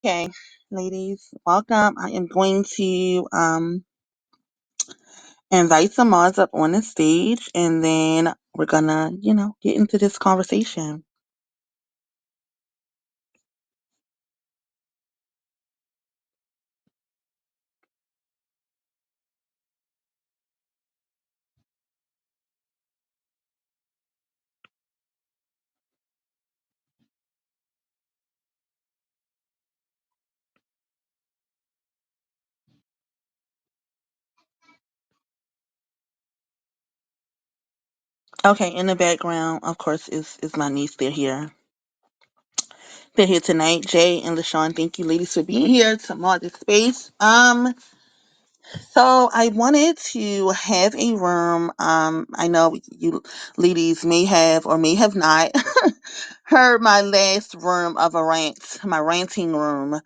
Okay, ladies, welcome. I am going to invite some mods up on the stage and then we're gonna, get into this conversation. Okay, in the background, of course, is my niece. They're here. They're here tonight. Jay and LaShawn, thank you ladies for being here to mod this space. So I wanted to have a room. I know you ladies may have or may have not heard my last room of a rant, my ranting room,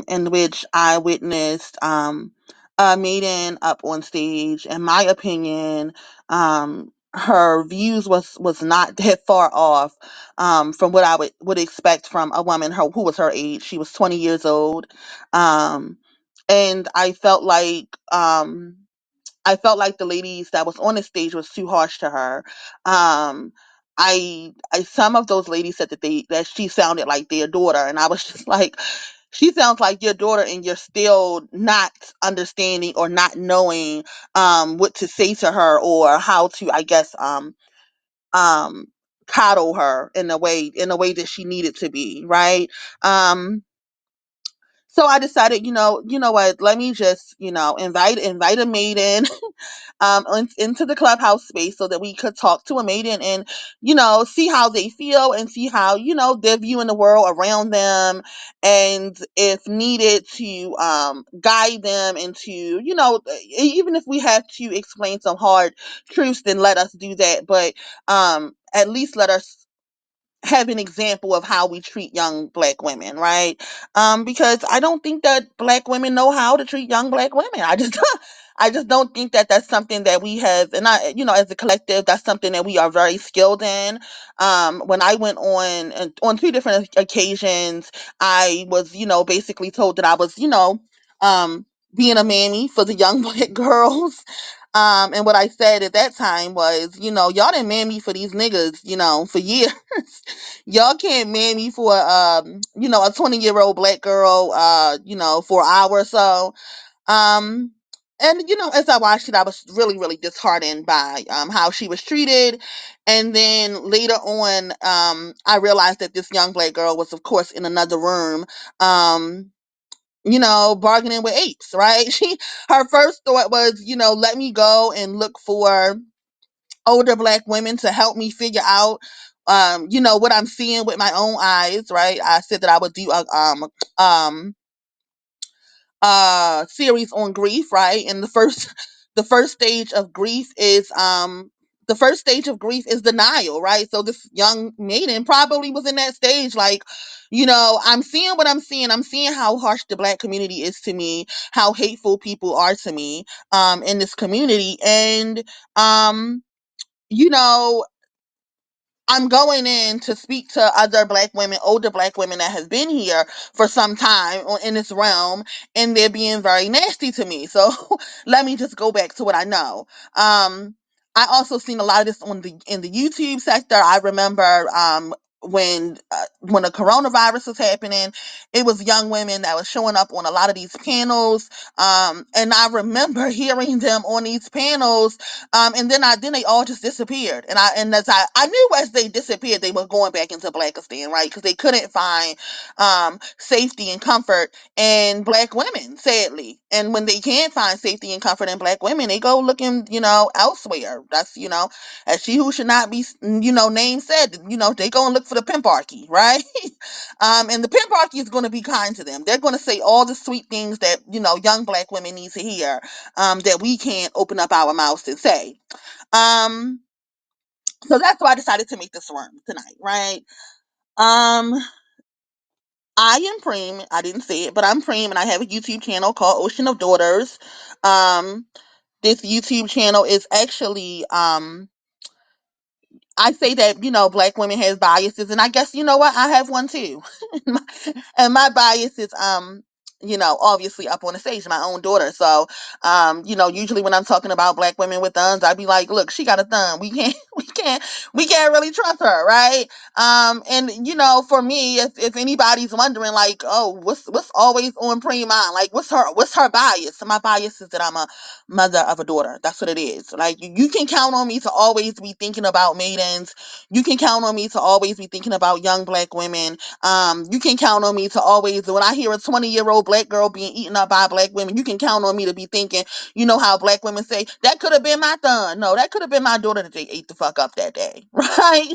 in which I witnessed a maiden up on stage. In my opinion, her views was not that far off from what I would expect from a woman who was her age. She was 20 years old. Um, and I felt like the ladies that was on the stage was too harsh to her. Um I some of those ladies said that she sounded like their daughter, and I was just like, she sounds like your daughter and you're still not understanding or not knowing what to say to her or how to, I guess, um coddle her in a way that she needed to be, right? So I decided, what, let me just, invite a maiden into the clubhouse space so that we could talk to a maiden and, see how they feel and see how, they're viewing the world around them. And if needed to guide them into, even if we have to explain some hard truths, then let us do that. But at least let us have an example of how we treat young black women, right? Because I don't think that black women know how to treat young black women. I just I just don't think that that's something that we have, and I, as a collective, that's something that we are very skilled in. When I went on two different occasions, I was, basically told that I was, being a mammy for the young black girls. And what I said at that time was, y'all didn't man me for these niggas, for years. Y'all can't man me for, a 20-year-old black girl, for an hour or so. Um, and, as I watched it, I was really, really disheartened by how she was treated. And then later on, I realized that this young black girl was, of course, in another room. Um, bargaining with apes, right? Her first thought was, let me go and look for older black women to help me figure out, what I'm seeing with my own eyes, right? I said that I would do um, series on grief, right? And the first stage of grief is denial, right? So this young maiden probably was in that stage, like, I'm seeing what I'm seeing. I'm seeing how harsh the black community is to me, how hateful people are to me in this community. And um you know I'm going in to speak to other black women, older black women that have been here for some time in this realm, and they're being very nasty to me. So let me just go back to what I know. I also seen a lot of this in the YouTube sector. I remember when the coronavirus was happening, it was young women that was showing up on a lot of these panels, and I remember hearing them on these panels, and then they all just disappeared. And as I knew as they disappeared, they were going back into Blackistan, right? Because they couldn't find safety and comfort in black women, sadly. And when they can't find safety and comfort in black women, they go looking, elsewhere. That's, as she who should not be, name said, they go and look for the pimparchy, right? And the pimparchy is going to be kind to them. They're going to say all the sweet things that, young black women need to hear, that we can't open up our mouths to say. Um, so that's why I decided to make this room tonight, right? Um, I am Preem. I didn't say it, but I'm Preem, and I have a YouTube channel called Ocean of Daughters. Um, this YouTube channel is actually I say that, black women have biases, and I guess, you know what, I have one too. My- and my bias is, obviously up on the stage, my own daughter. So, usually when I'm talking about black women with thumbs, I'd be like, look, she got a thumb. We can't really trust her, right? And for me, if anybody's wondering, like, oh, what's always on pre mind, like, what's her bias? So my bias is that I'm a mother of a daughter. That's what it is. Like, you can count on me to always be thinking about maidens. You can count on me to always be thinking about young black women. You can count on me to always, when I hear a 20-year-old black girl being eaten up by black women, you can count on me to be thinking, how black women say, that could have been my son. No, that could have been my daughter that they ate the fuck up that day. Right?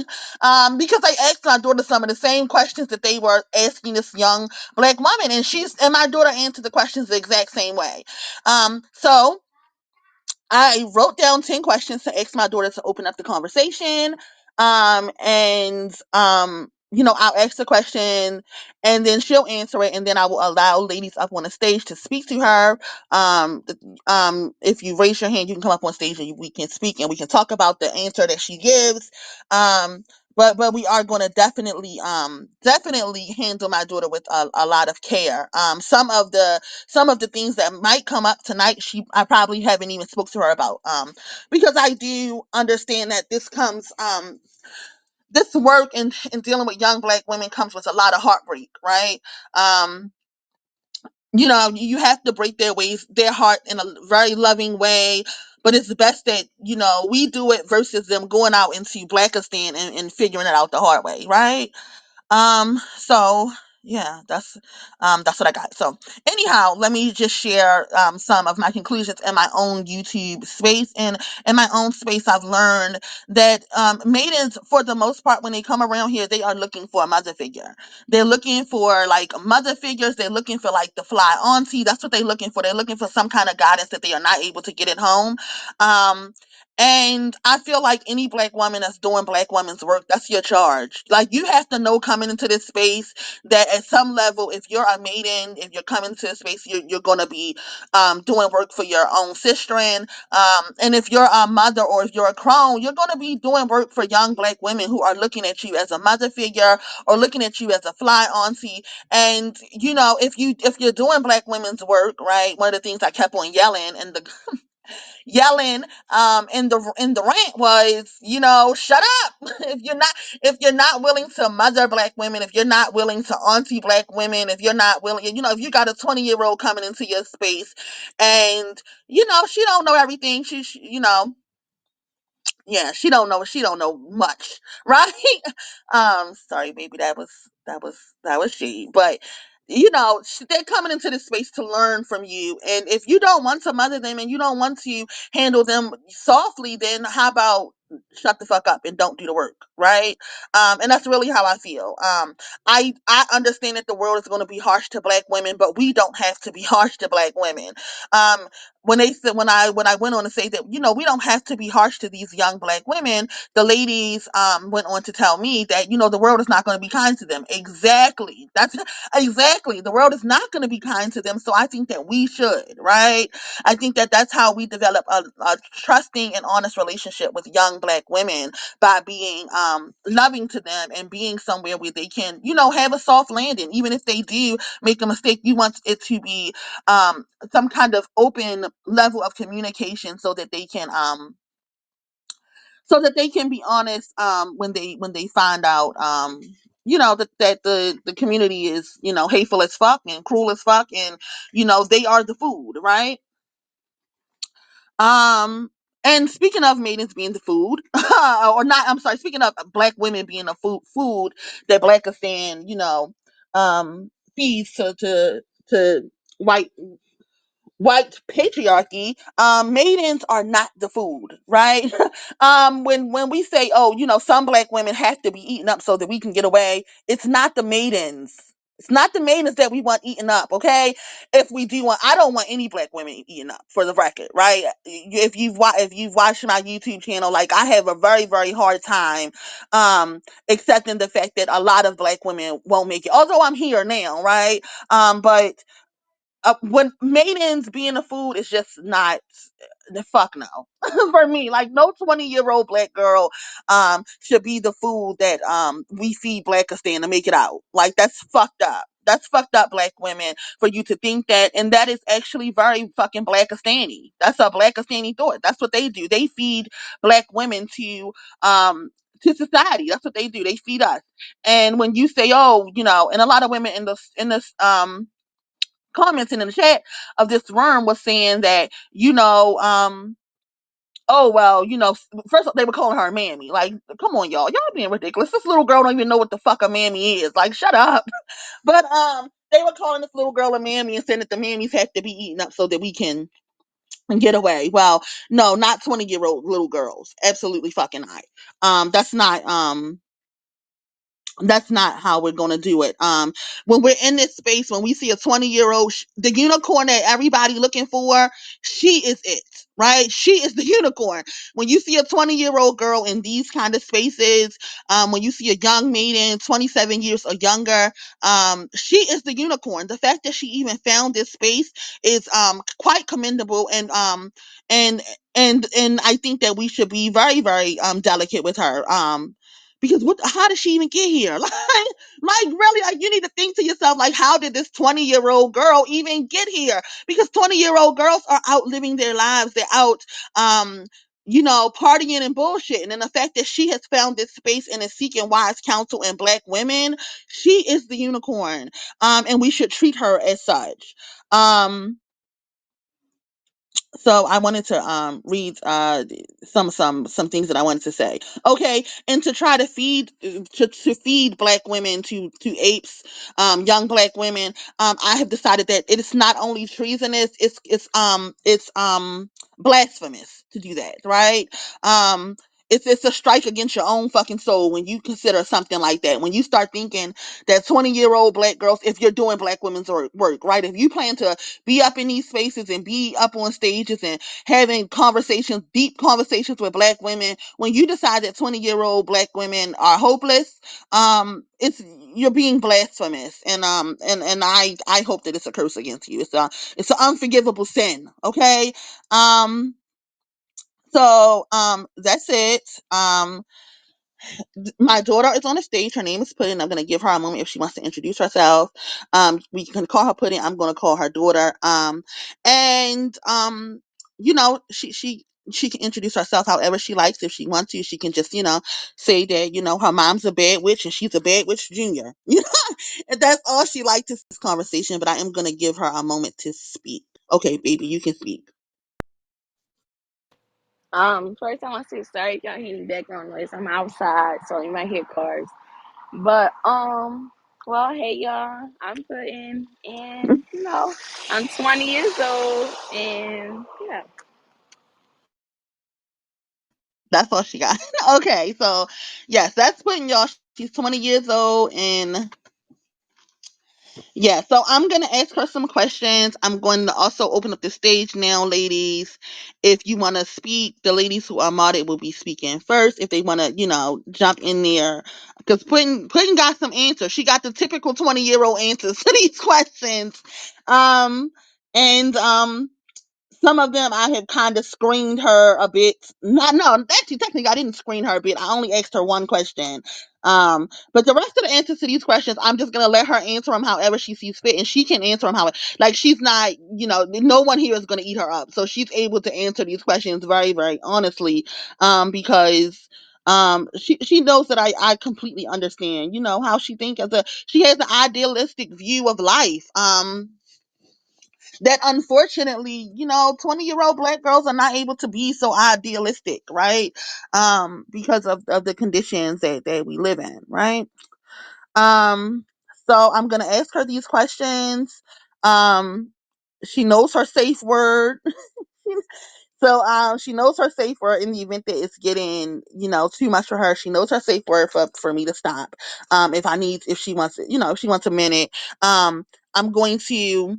Because I asked my daughter some of the same questions that they were asking this young black woman, and my daughter answered the questions the exact same way. So I wrote down 10 questions to ask my daughter to open up the conversation. And I'll ask the question, and then she'll answer it, and then I will allow ladies up on the stage to speak to her. If you raise your hand, you can come up on stage, and we can speak, and we can talk about the answer that she gives. But we are going to definitely handle my daughter with a lot of care. Some of the things that might come up tonight, I probably haven't even spoke to her about, because I do understand that this work and dealing with young black women comes with a lot of heartbreak, right? um you have to break their heart in a very loving way, but it's best that we do it versus them going out into Blackistan and figuring it out the hard way, right? So yeah, that's what I got. So anyhow, let me just share some of my conclusions in my own YouTube space. And in my own space, I've learned that maidens, for the most part, when they come around here, they are looking for a mother figure. They're looking for like mother figures. They're looking for like the fly auntie. That's what they're looking for. They're looking for some kind of guidance that they are not able to get at home. Um, and I feel like any black woman that's doing black women's work, that's your charge. Like, you have to know coming into this space that at some level, if you're a maiden, if you're coming to a space, you're going to be doing work for your own sister. And if you're a mother or if you're a crone, you're going to be doing work for young black women who are looking at you as a mother figure or looking at you as a fly auntie. And, if you're doing black women's work, right, one of the things I kept on yelling in the rant was, shut up. If you're not willing to mother black women, if you're not willing to auntie black women, if you're not willing, if you got a 20-year-old coming into your space, and she don't know everything, yeah, she don't know much. Right? Sorry baby, that was she. But they're coming into this space to learn from you, and if you don't want to mother them and you don't want to handle them softly, then how about shut the fuck up and don't do the work, right? And that's really how I feel. I understand that the world is going to be harsh to black women, but we don't have to be harsh to black women. um when they said when I went on to say that, we don't have to be harsh to these young black women, the ladies went on to tell me that, the world is not going to be kind to them. Exactly. That's exactly, the world is not going to be kind to them. So I think that we should, right? I think that that's how we develop a trusting and honest relationship with young black women, by being loving to them and being somewhere where they can, have a soft landing. Even if they do make a mistake, you want it to be some kind of open level of communication, so that they can be honest when they find out, that the community is, hateful as fuck and cruel as fuck, and they are the food, right? Um and speaking of maidens being the food, or not, I'm sorry, speaking of black women being the food that Blackistan, feeds to white white patriarchy. Maidens are not the food, right? When we say, oh, some black women have to be eaten up so that we can get away, it's not the maidens. It's not the maidens that we want eaten up, okay? If we do want, I don't want any black women eaten up, for the record, right? If you've watched my YouTube channel, like, I have a very, very hard time accepting the fact that a lot of black women won't make it. Although I'm here now, right? But when maidens being a food is just the fuck no. For me, like no 20-year-old black girl should be the food that we feed Blackistan to make it out. Like that's fucked up. That's fucked up, black women, for you to think that, and that is actually very fucking Blackistani. That's a Blackistani thought. That's what they do. They feed black women to society. That's what they do. They feed us. And when you say, oh, and a lot of women in this comments in the chat of this room was saying that, oh well, first they were calling her a mammy. Like, come on, y'all being ridiculous. This little girl don't even know what the fuck a mammy is. Like, shut up. But they were calling this little girl a mammy and saying that the mammies have to be eaten up so that we can get away. Well, no, not 20-year-old little girls. Absolutely fucking not. That's not how we're going to do it. When we're in this space, when we see a 20-year-old, the unicorn that everybody looking for, she is it, right? She is the unicorn. When you see a 20-year-old girl in these kind of spaces, when you see a young maiden, 27 years or younger, she is the unicorn. The fact that she even found this space is quite commendable, and and I think that we should be very, very delicate with her. Because how did she even get here? Like really, like you need to think to yourself, like, how did this 20-year-old girl even get here? Because 20-year-old girls are out living their lives. They're out, partying and bullshitting. And the fact that she has found this space and is seeking wise counsel in black women, she is the unicorn. And we should treat her as such. So I wanted to read some things that I wanted to say. Okay, and to try to feed black women to apes, young black women, I have decided that it is not only treasonous, it's blasphemous to do that, right? Um it's a strike against your own fucking soul when you consider something like that. When you start thinking that 20-year-old black girls, if you're doing black women's work, right? If you plan to be up in these spaces and be up on stages and having conversations, deep conversations with black women, when you decide that 20-year-old black women are hopeless, it's you're being blasphemous, and I hope that it's a curse against you. It's an unforgivable sin. Okay. That's it. My daughter is on the stage. Her name is Pudding. I'm going to give her a moment if she wants to introduce herself. We can call her Pudding. I'm going to call her daughter. And she can introduce herself however she likes. If she wants to, she can just say that her mom's a bad witch and she's a bad witch junior. And that's all she liked to this conversation. But I am going to give her a moment to speak. Okay, baby, you can speak. First I want to say sorry if y'all hear any background noise. I'm outside, so you might hear cars. But well, hey y'all, I'm putting in, I'm 20 years old, and yeah. That's all she got. Okay, so yes, that's Pudding, y'all. She's 20 years old, and yeah, so I'm going to ask her some questions. I'm going to also open up the stage now, ladies. If you want to speak, the ladies who are modded will be speaking first. If they want to, jump in there. Because Pudding got some answers. She got the typical 20-year-old answers to these questions. And some of them I have kind of screened her a bit. Not no, actually technically I didn't screen her a bit. I only asked her one question. But the rest of the answers to these questions, I'm just gonna let her answer them however she sees fit, and she can answer them how like she's not, no one here is gonna eat her up, so she's able to answer these questions very, very honestly, because she knows that I completely understand, how she thinks she has an idealistic view of life. That unfortunately, 20-year-old black girls are not able to be so idealistic, right? Because of the conditions that we live in, right? Um, so I'm gonna ask her these questions. Um, she knows her safe word. So she knows her safe word in the event that it's getting, too much for her. She knows her safe word for me to stop. If she wants it, if she wants a minute. Um, I'm going to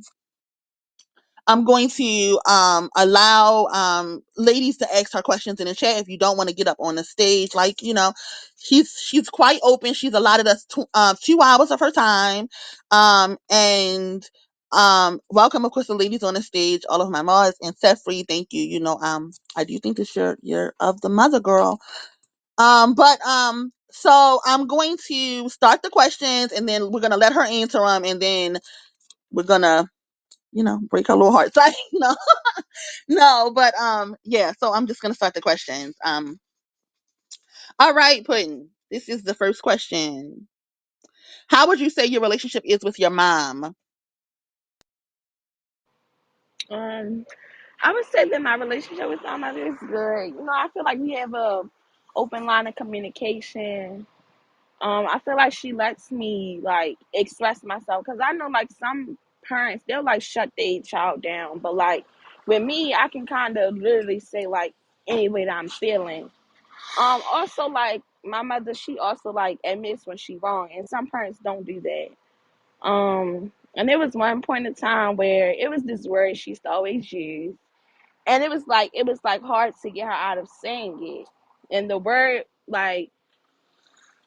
allow ladies to ask her questions in the chat if you don't want to get up on the stage. Like, she's quite open. She's allotted us 2 hours of her time. And Welcome, of course, the ladies on the stage, all of my mods, and set free. Thank you. I do think this you're of the mother girl. So I'm going to start the questions, and then we're gonna let her answer them, and then we're gonna, break her little heart. So no, no, but yeah. So I'm just gonna start the questions. All right, Puddin. This is the first question. How would you say your relationship is with your mom? Um, I would say that my relationship with my mother is good. I feel like we have a open line of communication. I feel like she lets me like express myself because I know like some parents they'll like shut their child down, but like with me, I can kind of literally say like any way that I'm feeling. Also like my mother, she also like admits when she wrong, and some parents don't do that. And there was one point in time where it was this word she used to always use, and it was like hard to get her out of saying it, and the word like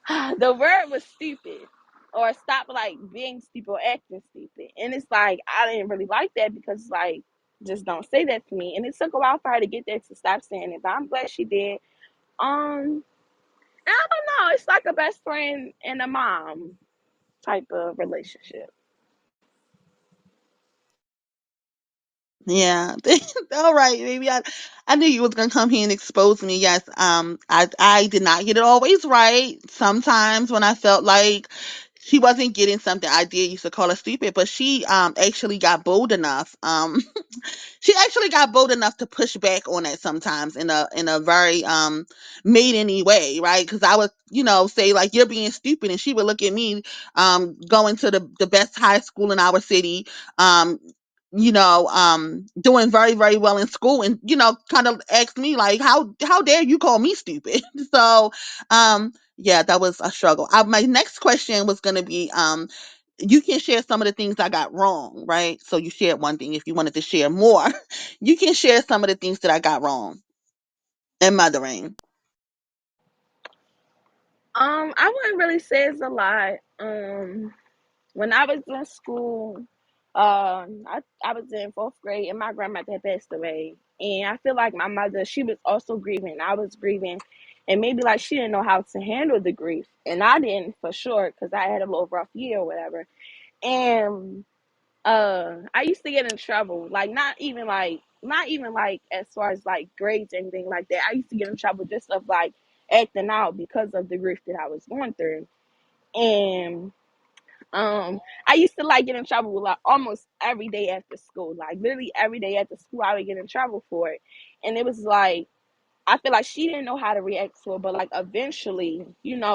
the word was stupid or stop like being stupid or acting stupid. And it's like I didn't really like that because like just don't say that to me. And it took a while for her to get there to stop saying it. But I'm glad she did. I don't know, it's like a best friend and a mom type of relationship. Yeah. All right, maybe I knew you was gonna come here and expose me. Yes. I did not get it always right. Sometimes when I felt like she wasn't getting something, I did used to call her stupid, but she actually got bold enough. She actually got bold enough to push back on it sometimes in a very maideny way, right? Because I would, say like you're being stupid, and she would look at me, going to the best high school in our city, um, doing very very well in school, and kind of asked me like, how dare you call me stupid? So, yeah, that was a struggle. My next question was gonna be, you can share some of the things I got wrong, right? So you shared one thing. If you wanted to share more, you can share some of the things that I got wrong in mothering. I wouldn't really say it's a lot. When I was in school, I was in fourth grade, and my grandmother had passed away. And I feel like my mother, she was also grieving. I was grieving, and maybe like she didn't know how to handle the grief, and I didn't for sure because I had a little rough year or whatever. And I used to get in trouble, like not even like as far as like grades or anything like that. I used to get in trouble just of like acting out because of the grief that I was going through. And I used to like get in trouble like almost every day after school. Like literally every day after school I would get in trouble for it. And it was like I feel like she didn't know how to react to it, but like eventually,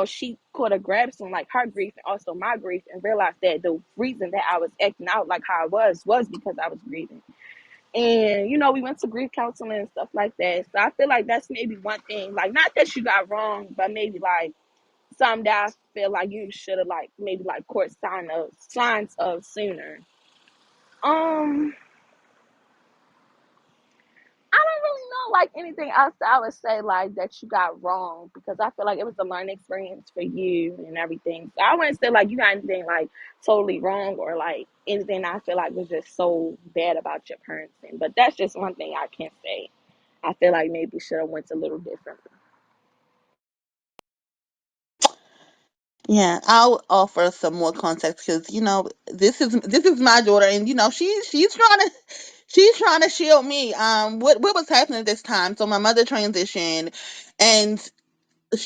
she caught a grasp on like her grief and also my grief and realized that the reason that I was acting out like how I was because I was grieving. And we went to grief counseling and stuff like that. So I feel like that's maybe one thing. Like not that you got wrong, but maybe like some that I feel like you should have like maybe like caught signs of sooner. Um, I don't really know like anything else that I would say like that you got wrong because I feel like it was a learning experience for you and everything. So I wouldn't say like you got anything like totally wrong or like anything I feel like was just so bad about your parenting. But that's just one thing I can say. I feel like maybe should have went a little differently. Yeah, I'll offer some more context because this is my daughter, and she's trying to shield me. What was happening at this time? So my mother transitioned, and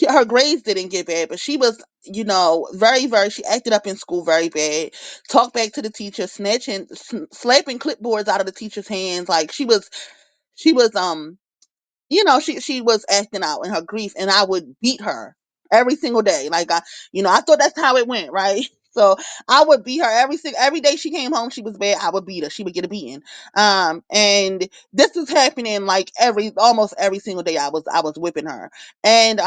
her grades didn't get bad, but she was, very, very, she acted up in school very bad, talked back to the teacher, snatching, slapping clipboards out of the teacher's hands. Like she was acting out in her grief, and I would beat her every single day. Like I thought that's how it went, right? So I would beat her every day she came home. She was bad. I would beat her. She would get a beating. And this was happening like almost every single day. I was whipping her, and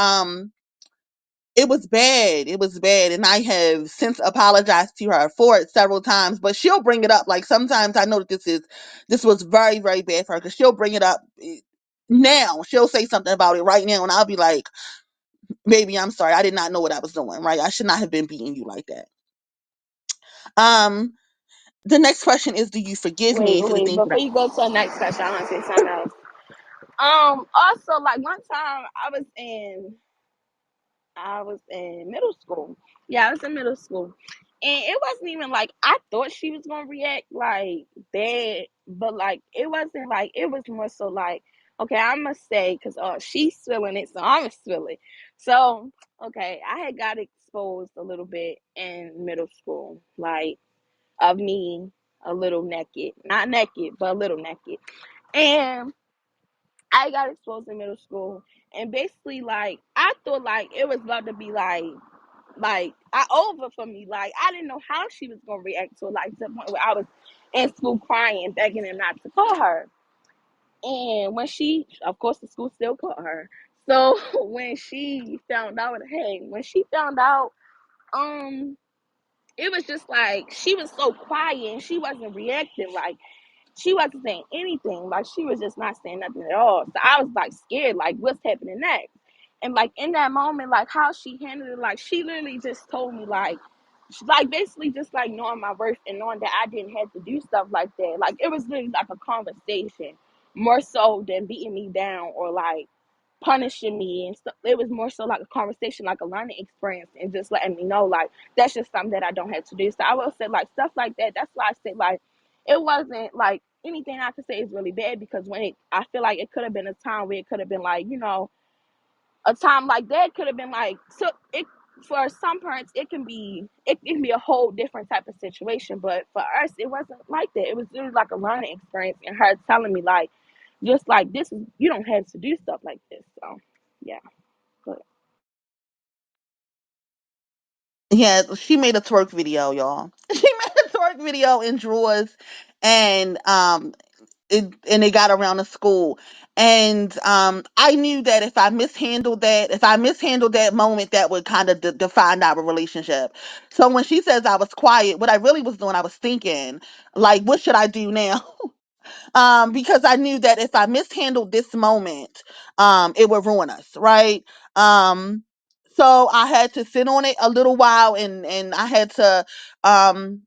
it was bad. It was bad. And I have since apologized to her for it several times, but she'll bring it up. Like sometimes I know that this was very, very bad for her because she'll bring it up now. She'll say something about it right now, and I'll be like, baby, I'm sorry. I did not know what I was doing, right? I should not have been beating you like that. Um, The next question is, do you forgive me for the Wait. things that Before you go to the next question, I want to say something else. Also, like one time I was in middle school. Yeah, I was in middle school. And it wasn't even like I thought she was gonna react like bad, but like it wasn't like it was more so like, okay, I must say because she's feeling it, so I'm feeling it. So okay, I had got exposed a little bit in middle school, like of me a little naked, not naked, but a little naked, and I got exposed in middle school, and basically like I thought like it was about to be like I over for me. Like I didn't know how she was gonna react to it, like to the point where I was in school crying, begging them not to call her. And when she, of course, the school still called her. So when she found out, hey, when she found out, um, it was just like she was so quiet and she wasn't reacting. Like she wasn't saying anything. Like she was just not saying nothing at all. So I was like scared, like what's happening next? And like in that moment, like how she handled it, like she literally just told me like basically just like knowing my worth and knowing that I didn't have to do stuff like that. Like it was literally like a conversation, more so than beating me down or like punishing me and stuff. It was more so like a conversation, like a learning experience, and just letting me know like that's just something that I don't have to do. So I will say like stuff like that. That's why I say like it wasn't like anything I could say is really bad because I feel like it could have been a time where it could have been like a time like that could have been like so it for some parents it can be a whole different type of situation, but for us it wasn't like that. It was really like a learning experience and her telling me like just like this is you don't have to do stuff like this. So yeah, but yeah, she made a twerk video, y'all. She made a twerk video in drawers, and it got around the school. And I knew that if I mishandled that moment, that would kind of define our relationship. So when she says I was quiet, what I really was doing, I was thinking, like, what should I do now? Because I knew that if I mishandled this moment, it would ruin us, right? Um, so I had to sit on it a little while, and um,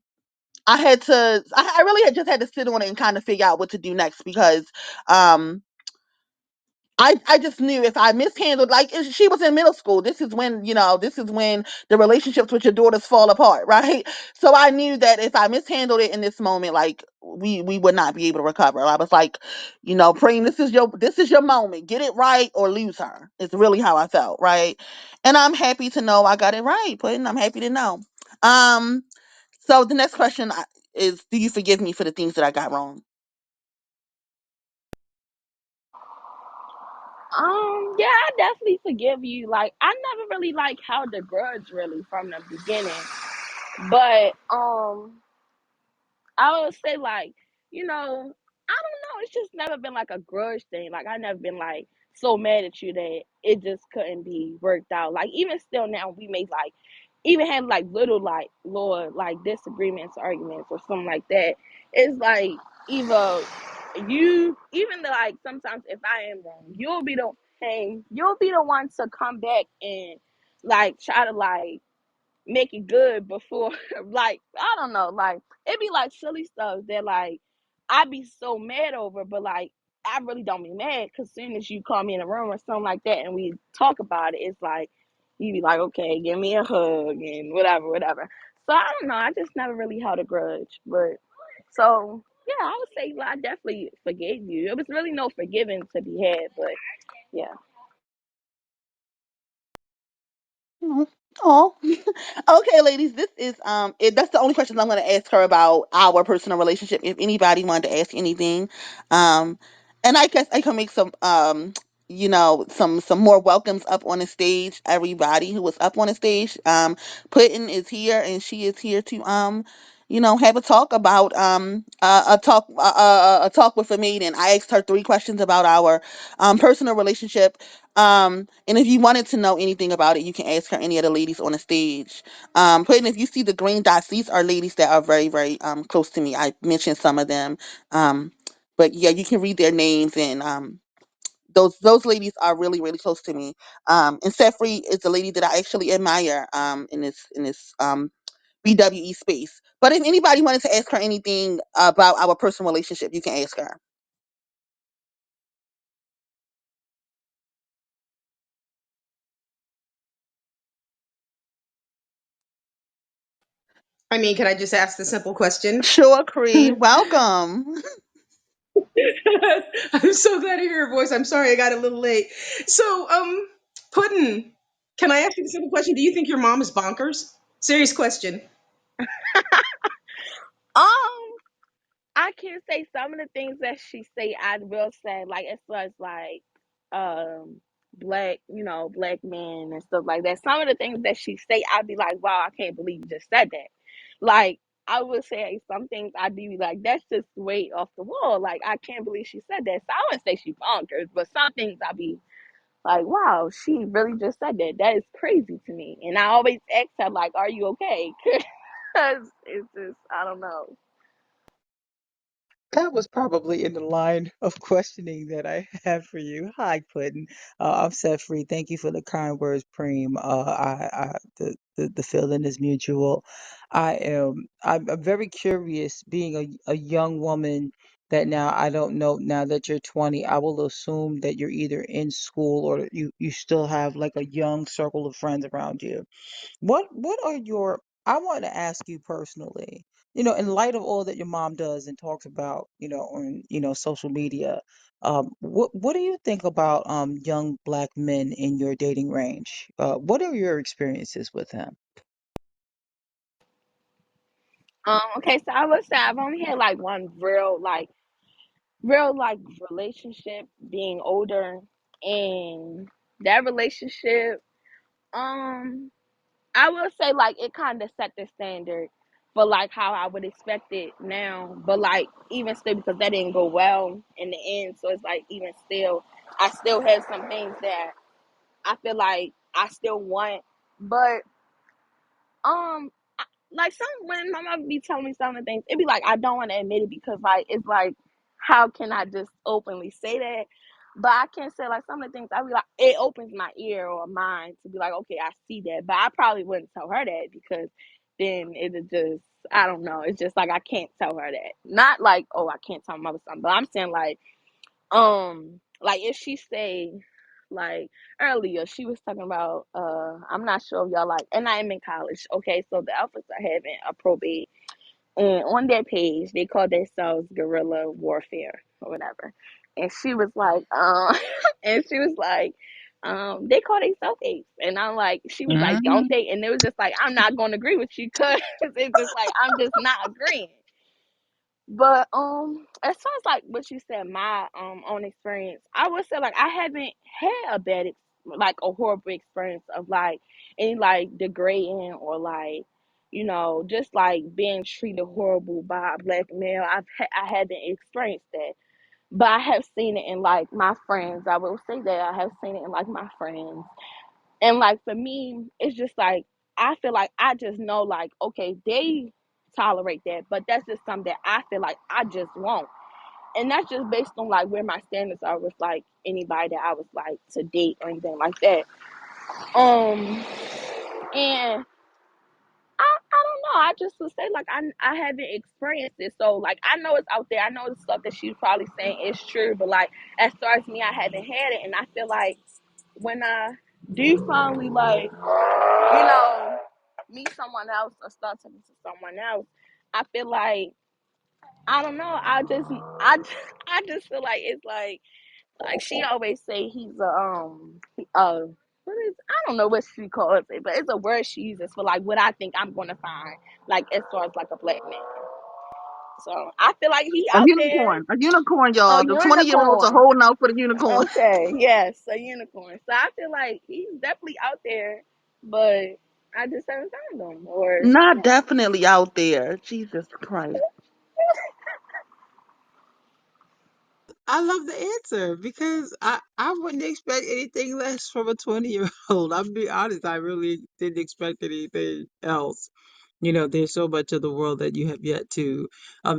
I really had just had to sit on it and kind of figure out what to do next because um, I just knew if I mishandled, like she was in middle school, this is when the relationships with your daughters fall apart, right? So I knew that if I mishandled it in this moment, like we would not be able to recover. I was like, praying, this is your moment, get it right or lose her. It's really how I felt, right? And I'm happy to know I got it right, Puddin. I'm happy to know. Um, so the next question is, do you forgive me for the things that I got wrong? yeah, I definitely forgive you. Like I never really like held a grudge really from the beginning, but I would say like, I don't know. It's just never been like a grudge thing. Like I never been like so mad at you that it just couldn't be worked out. Like even still now we may like even have like little like Lord like disagreements, arguments or something like that. It's like either you even like sometimes if I am wrong, you'll be the one to come back and like try to like make it good before like I don't know, like it'd be like silly stuff that like I'd be so mad over, but like I really don't be mad because soon as you call me in a room or something like that and we talk about it, it's like you be like, okay, give me a hug and whatever, whatever. So I don't know, I just never really held a grudge. But so yeah, I would say like, I definitely forgave you. It was really no forgiving to be had, but yeah. Oh, okay, ladies. That's the only questions I'm going to ask her about our personal relationship. If anybody wanted to ask anything, um, and I guess I can make some more welcomes up on the stage. Everybody who was up on the stage, Putin is here, and she is here to have a talk about a talk with a maiden. I asked her 3 questions about our personal relationship, and if you wanted to know anything about it, you can ask her any of the ladies on the stage. Putting if you see the green dots, these are ladies that are very, very close to me. I mentioned some of them. But yeah, you can read their names, and those ladies are really, really close to me. And Sefri is the lady that I actually admire in this BWE space. But if anybody wanted to ask her anything about our personal relationship, you can ask her. I mean, can I just ask the simple question? Sure, Cree. Welcome. I'm so glad to hear your voice. I'm sorry I got a little late. So, Puddin, can I ask you the simple question? Do you think your mom is bonkers? Serious question. Um, I can say some of the things that she say. I will say, like as far as like, um, black, black men and stuff like that. Some of the things that she say, I'd be like, wow, I can't believe you just said that. Like I would say some things I'd be like, that's just way off the wall. Like I can't believe she said that. So I wouldn't say she bonkers, but some things I'd be like, wow, she really just said that. That is crazy to me. And I always ask her like, are you okay? Because it's just I don't know. That was probably in the line of questioning that I have for you. Hi, Puddin. I'm set free. Thank you for the kind words, Preem. The feeling is mutual. I'm very curious, being a young woman that now I don't know, now that you're 20, I will assume that you're either in school or you still have like a young circle of friends around you. What are your, I want to ask you personally, in light of all that your mom does and talks about, on, social media, what do you think about young black men in your dating range? What are your experiences with them? Okay, so I would say I've only had like one real relationship being older, and that relationship, um, I will say like it kind of set the standard for like how I would expect it now, but like even still because that didn't go well in the end, so it's like even still, I still have some things that I feel like I still want, but um like some when my mom be telling me some of the things, it'd be like I don't want to admit it because like it's like how can I just openly say that? But I can't say like some of the things I be like it opens my ear or mind to be like, okay, I see that. But I probably wouldn't tell her that because then it'd just I don't know. It's just like I can't tell her that. Not like, oh, I can't tell my mother something, but I'm saying like if she say like earlier she was talking about I'm not sure if y'all like and I'm in college, okay, so the alphas are having a probate and on their page they call themselves guerrilla warfare or whatever, and she was like and she was like they call themselves apes, and I'm like she was like don't Mhm. they, and it was just like I'm not going to agree with you because it's just like I'm just not agreeing. But as far as like what you said, my own experience, I would say like I haven't had a like a horrible experience of like any like degrading or like just like being treated horrible by a black male. I haven't experienced that, but I have seen it in like my friends. I will say that I have seen it in like my friends, and like for me, it's just like I feel like I just know like okay they tolerate that, but that's just something that I feel like I just won't, and that's just based on like where my standards are with like anybody that I was like to date or anything like that. Um, and I don't know. I just would say like I haven't experienced it, so like I know it's out there. I know the stuff that she's probably saying is true, but like as far as me, I haven't had it, and I feel like when I do finally like meet someone else or start talking to someone else, I feel like I don't know. I just feel like it's like she always say he's what is I don't know what she calls it, but it's a word she uses for like what I think I'm gonna find like as far as like a black man. So I feel like he A out there. unicorn. A unicorn, A y'all. The 20-year-olds are unicorn. holding out for the unicorn. Okay, yes, a unicorn. So I feel like he's definitely out there, but I just haven't found him. Or Not definitely out there. Jesus Christ. I love the answer because I wouldn't expect anything less from a 20-year-old. I'll be honest, I really didn't expect anything else. There's so much of the world that you have yet to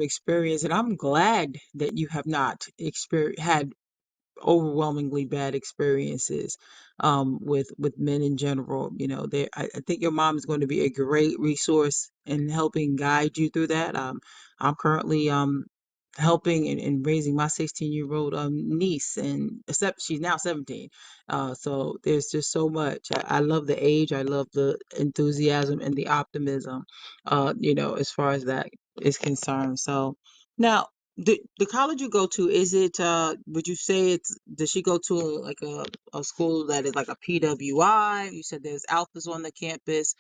experience, and I'm glad that you have not exper had overwhelmingly bad experiences with men in general. I think your mom is going to be a great resource in helping guide you through that. I'm currently helping and raising my 16-year-old niece, and except she's now 17. So there's just so much. I love the age. I love the enthusiasm and the optimism. As far as that is concerned. So now, the college you go to, is it would you say it's does she go to a school that is like a PWI? You said there's alphas on the campus.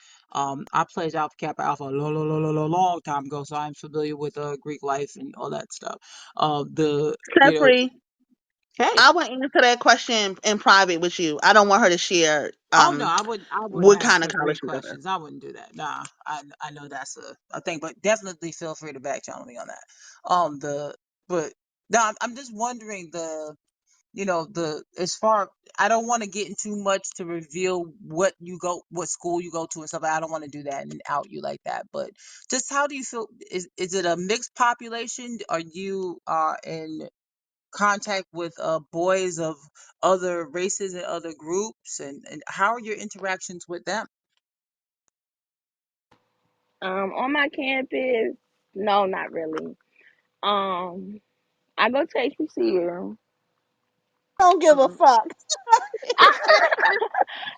I played Alpha Kappa Alpha a long time ago, so I'm familiar with Greek life and all that stuff. The you know Jeffrey, Hey. I will answer that question in private with you. I don't want her to share Oh no, I wouldn't what ask kind of her college great she go to. questions. I wouldn't do that. Nah, I know that's a thing, but definitely feel free to back channel me on that. The but no, I'm just wondering the as far I don't want to get into much to reveal what school you go to and stuff. I don't want to do that and out you like that. But just how do you feel? Is it a mixed population? Are you in contact with boys of other races and other groups, and how are your interactions with them? On my campus, no, not really. Um, I go to HBCU. Don't give a Um, fuck.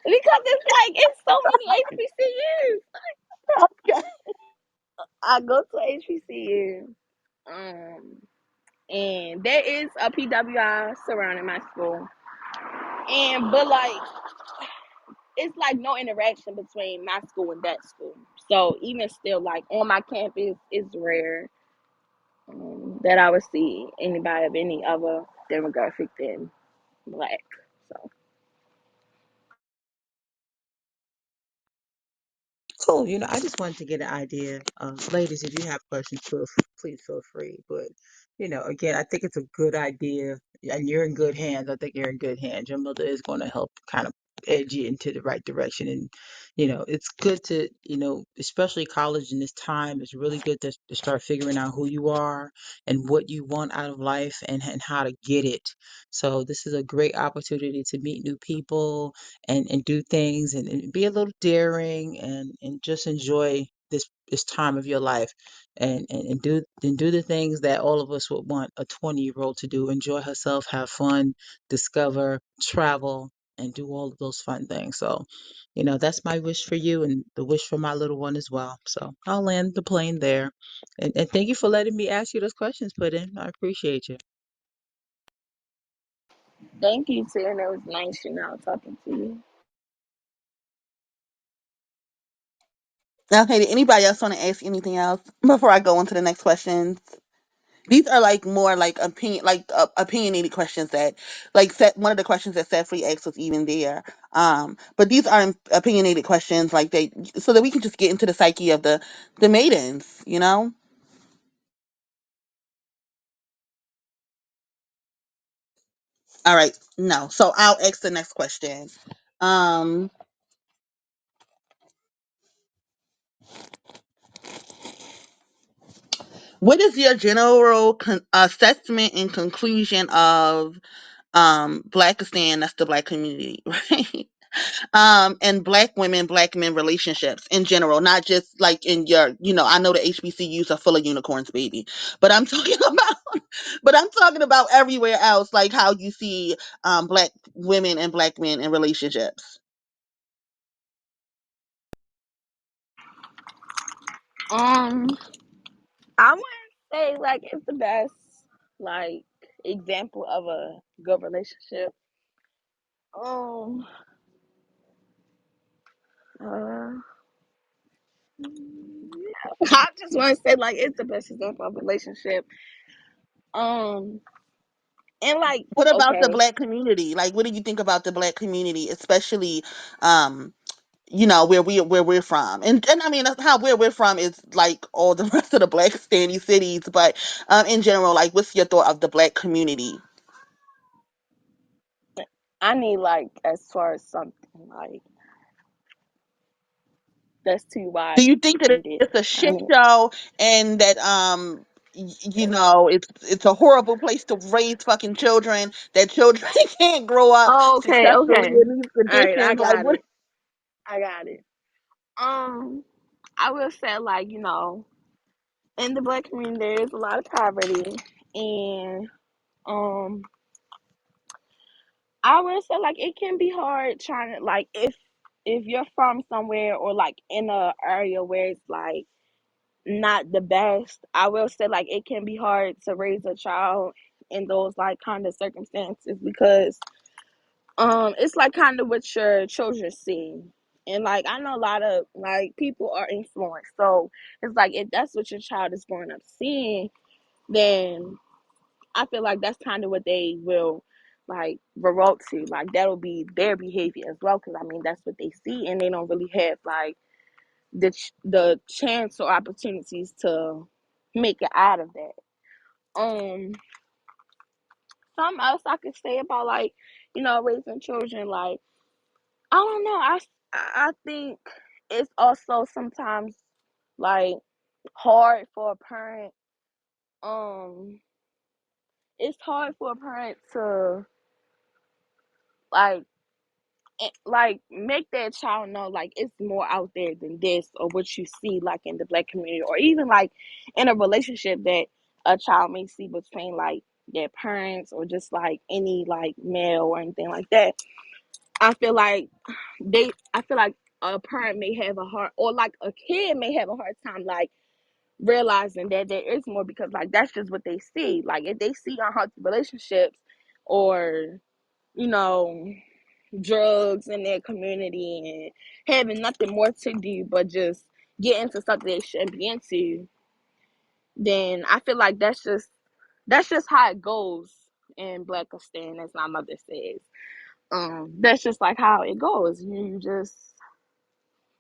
because it's like it's so many HBCUs. I go to HBCU. Um, and there is a PWI surrounding my school. And but like it's like no interaction between my school and that school. So even still, like on my campus, it's rare that I would see anybody of any other demographic than black. So Cool. I just wanted to get an idea. Ladies, if you have questions, please feel free. But, again, I think it's a good idea, and you're in good hands. I think you're in good hands. Your mother is going to help kind of edge you into the right direction. And, it's good to, especially college in this time, it's really good to start figuring out who you are and what you want out of life, and how to get it. So this is a great opportunity to meet new people and do things, and be a little daring, and just enjoy this time of your life, and do the things that all of us would want a 20-year-old to do: enjoy herself, have fun, discover, travel, and do all of those fun things. So that's my wish for you, and the wish for my little one as well. So I'll land the plane there, and thank you for letting me ask you those questions, Puddin. I appreciate you. thank you, too, and it was nice, talking to you. Okay, did anybody else want to ask anything else before I go on to the next questions? These are like more like opinionated questions that one of the questions that Seth Free asked was even there. But these are opinionated questions like they so that we can just get into the psyche of the maidens. All right, no. So I'll ask the next question. Um, what is your general assessment and conclusion of Blackistan? That's the black community, right? And black women, black men relationships in general, not just like in I know the HBCUs are full of unicorns, baby, but I'm talking about everywhere else, like how you see black women and black men in relationships. Um, I wouldn't say like it's the best like example of a good relationship. Um, uh, I just want to say like it's the best example of a relationship. Um, and like What about the okay, black community? Like, what do you think about the black community, especially where we're from? And I mean that's how where we're from is like all the rest of the black standy cities, but in general, like, what's your thought of the black community? I need like as far as something like that's too Do wide you think that ended. it's a I shit need show and that it's a horrible place to raise fucking children. That children can't grow up Oh, okay, successfully okay. in these All right, I conditions. Like got what? it. I got it. I will say, like, in the black community there is a lot of poverty, and um I will say, like, it can be hard trying to, like, if you're from somewhere, or like in a area where it's like not the best. I will say, like, it can be hard to raise a child in those, like, kind of circumstances, because it's like kind of what your children see. And like, I know a lot of, like, people are influenced, so it's like, if that's what your child is growing up seeing, then I feel like that's kind of what they will, like, revert to. Like, that'll be their behavior as well, because I mean that's what they see, and they don't really have, like, the chance or opportunities to make it out of that. Um, something else I could say about, like, raising children, like, I don't know. I think it's also sometimes, like, hard for a parent. Um, it's hard for a parent to, like, like, make that child know, like, it's more out there than this, or what you see, like, in the black community, or even like in a relationship that a child may see between, like, their parents, or just like any, like, male or anything like that. I feel like a parent may have a hard, or like a kid may have a hard time, like, realizing that there is more, because, like, that's just what they see. Like, if they see unhealthy relationships, or, you know drugs in their community, and having nothing more to do but just get into something they shouldn't be into, then I feel like that's just how it goes in Blackistan, as my mother says. That's just like how it goes. You just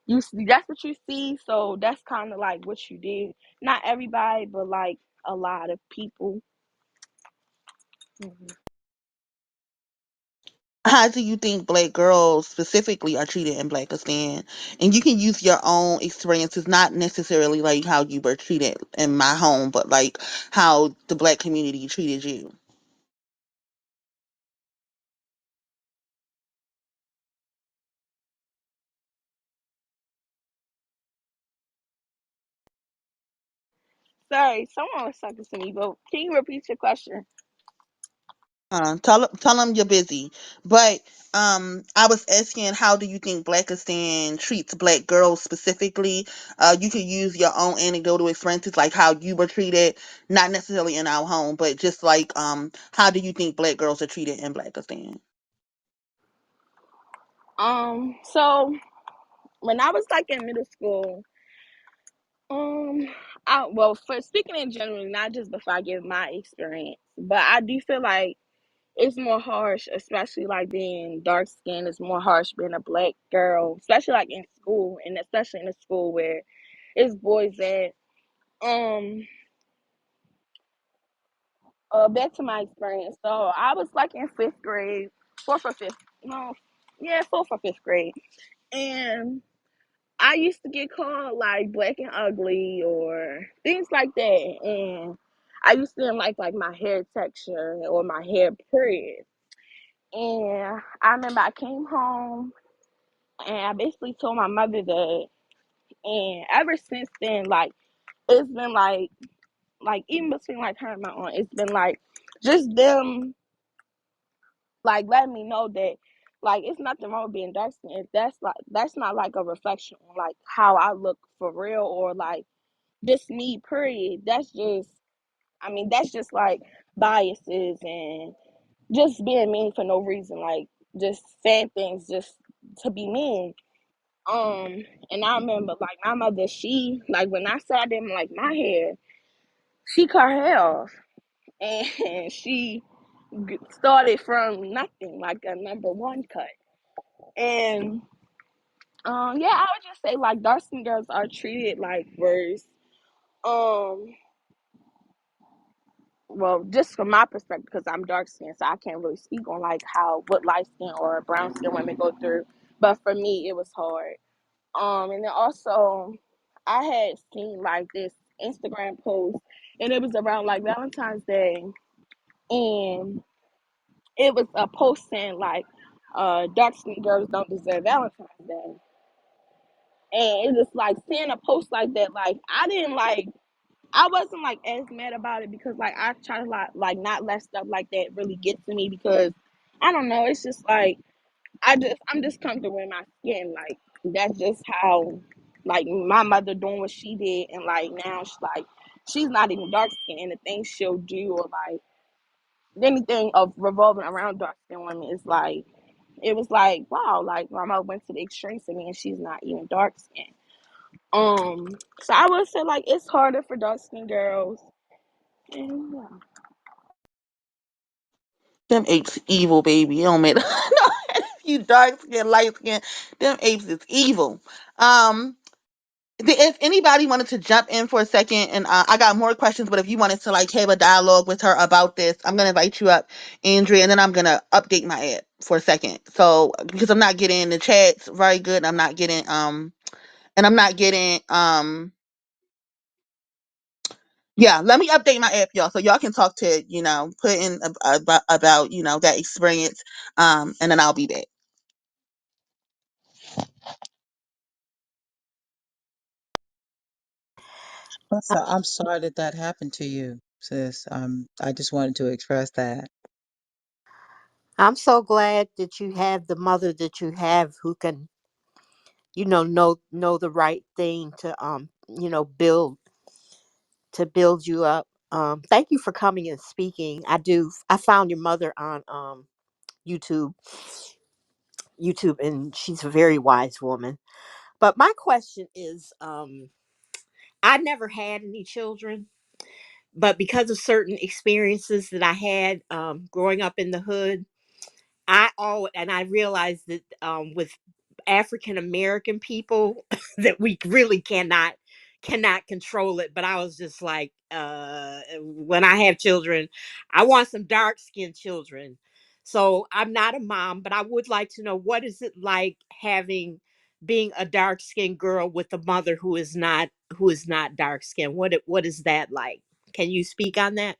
you see, that's what you see, so that's kind of like what you do. Not everybody, but like a lot of people. Mhm. How do you think black girls specifically are treated in Blackistan? And you can use your own experiences, not necessarily like how you were treated in my home, but like how the black community treated you. Sorry, someone was talking to me, but can you repeat your question? Tell them you're busy. But I was asking, how do you think Blackistan treats black girls specifically? You could use your own anecdotal experiences, like how you were treated, not necessarily in our home, but just like how do you think black girls are treated in Blackistan? So when I was, like, in middle school, Um, well, for speaking in general, not just before I give my experience, but I do feel like it's more harsh, especially like being dark skinned. It's more harsh being a black girl, especially like in school, and especially in a school where it's boys at. Um, back to my experience. So I was, like, in fifth grade, fourth or fifth, no, yeah, fourth or fifth grade, and I used to get called, like, black and ugly, or things like that. And I used to didn't like my hair texture or my hair period. And I remember I came home and I basically told my mother that. And ever since then, like, it's been like even between, like, her and my aunt, it's been like just them, like, letting me know that, like, it's nothing wrong with being dark skinned. If that's not like a reflection on, like, how I look for real, or like just me, period. That's just like biases, and just being mean for no reason, like, just saying things just to be mean. And I remember, like, my mother, she, like, when I said I didn't like my hair, she cut her hair off, and she started from nothing, like a number one cut. And yeah, I would just say, like, dark skinned girls are treated like worse. Um, well, just from my perspective, because I'm dark skinned, so I can't really speak on, like, how what light skin or brown skin women go through. But for me, it was hard. And then also, I had seen, like, this Instagram post, and it was around like Valentine's Day, and it was a post saying like, dark skinned girls don't deserve Valentine's Day. And it's just like seeing a post like that, like I didn't like I wasn't like as mad about it because like I try to like not let stuff like that really get to me because I don't know, it's just like I'm just comfortable in my skin. Like that's just how like my mother doing what she did and like now she's not even dark skinned and the things she'll do or like anything of revolving around dark skinned women is like it was like wow, like my mother went to the extremes to me and she's not even dark skinned. Um, so I would say like it's harder for dark skinned girls. And yeah. Them apes evil, baby. It don't matter. No, if you dark skin, light skin, them apes is evil. Um, if anybody wanted to jump in for a second, and I got more questions, but if you wanted to like have a dialogue with her about this, I'm gonna invite you up, Andrea, and then I'm gonna update my app for a second. So because I'm not getting the chats very good, and I'm not getting yeah, let me update my app, y'all, so y'all can talk to put in about that experience, and then I'll be back. So I'm sorry that that happened to you, sis. I just wanted to express that. I'm so glad that you have the mother that you have who can, know the right thing to build you up. Thank you for coming and speaking. I found your mother on YouTube YouTube, and she's a very wise woman. But my question is, I never had any children, but because of certain experiences that I had growing up in the hood, I realized that with African American people that we really cannot control it. But I was just like, when I have children, I want some dark skinned children. So I'm not a mom, but I would like to know what is it like having being a dark skinned girl with a mother who is not dark skinned. What is that like? Can you speak on that?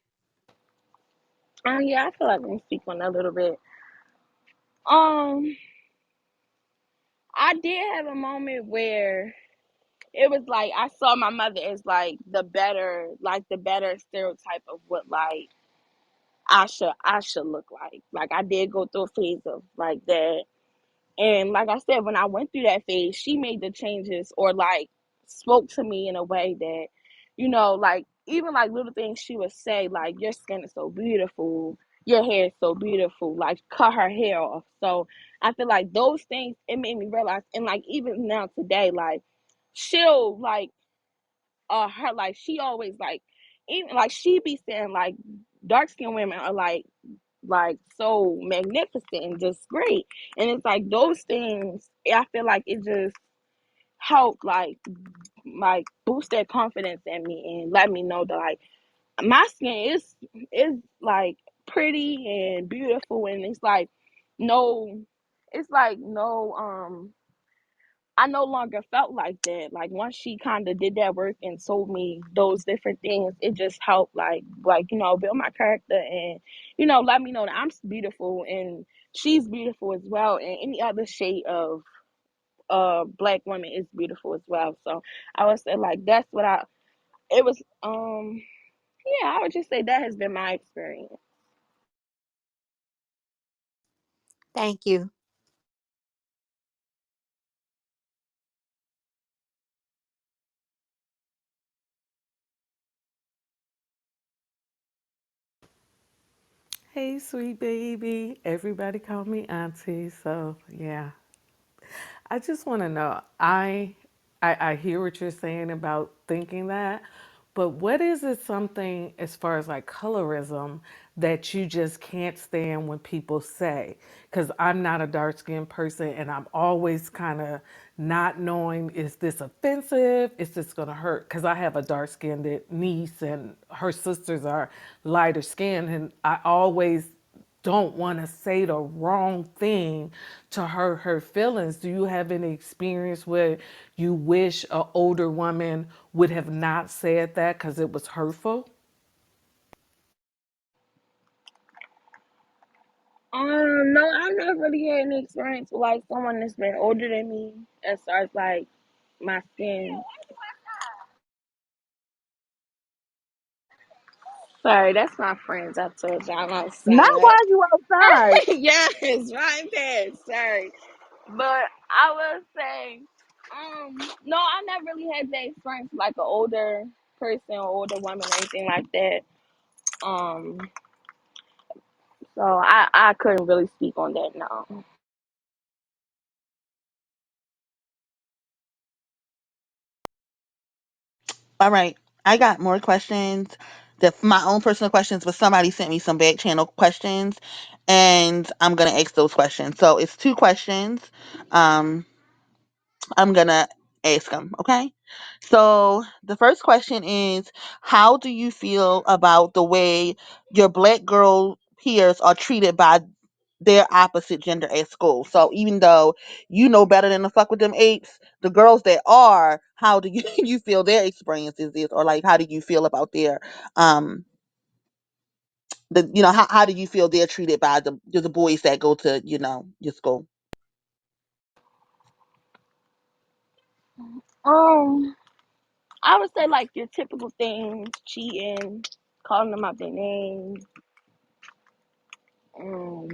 Yeah, I feel like we can speak on that a little bit. Um, I did have a moment where it was like I saw my mother as like the better stereotype of what like I should look like. Like I did go through a phase of like that. And like I said, when I went through that phase, she made the changes or like spoke to me in a way that, like even like little things she would say, like your skin is so beautiful, your hair is so beautiful, like cut her hair off. So I feel like those things it made me realize, and like even now today, like she'll like her like she always like even like she be saying like dark skinned women are like so magnificent and just great. And it's like those things I feel like it just helped like boost that confidence in me and let me know that like my skin is like pretty and beautiful and no it's like no I no longer felt like that. Like once she kind of did that work and told me those different things, it just helped build my character and let me know that I'm beautiful and she's beautiful as well and any other shade of black woman is beautiful as well. So I would say like that's what I it was yeah, I would just say that has been my experience. Thank you. Hey, sweet baby. Everybody call me auntie. So, yeah. I just want to know. I hear what you're saying about thinking that, but what is it something as far as like colorism that you just can't stand when people say? Because I'm not a dark skinned person and I'm always kind of not knowing, is this offensive? Is this going to hurt? Because I have a dark skinned niece and her sisters are lighter skinned, and I always don't want to say the wrong thing to hurt her feelings. Do you have any experience where you wish an older woman would have not said that because it was hurtful? No, I've never really had any experience with like someone that's been older than me as far as like my skin. Sorry, that's my friends. I told you I'm Not outside. while you outside. Yes, right there. Sorry, but I will say, no, I never really had that experience with, like an older person or older woman or anything like that. Um, so I couldn't really speak on that. No. All right. I got more questions. My own personal questions, but somebody sent me some back channel questions, and I'm gonna ask those questions. So it's two questions. Um, I'm gonna ask them. Okay. So the first question is, how do you feel about the way your black girl peers are treated by their opposite gender at school? So even though you know better than to fuck with them apes, the girls that are, how do you you feel their experiences is, or like how do you feel about their how do you feel they're treated by the boys that go to your school? Um, I would say like your typical things: cheating, calling them out their name, um,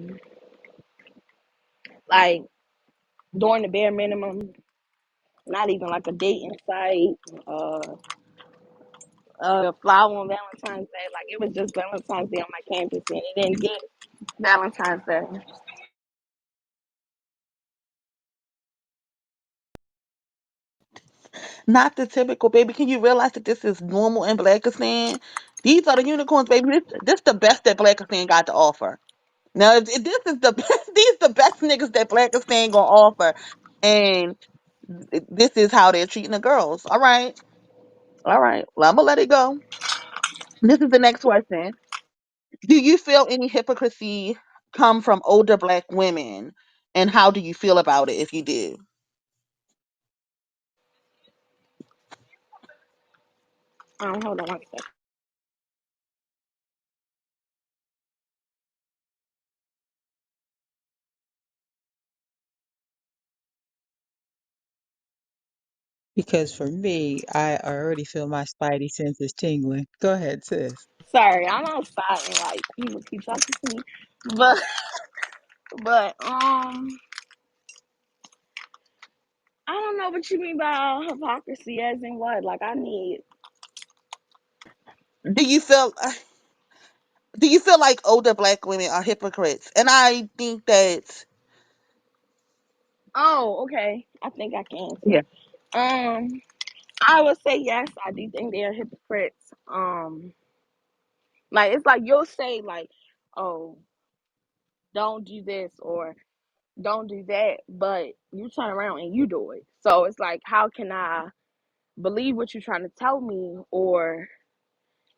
like doing the bare minimum, not even like a dating site, a flower on Valentine's Day. Like it was just Valentine's Day on my campus, and it didn't get Valentine's Day. Not the typical, baby. Can you realize that this is normal in Blackistan? These are the unicorns, baby. This the best that Blackistan got to offer. Now, if this is the best, these the best niggas that Blackistan gonna offer, and this is how they're treating the girls. All right, all right. Well, I'm gonna let it go. This is the next question. Do you feel any hypocrisy come from older black women, and how do you feel about it if you do? Hold on one second. Because for me, I already feel my spidey senses tingling. Go ahead, sis. Sorry, I'm outside and like people keep talking to me, but but I don't know what you mean by hypocrisy, as in what? Like I need. Do you feel do you feel like older black women are hypocrites? And I think that Oh, okay. I think I can answer. yeah. I would say yes. I do think they're hypocrites. Like it's like you'll say like, "Oh, don't do this," or "Don't do that," but you turn around and you do it. So it's like, how can I believe what you're trying to tell me, or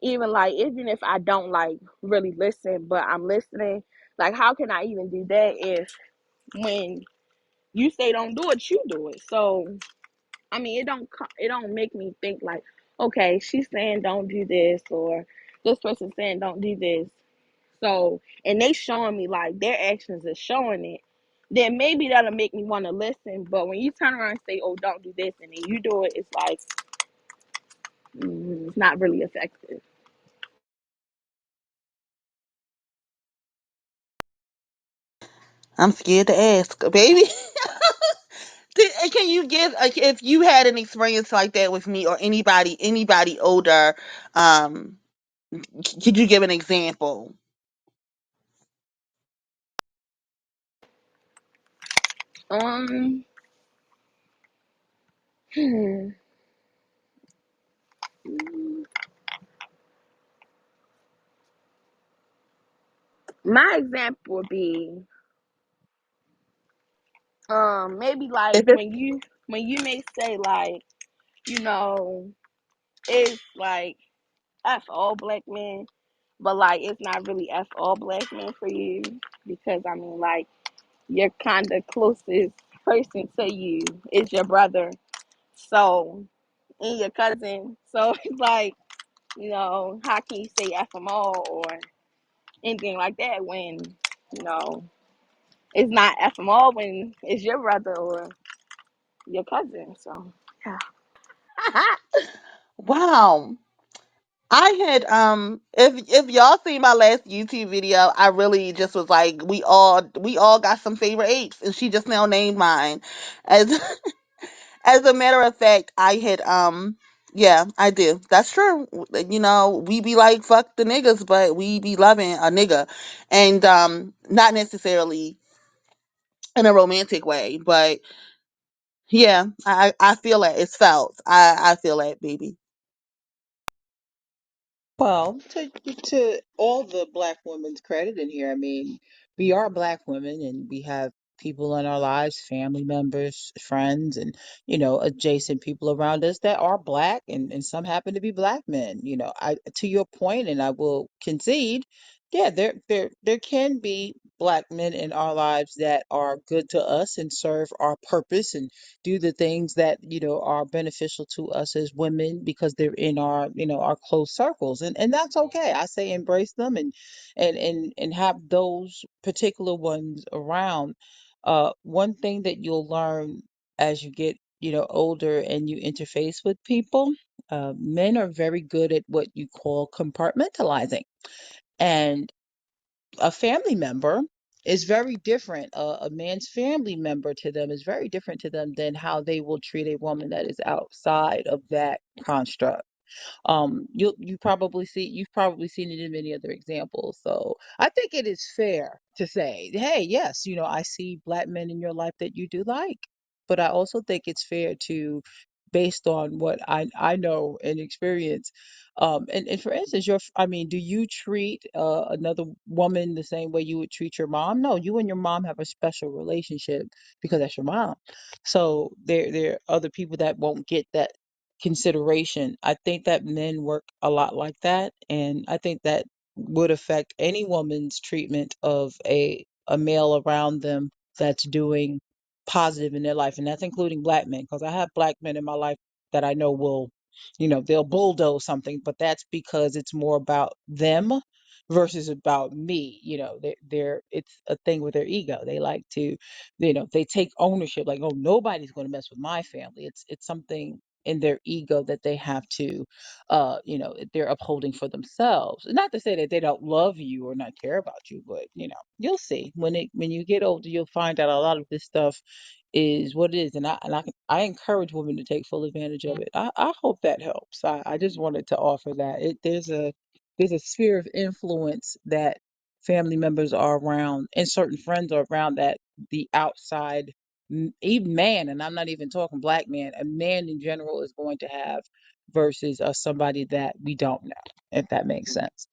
even like even if I don't like really listen, but I'm listening, like how can I even do that if when you say don't do it, you do it? So I mean, it don't make me think like, okay, she's saying don't do this, or this person saying don't do this. So and they showing me like their actions are showing it. Then maybe that'll make me want to listen. But when you turn around and say, "Oh, don't do this," and then you do it, it's like it's not really effective. I'm scared to ask, baby. Can you give like if you had an experience like that with me or anybody older, um could you give an example? Um, my example would be maybe like If it's when you may say like you know it's like F all black men, but like it's not really F all black men for you because I mean like your kind of closest person to you is your brother, so and your cousin. So it's like how can you say F them all or anything like that when you know It's not FMO when it's your brother or your cousin. So yeah. Wow. I had if y'all seen my last YouTube video, I really just was like, we all got some favorite apes, and she just now named mine. As as a matter of fact, I had yeah, I do. That's true. We be like fuck the niggas, but we be loving a nigga, and not necessarily in a romantic way, but yeah, I feel it. It's felt. I feel it, baby. Well, to all the black women's credit in here, I mean, we are black women and we have people in our lives, family members, friends, and adjacent people around us that are black, and some happen to be black men. I to your point, and I will concede, yeah, there can be black men in our lives that are good to us and serve our purpose and do the things that are beneficial to us as women because they're in our close circles, and that's okay. I say embrace them and have those particular ones around. One thing that you'll learn as you get older and you interface with people, men are very good at what you call compartmentalizing, and a family member is very different. A man's family member to them is very different to them than how they will treat a woman that is outside of that construct. You've probably seen it in many other examples. So I think it is fair to say, hey, yes, I see black men in your life that you do like, but I also think it's fair to, based on what I know and experience. And for instance, I mean, do you treat another woman the same way you would treat your mom? No, you and your mom have a special relationship because that's your mom. So there are other people that won't get that consideration. I think that men work a lot like that, and I think that would affect any woman's treatment of a male around them that's doing positive in their life, and that's including black men, because I have black men in my life that I know will, they'll bulldoze something, but that's because it's more about them versus about me. They're it's a thing with their ego. They like to, they take ownership, like, oh, nobody's going to mess with my family. It's something in their ego that they have to they're upholding for themselves. Not to say that they don't love you or not care about you, but you'll see when you get older, you'll find out a lot of this stuff is what it is. And I encourage women to take full advantage of it. I hope that helps. I just wanted to offer that. There's a sphere of influence that family members are around and certain friends are around that the outside, even man, and I'm not even talking black man, a man in general is going to have versus somebody that we don't know, if that makes sense.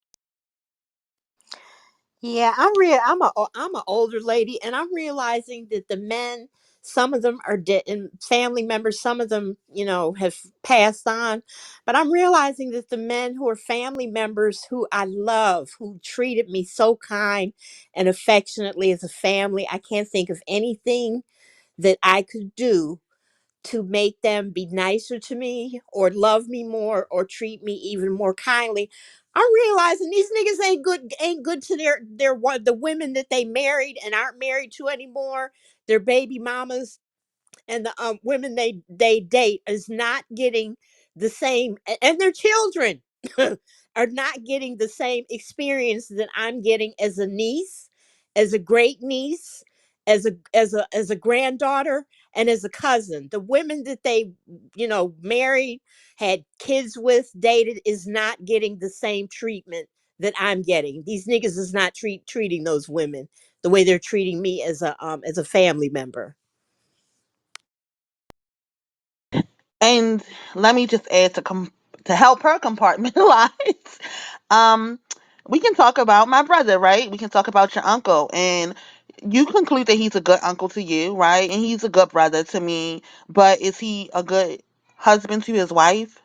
Yeah, I'm a older lady, and I'm realizing that the men, some of them are dead, and family members, some of them, have passed on. But I'm realizing that the men who are family members who I love, who treated me so kind and affectionately as a family, I can't think of anything that I could do to make them be nicer to me or love me more or treat me even more kindly. I'm realizing these niggas ain't good to the women that they married and aren't married to anymore. Their baby mamas and the women they date is not getting the same, and their children are not getting the same experience that I'm getting as a niece, as a great niece, as a granddaughter, and as a cousin. The women that they married, had kids with, dated, is not getting the same treatment that I'm getting. These niggas is not treating those women the way they're treating me as a family member. And let me just add to help her compartmentalize. Um, we can talk about my brother, right? We can talk about your uncle, and you conclude that he's a good uncle to you, right? And he's a good brother to me. But is he a good husband to his wife?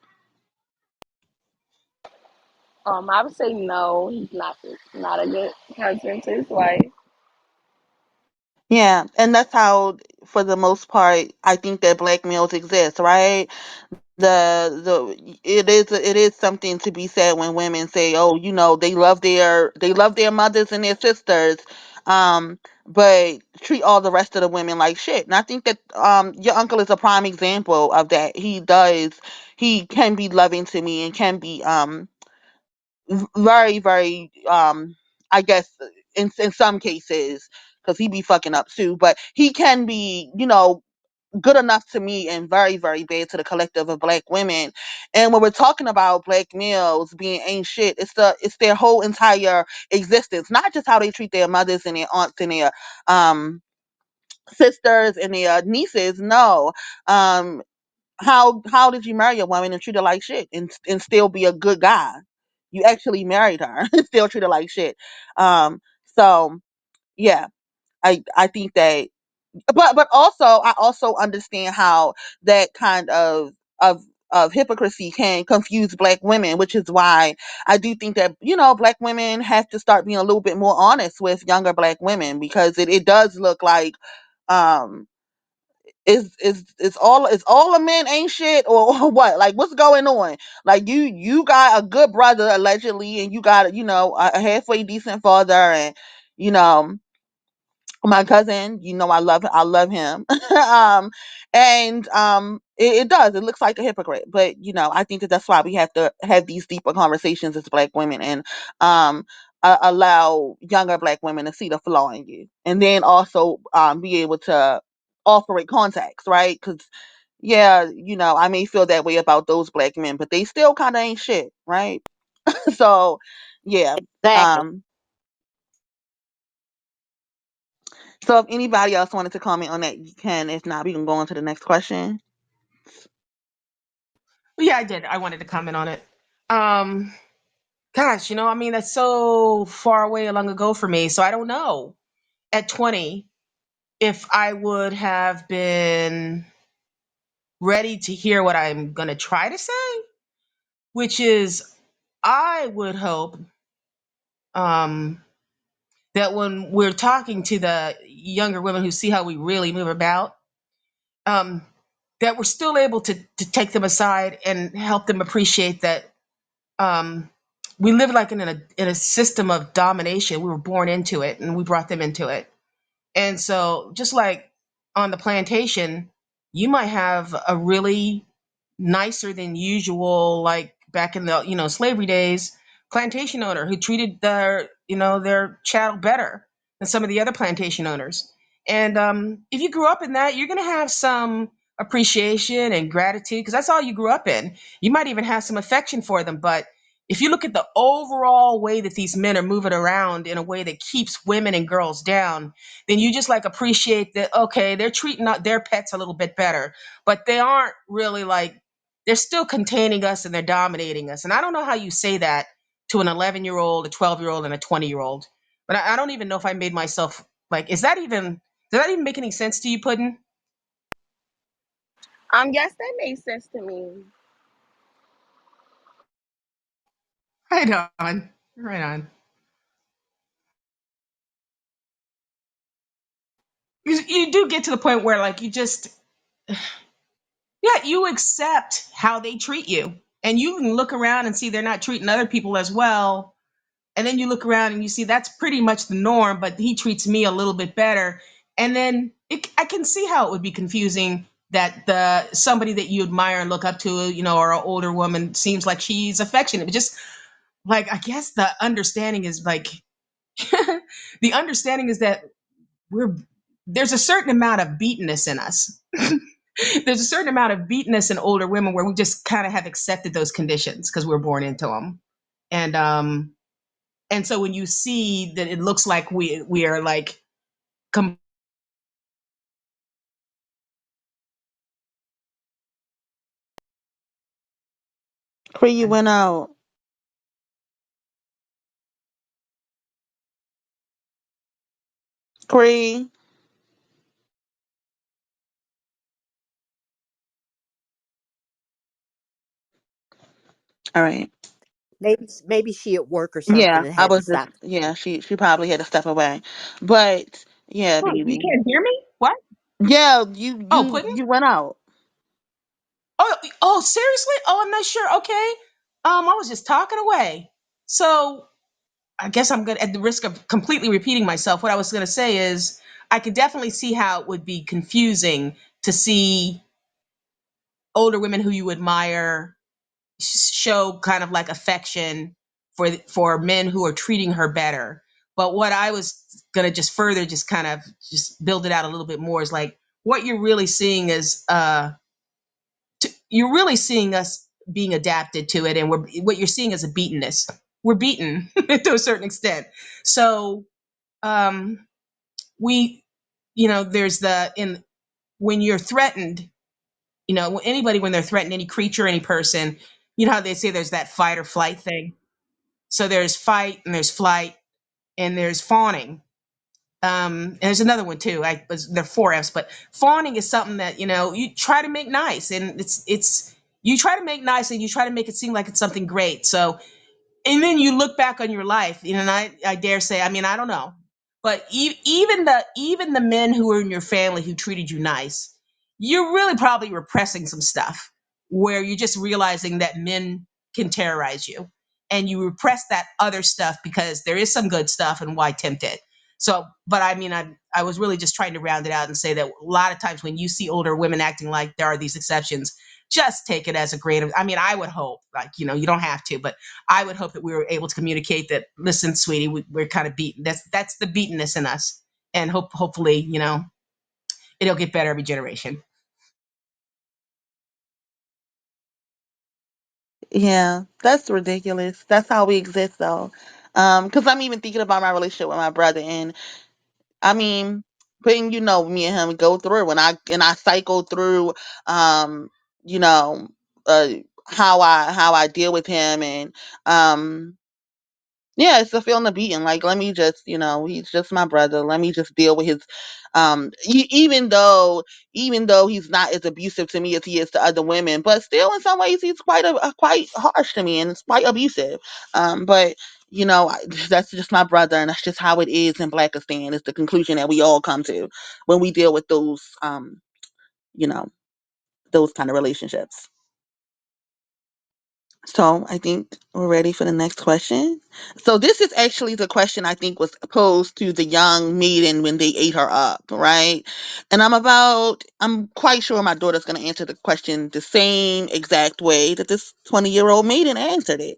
I would say no. He's not a good husband to his wife. Yeah, and that's how, for the most part, I think that black males exist, right? It is something to be said when women say, "Oh, they love their mothers and their sisters." but treat all the rest of the women like shit. And I think that your uncle is a prime example of that. He can be loving to me and can be very, very, I guess in some cases, because he be fucking up too, but he can be, good enough to me and very, very bad to the collective of black women. And when we're talking about black males being ain't shit, it's their whole entire existence, not just how they treat their mothers and their aunts and their um sisters and their nieces. No. How did you marry a woman and treat her like shit and still be a good guy? You actually married her and still treat her like shit. So yeah, I think that, but also I also understand how that kind of of hypocrisy can confuse black women, which is why I do think that black women have to start being a little bit more honest with younger black women, because it does look like um is all the men ain't shit, or what, like what's going on? Like you got a good brother allegedly, and you got a halfway decent father, and you know my cousin, I love him. It does, it looks like a hypocrite, but I think that that's why we have to have these deeper conversations as black women, and um allow younger black women to see the flaw in you, and then also be able to offer it context, right? Because yeah, I may feel that way about those black men, but they still kind of ain't shit, right? So yeah. Exactly. um So if anybody else wanted to comment on that, you can. If not, we can go on to the next question. Yeah, I did. I wanted to comment on it. Um, Gosh, I mean, that's so far away long ago for me. So I don't know at 20 if I would have been ready to hear what I'm going to try to say, which is I would hope um, that when we're talking to the younger women who see how we really move about, um, that we're still able to take them aside and help them appreciate that um, we live like in a system of domination. We were born into it, and we brought them into it. And so, just like on the plantation, you might have a really nicer than usual, like back in the slavery days, plantation owner who treated their chattel better than some of the other plantation owners. And if you grew up in that, you're going to have some appreciation and gratitude because that's all you grew up in. You might even have some affection for them, but if you look at the overall way that these men are moving around in a way that keeps women and girls down, then you just like appreciate that, okay, they're treating their pets a little bit better, but they aren't really like, they're still containing us and they're dominating us. And I don't know how you say that to an 11-year-old, a 12-year-old, and a 20-year-old. But I don't even know if I made myself like, does that even make any sense to you, Puddin? Yes, that makes sense to me. Right on. Right on. You do get to the point where like you just, yeah, you accept how they treat you. And you can look around and see they're not treating other people as well, and then you look around and you see that's pretty much the norm, but he treats me a little bit better. And then I can see how it would be confusing that the somebody that you admire and look up to, or an older woman seems like she's affectionate, but just like, I guess the understanding is like the understanding is that we're there's a certain amount of beatenness in us. There's a certain amount of beatenness in older women where we just kind of have accepted those conditions because we were born into them. And so when you see that it looks like we are like com- Cree, you went out. Cree. All right. Maybe she at work or something Yeah, and I had to was just, stop. yeah, she probably had to step away. But yeah, oh, you baby. can't hear me? What? Yeah, you Oh, you Puddin? you went out. Oh, seriously? Oh, I'm not sure. Okay. I was just talking away. So I guess I'm good at the risk of completely repeating myself. What I was going to say is I could definitely see how it would be confusing to see older women who you admire show kind of like affection for men who are treating her better. But what I was going to just further just kind of just build it out a little bit more is like what you're really seeing is you're really seeing us being adapted to it, and what you're seeing is a beatenness. We're beaten to a certain extent. So um we there's the in when you're threatened, anybody, when they're threatened, any creature, any person, you know how they say there's that fight or flight thing. So there's fight and there's flight and there's fawning. And there's another one too. There are four F's, but fawning is something that you try to make nice, and it's you try to make nice, and you try to make it seem like it's something great. So and then you look back on your life, and I dare say, I mean, I don't know, but even the men who were in your family who treated you nice, you're really probably repressing some stuff where you're just realizing that men can terrorize you, and you repress that other stuff because there is some good stuff, and why tempt it? So, but I mean, I was really just trying to round it out and say that a lot of times when you see older women acting like there are these exceptions, just take it as a grain of. I mean, I would hope, like, you don't have to, but I would hope that we were able to communicate that, listen, sweetie, we're kind of beaten. That's the beatenness in us, and hopefully, it'll get better every generation. Yeah, that's ridiculous. That's how we exist, though. Because I'm even thinking about my relationship with my brother, and I mean, putting me and him go through when I cycle through, um, you know, uh, how I deal with him, and um, yeah, it's a feeling of beating. Like, let me just, he's just my brother. Let me just deal with his, even though he's not as abusive to me as he is to other women, but still in some ways he's quite harsh to me, and it's quite abusive. But that's just my brother, and that's just how it is in Blackistan. It's the conclusion that we all come to when we deal with you know, those kind of relationships. So I think we're ready for the next question. So this is actually the question I think was posed to the young maiden when they ate her up, right? And I'm quite sure my daughter's going to answer the question the same exact way that this 20-year-old maiden answered it.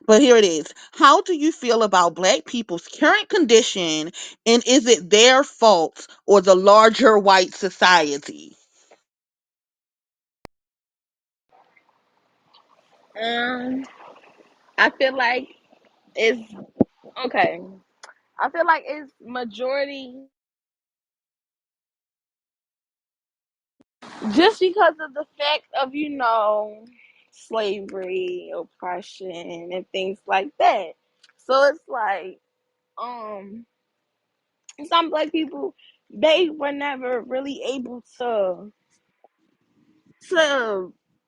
But here it is. How do you feel about Black people's current condition, and is it their fault or the larger white society? Um, I feel like it's okay. I feel like it's majority just because of the fact of slavery, oppression, and things like that. So it's like um some Black people, they were never really able to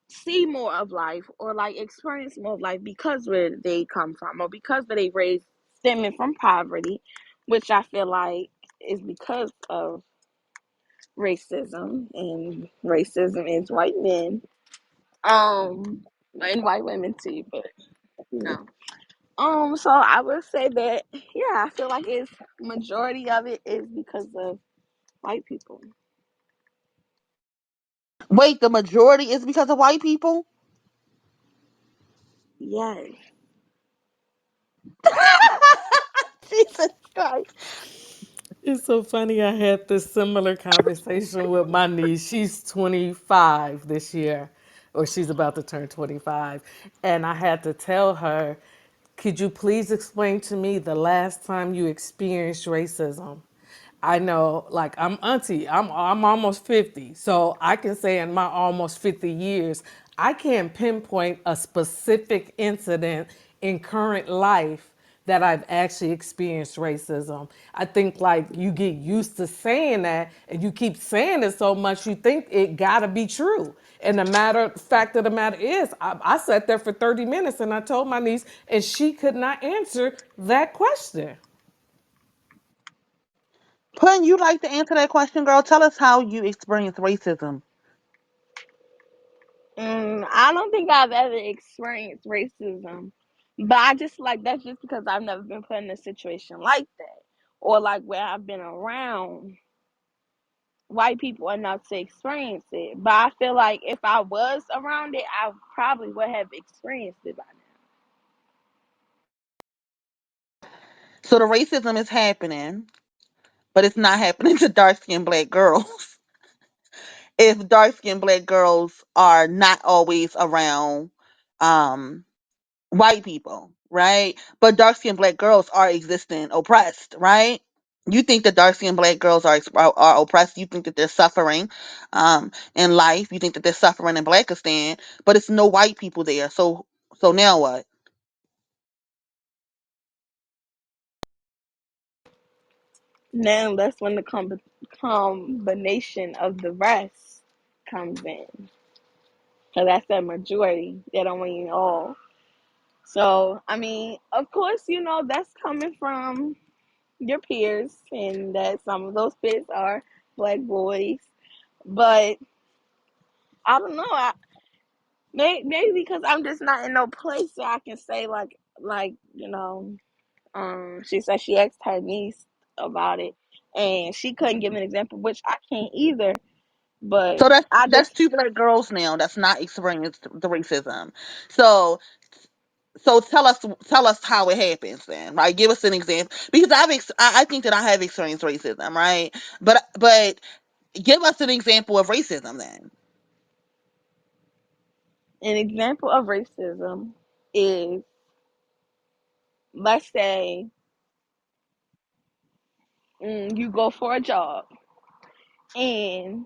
see more of life or like experience more of life because where they come from or because where they raised stemming from poverty, which I feel like is because of racism, and racism is white men, um and white women too, but you know. So I would say that, yeah, I feel like it's majority of it is because of white people. Wait, the majority is because of white people? Yes. Jesus Christ. It's so funny. I had this similar conversation with my niece. She's 25 this year, or she's about to turn 25. And I had to tell her, could you please explain to me the last time you experienced racism? I know, like, I'm auntie. I'm almost 50, so I can say in my almost 50 years, I can't pinpoint a specific incident in current life that I've actually experienced racism. I think like you get used to saying that, and you keep saying it so much, you think it gotta be true. And the fact of the matter is, I sat there for 30 minutes and I told my niece, and she could not answer that question. Pun, you like to answer that question, girl? Tell us how you experience racism. I don't think I've ever experienced racism But I just like that's just because I've never been put in a situation like that, or like where I've been around white people enough to experience it. But I feel like if I was around it, I probably would have experienced it by now. So the racism is happening, but it's not happening to dark skinned black girls. If dark skinned black girls are not always around um white people, right? But dark skinned black girls are existing oppressed, right? You think that dark skinned black girls are oppressed. You think that they're suffering in life. You think that they're suffering in Blackistan, but it's no white people there. So now what? Now that's when the combination of the rest comes in. So that's that majority that don't mean all. So I mean, of course, that's coming from your peers, and that some of those peers are black boys. But I don't know. Maybe because I'm just not in no place where I can say she said she asked her niece about it, and she couldn't give an example, which I can't either. But So that's I that's just two black girls now that's not experienced the racism. So so tell us how it happens then, right? Give us an example because I think that I have experienced racism, right? But give us an example of racism then. an example of racism is, let's say, you go for a job, and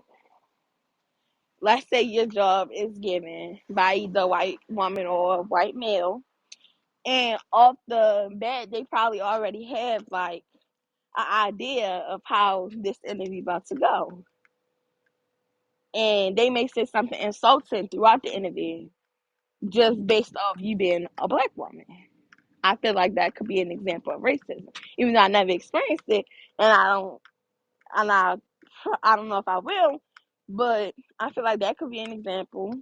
let's say your job is given by either a white woman or a white male, and off the bat they probably already have like an idea of how this interview about to go, and they may say something insulting throughout the interview just based off you being a black woman. I feel like that could be an example of racism, even though I never experienced it, and and I, I don't know if I will, but I feel like that could be an example.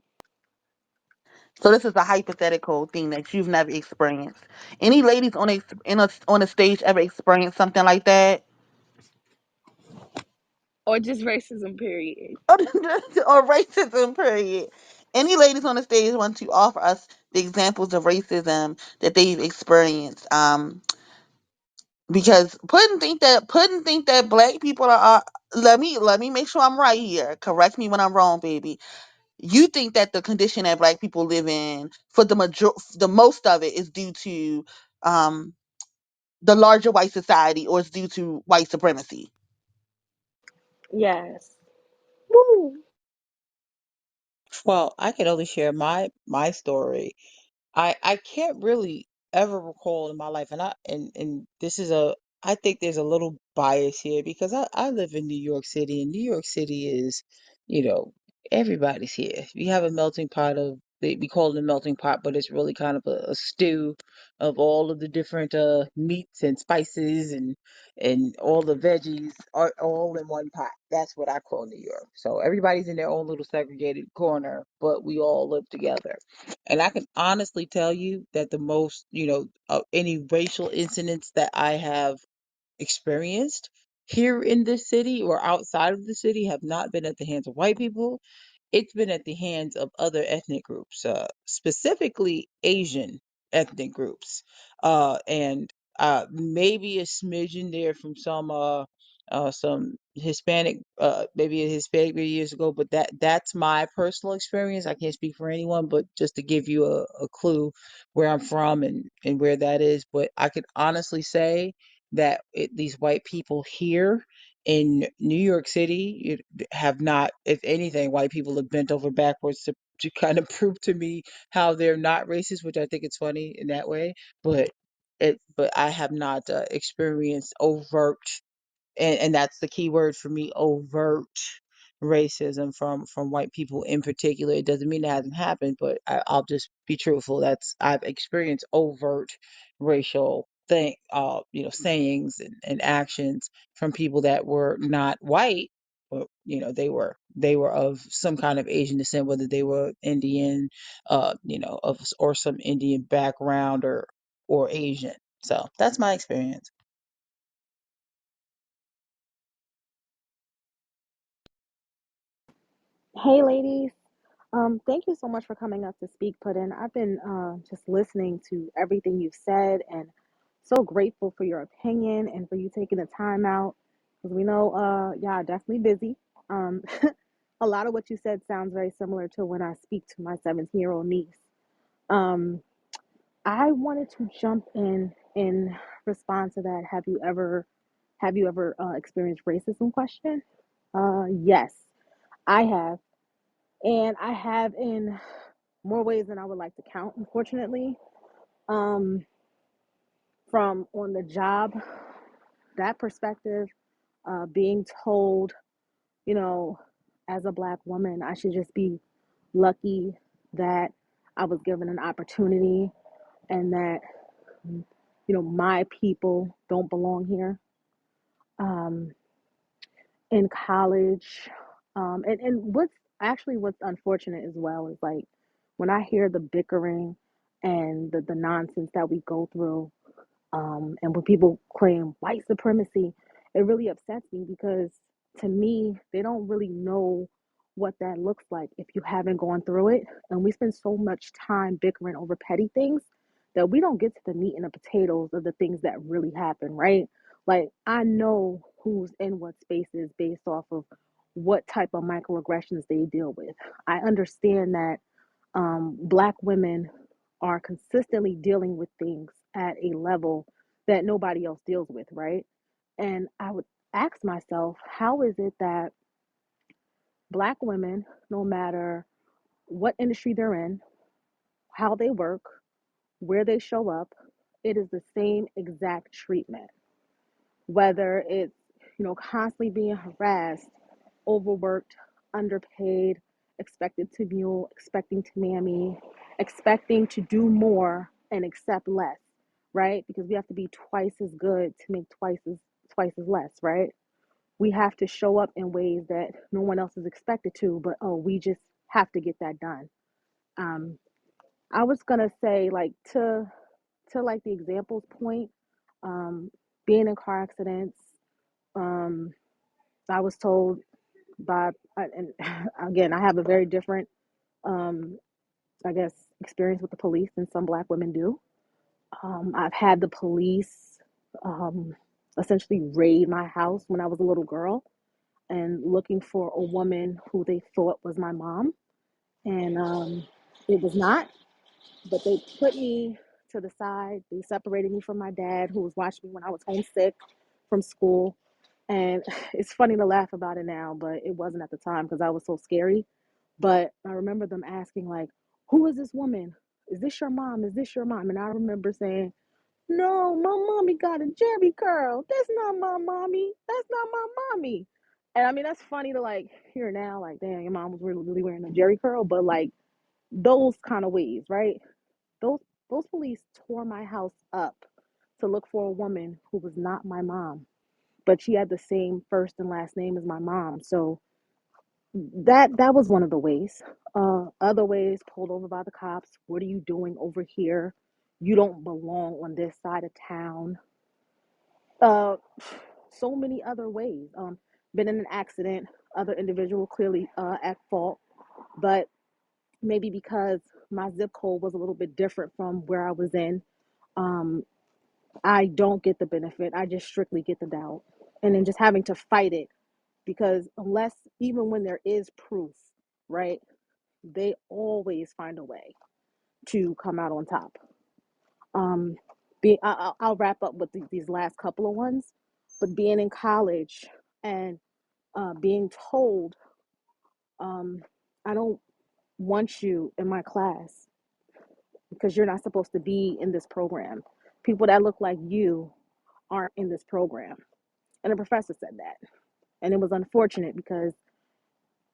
So this is a hypothetical thing that you've never experienced. Any ladies on a stage ever experienced something like that? Or just racism, period. Or racism period. Any ladies on the stage want to offer us the examples of racism that they've experienced? Because Puddin think that black people are let me make sure I'm right here. Correct me when I'm wrong, baby. You think that the condition that black people live in for the most of it is due to um the larger white society, or it's due to white supremacy? Yes. Woo. Well, I can only share my story. I can't really ever recall in my life, and and this is a I think there's a little bias here because I live in New York City, and New York City is, you know, everybody's here. We have a melting pot of we call it a melting pot, but it's really kind of a stew of all of the different meats and spices and all the veggies are all in one pot. That's what I call New York. So everybody's in their own little segregated corner, but we all live together. And I can honestly tell you that the most, any racial incidents that I have experienced here in this city or outside of the city have not been at the hands of white people. It's been at the hands of other ethnic groups, specifically Asian ethnic groups, and maybe a smidgen there from some Hispanic, maybe a Hispanic years ago. But that's my personal experience. I can't speak for anyone, but just to give you a clue where I'm from and where that is. But I can honestly say that these white people here in New York City have not, if anything, white people have bent over backwards to kind of prove to me how they're not racist, which I think it's funny in that way. But but I have not experienced overt, and that's the key word for me, overt racism from white people in particular. It doesn't mean it hasn't happened, but I'll just be truthful. That's I've experienced overt racial sayings and actions from people that were not white, but they were of some kind of Asian descent, whether they were Indian, of or some Indian background, or Asian. So that's my experience. Hey, ladies. Thank you so much for coming up to speak, Puddin. I've been just listening to everything you've said and so grateful for your opinion and for you taking the time out because we know y'all are definitely busy. Um, a lot of what you said sounds very similar to when I speak to my 17-year-old niece. Um, I wanted to jump in response to that. Have you ever experienced racism question? Yes, I have. And I have in more ways than I would like to count, unfortunately. Um, from on the job, that perspective, being told, you know, as a Black woman, I should just be lucky that I was given an opportunity and that, my people don't belong here. Um, in college, and what's unfortunate as well is like when I hear the bickering and the nonsense that we go through. And when people claim white supremacy, it really upsets me because to me, they don't really know what that looks like if you haven't gone through it. And we spend so much time bickering over petty things that we don't get to the meat and the potatoes of the things that really happen, right? Like, I know who's in what spaces based off of what type of microaggressions they deal with. I understand that Black women are consistently dealing with things at a level that nobody else deals with, right? And I would ask myself, how is it that Black women, no matter what industry they're in, how they work, where they show up, it is the same exact treatment? Whether it's, constantly being harassed, overworked, underpaid, expected to mule, expecting to mammy, expecting to do more and accept less, right? Because we have to be twice as good to make twice as less, right? We have to show up in ways that no one else is expected to, but oh, we just have to get that done. Um, I was gonna say, like, to like the examples point, um, being in car accidents. Um, I was told by, and again, I have a very different, um, I guess, experience with the police than some Black women do. I've had the police um, essentially raid my house when I was a little girl and looking for a woman who they thought was my mom, and it was not. But they put me to the side. They separated me from my dad, who was watching me when I was homesick from school. And it's funny to laugh about it now, but it wasn't at the time because I was so scary. But I remember them asking, like, who is this woman? Is this your mom? Is this your mom? And I remember saying, no, my mommy got a Jerry curl. That's not my mommy. That's not my mommy. And I mean, that's funny to like hear now, like, damn, your mom was really wearing a Jerry curl, but like those kind of ways, right? Those those police tore my house up to look for a woman who was not my mom, but she had the same first and last name as my mom. So that was one of the ways. Other ways, pulled over by the cops. What are you doing over here? You don't belong on this side of town. Uh, so many other ways. Been in an accident. Other individual clearly at fault, but maybe because my zip code was a little bit different from where I was in. Um, I don't get the benefit. I just strictly get the doubt. And then just having to fight it because unless, even when there is proof, right, they always find a way to come out on top. Um, I'll wrap up with these last couple of ones, but being in college and being told, um, I don't want you in my class because you're not supposed to be in this program. People that look like you aren't in this program. And the professor said that. And it was unfortunate because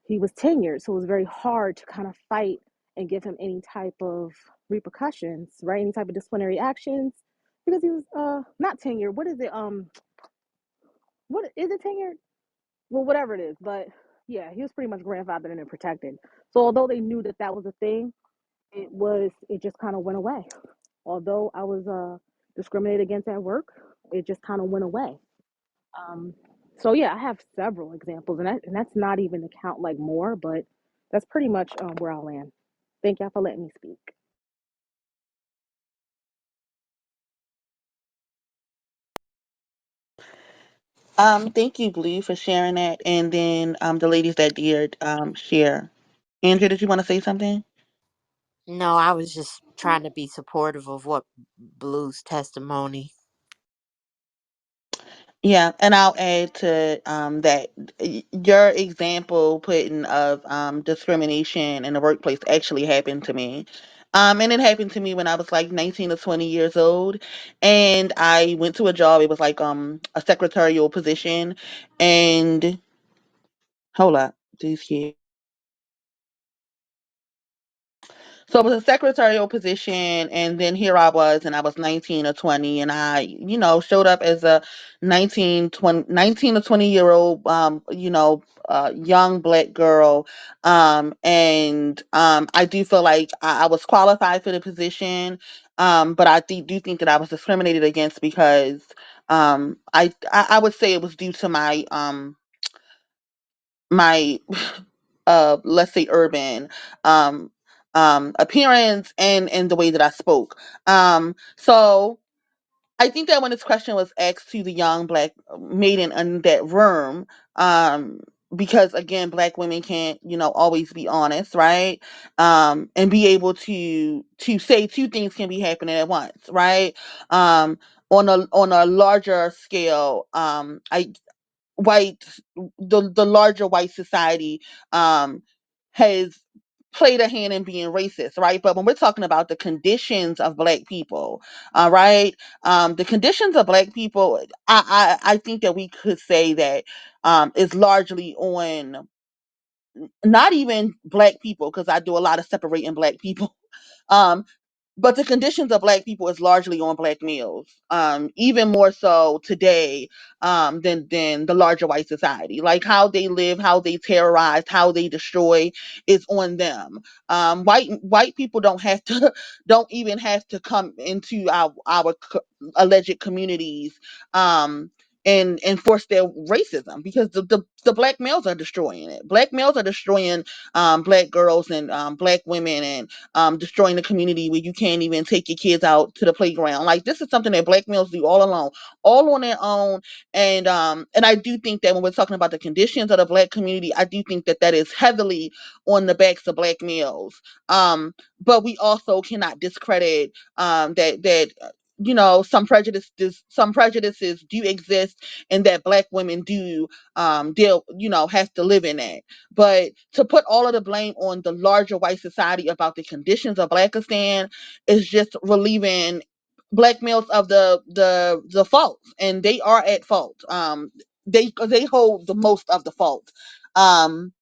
he was tenured. So it was very hard to kind of fight and give him any type of repercussions, right? Any type of disciplinary actions because he was not tenured. What is it? What is it, tenured? Well, whatever it is. But yeah, he was pretty much grandfathered and protected. So although they knew that that was a thing, it just kind of went away. Although I was discriminated against at work, it just kind of went away. Um, so yeah, I have several examples, and that's not even to count like more, but that's pretty much where I land. Thank y'all for letting me speak. Thank you, Blue, for sharing that, and then the ladies that did share. Andrea, did you want to say something? No, I was just trying to be supportive of what Blue's testimony. Yeah, and I'll add to that your example putting of discrimination in the workplace actually happened to me. And it happened to me when I was like 19 or 20 years old, and I went to a job. It was like a secretarial position, and hold up, these kids. So it was a secretarial position, and then here I was, and I was 19 or 20, and I, showed up as a 19 or 20-year old, young black girl. And I do feel like I was qualified for the position, but I do think that I was discriminated against because I would say it was due to my let's say urban um appearance and the way that I spoke. So I think that when this question was asked to the young black maiden in that room, um because again black women can't always be honest, right? And be able to say two things can be happening at once, right? On a larger scale, I white the larger white society um has played a hand in being racist, right? But when we're talking about the conditions of black people, all right, the conditions of black people, I think that we could say that is largely on not even black people, because I do a lot of separating black people. um but the conditions of black people is largely on black males, even more so today than the larger white society. Like how they live, how they terrorize, how they destroy is on them. White people don't have to don't even have to come into our alleged communities and enforce their racism, because the black males are destroying it. Black males are destroying black girls and black women, and destroying the community where you can't even take your kids out to the playground. Like this is something that black males do all alone, all on their own. And I do think that when we're talking about the conditions of the black community, I do think that that is heavily on the backs of black males. But we also cannot discredit that some prejudices do exist, and that black women do deal have to live in that. But to put all of the blame on the larger white society about the conditions of Blackistan is just relieving black males of the fault, and they are at fault. They hold the most of the fault. Um,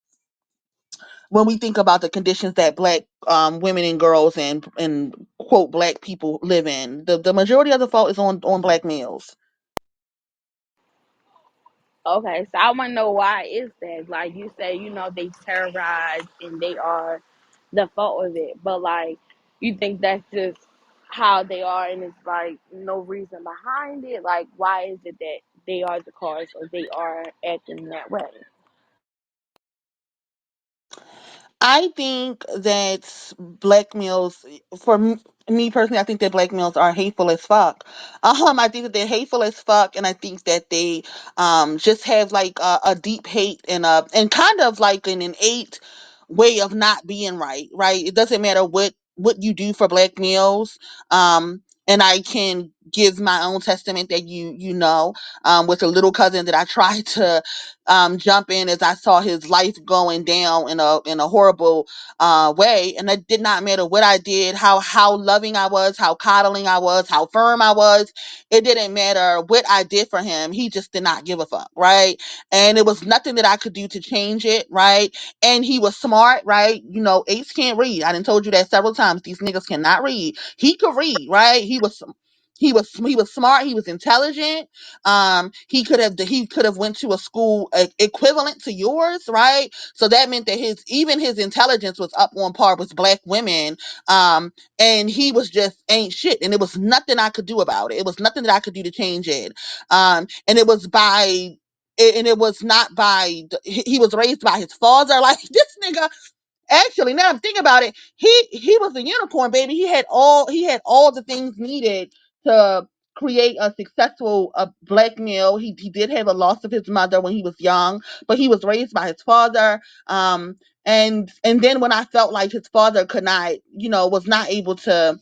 when we think about the conditions that black women and girls and quote black people live in, the majority of the fault is on black males. Okay, so I want to know why is that? Like you say, they terrorize and they are the fault of it, but like you think that's just how they are, and it's like no reason behind it. Like, why is it that they are the cause or they are acting that way? I think that black males, me personally, I think that black males are hateful as fuck. I think that they're hateful as fuck, and I think that they just have like a deep hate and kind of like an innate way of not being right. Right? It doesn't matter what you do for black males. And I can give my own testament that with a little cousin that I tried to jump in as I saw his life going down in a horrible way, and it did not matter what I did, how loving I was, how coddling I was, how firm I was. It didn't matter what I did for him. He just did not give a fuck, right? And it was nothing that I could do to change it, right? And he was smart, right? Apes can't read. I done told you that several times. These niggas cannot read. He could read, right? He was. he was smart, he was intelligent. He could have went to a school equivalent to yours, right? So that meant that his intelligence was up on par with black women. And he was just ain't shit, and it was nothing I could do about it. It was nothing that I could do to change it. And it was by and it was not by he was raised by his father. Like, this nigga. Actually, now I'm thinking about it, he was a unicorn, baby. He had all the things needed to create a successful black male. He did have a loss of his mother when he was young, but he was raised by his father. And then when I felt like his father could not, was not able to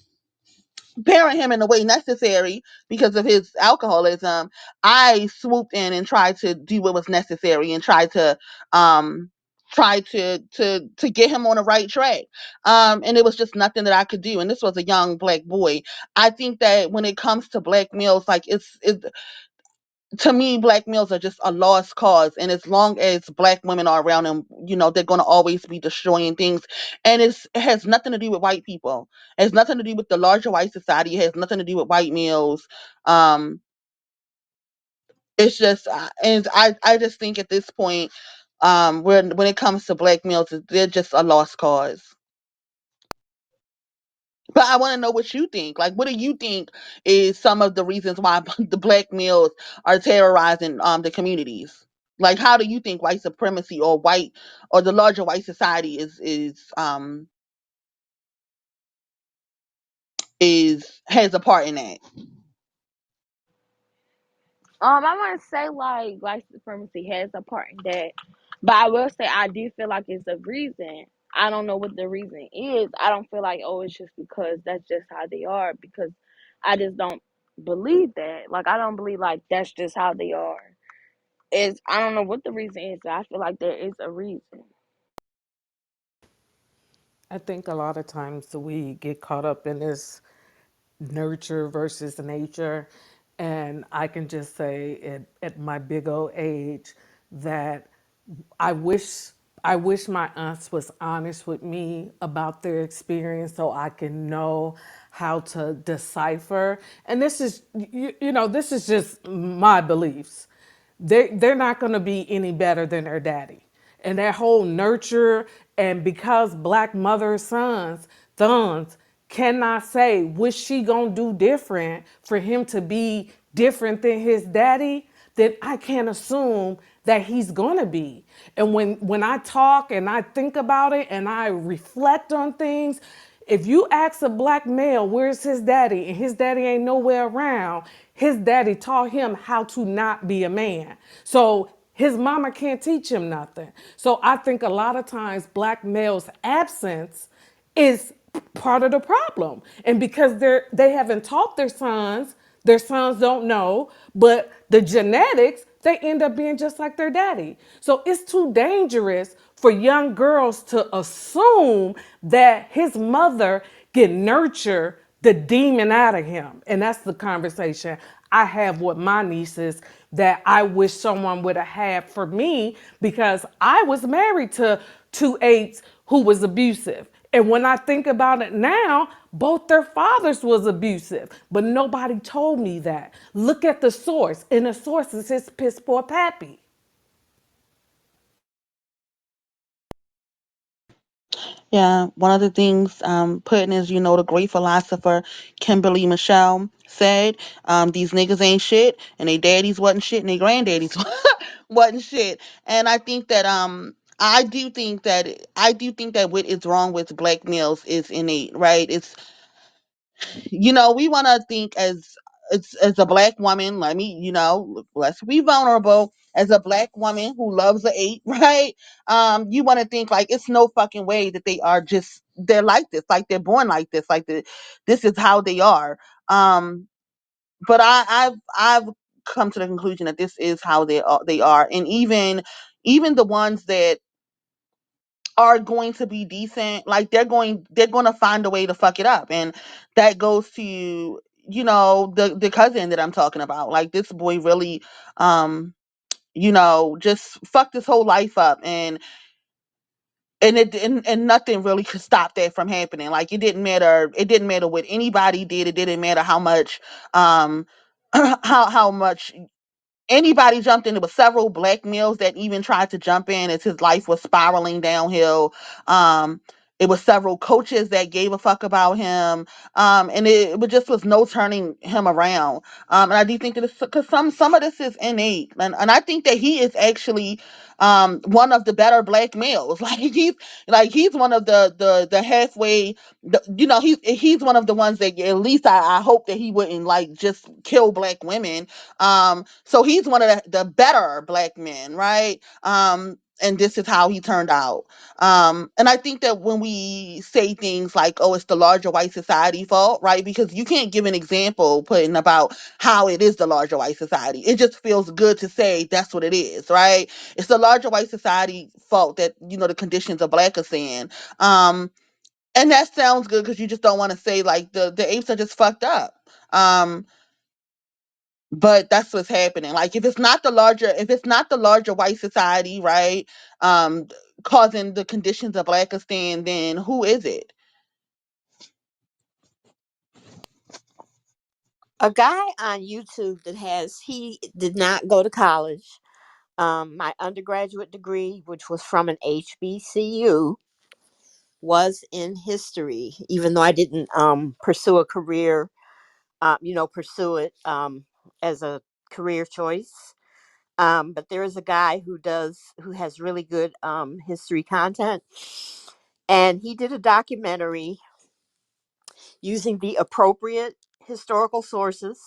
parent him in the way necessary because of his alcoholism, I swooped in and tried to do what was necessary and um tried to get him on the right track. And it was just nothing that I could do. And this was a young black boy. I think that when it comes to black males, like, it's to me, black males are just a lost cause. And as long as black women are around them, they're going to always be destroying things. And it has nothing to do with white people. It has nothing to do with the larger white society. It has nothing to do with white males. um it's just and I just think at this point, when it comes to black males, they're just a lost cause. But I want to know what you think. Like, what do you think is some of the reasons why the black males are terrorizing the communities? Like, how do you think white supremacy or the larger white society is has a part in that? I want to say like white supremacy has a part in that, but I will say I do feel like it's a reason. I don't know what the reason is. I don't feel like, oh, it's just because that's just how they are, because I just don't believe that. Like, I don't believe like that's just how they are. Is I don't know what the reason is. I feel like there is a reason. I think a lot of times we get caught up in this nurture versus nature. And I can just say at my big old age that I wish I wish my aunts was honest with me about their experience so I can know how to decipher. And this is this is just my beliefs. They're not going to be any better than their daddy. And that whole nurture, and because black mothers sons cannot say what she gonna do different for him to be different than his daddy, then I can't assume that he's gonna be. And when I talk and I think about it and I reflect on things, if you ask a black male where's his daddy and his daddy ain't nowhere around, his daddy taught him how to not be a man. So his mama can't teach him nothing. So I think a lot of times black males' absence is part of the problem. And because they haven't taught their sons don't know, but the genetics, they end up being just like their daddy. So it's too dangerous for young girls to assume that his mother can nurture the demon out of him. And that's the conversation I have with my nieces that I wish someone would have had for me, because I was married to two eights who was abusive. And when I think about it now, both their fathers was abusive, but nobody told me that. Look at the source, and the source is his piss poor pappy. Yeah, one of the things putting is, the great philosopher Kimberly Michelle said, these niggas ain't shit, and they daddies wasn't shit, and they granddaddies wasn't shit. And I do think that what is wrong with black males is innate, right? We want to think as a black woman. Let's be vulnerable. As a black woman who loves a eight, right? You want to think like it's no fucking way that they're like this, like they're born like this, this is how they are. But I've come to the conclusion that this is how they are, and even the ones that are going to be decent, like they're going to find a way to fuck it up. And that goes to, the cousin that I'm talking about. Like, this boy really, just fucked his whole life up. And and nothing really could stop that from happening. Like it didn't matter what anybody did. It didn't matter how much how much anybody jumped in. There was several black males that even tried to jump in as his life was spiraling downhill. Um, it was several coaches that gave a fuck about him, and just was no turning him around. And I do think that it's because some of this is innate, and I think that he is actually one of the better black males. He's one of the halfway. He's one of the ones that at least I hope that he wouldn't like just kill black women. So he's one of the better black men, right? And this is how he turned out. And I think that when we say things like, oh, it's the larger white society fault, right? Because you can't give an example putting about how it is the larger white society. It just feels good to say that's what it is, right? It's the larger white society fault that, the conditions of black are in. And that sounds good because you just don't want to say like the apes are just fucked up. Um, but that's what's happening. Like if it's not the larger white society, right, um causing the conditions of blackistan, then who is it? A guy on YouTube that he did not go to college. My undergraduate degree, which was from an HBCU, was in history, even though I didn't pursue a career, pursue it as a career choice. But there is a guy who has really good history content, and he did a documentary using the appropriate historical sources,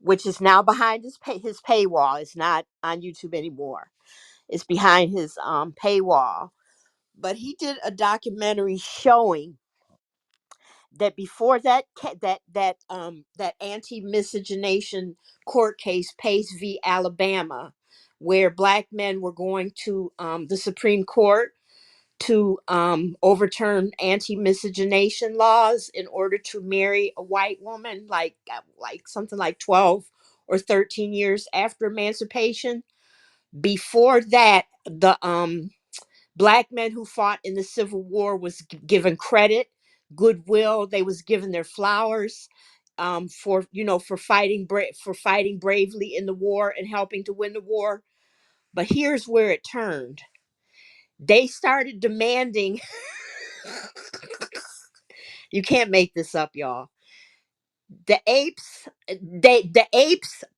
which is now behind his paywall. It's not on YouTube anymore. It's behind his paywall. But he did a documentary showing that before that anti-miscegenation court case, Pace v. Alabama, where black men were going to the Supreme Court to overturn anti-miscegenation laws in order to marry a white woman, like something like 12 or 13 years after emancipation. Before that, the black men who fought in the Civil War was given credit, goodwill. They was given their flowers for fighting bravely in the war and helping to win the war. But here's where it turned. They started demanding. You can't make this up, y'all. The apes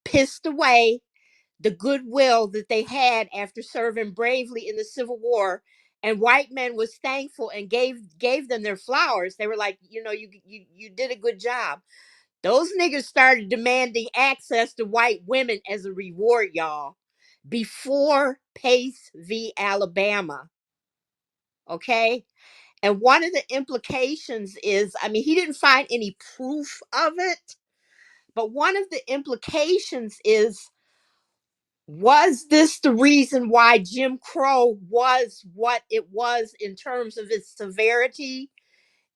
pissed away the goodwill that they had after serving bravely in the Civil War, and white men was thankful and gave them their flowers. They were like, you did a good job. Those niggas started demanding access to white women as a reward, y'all, before Pace v. Alabama. Okay. And one of the implications is, I mean, he didn't find any proof of it, but one of the implications is, was this the reason why Jim Crow was what it was in terms of its severity,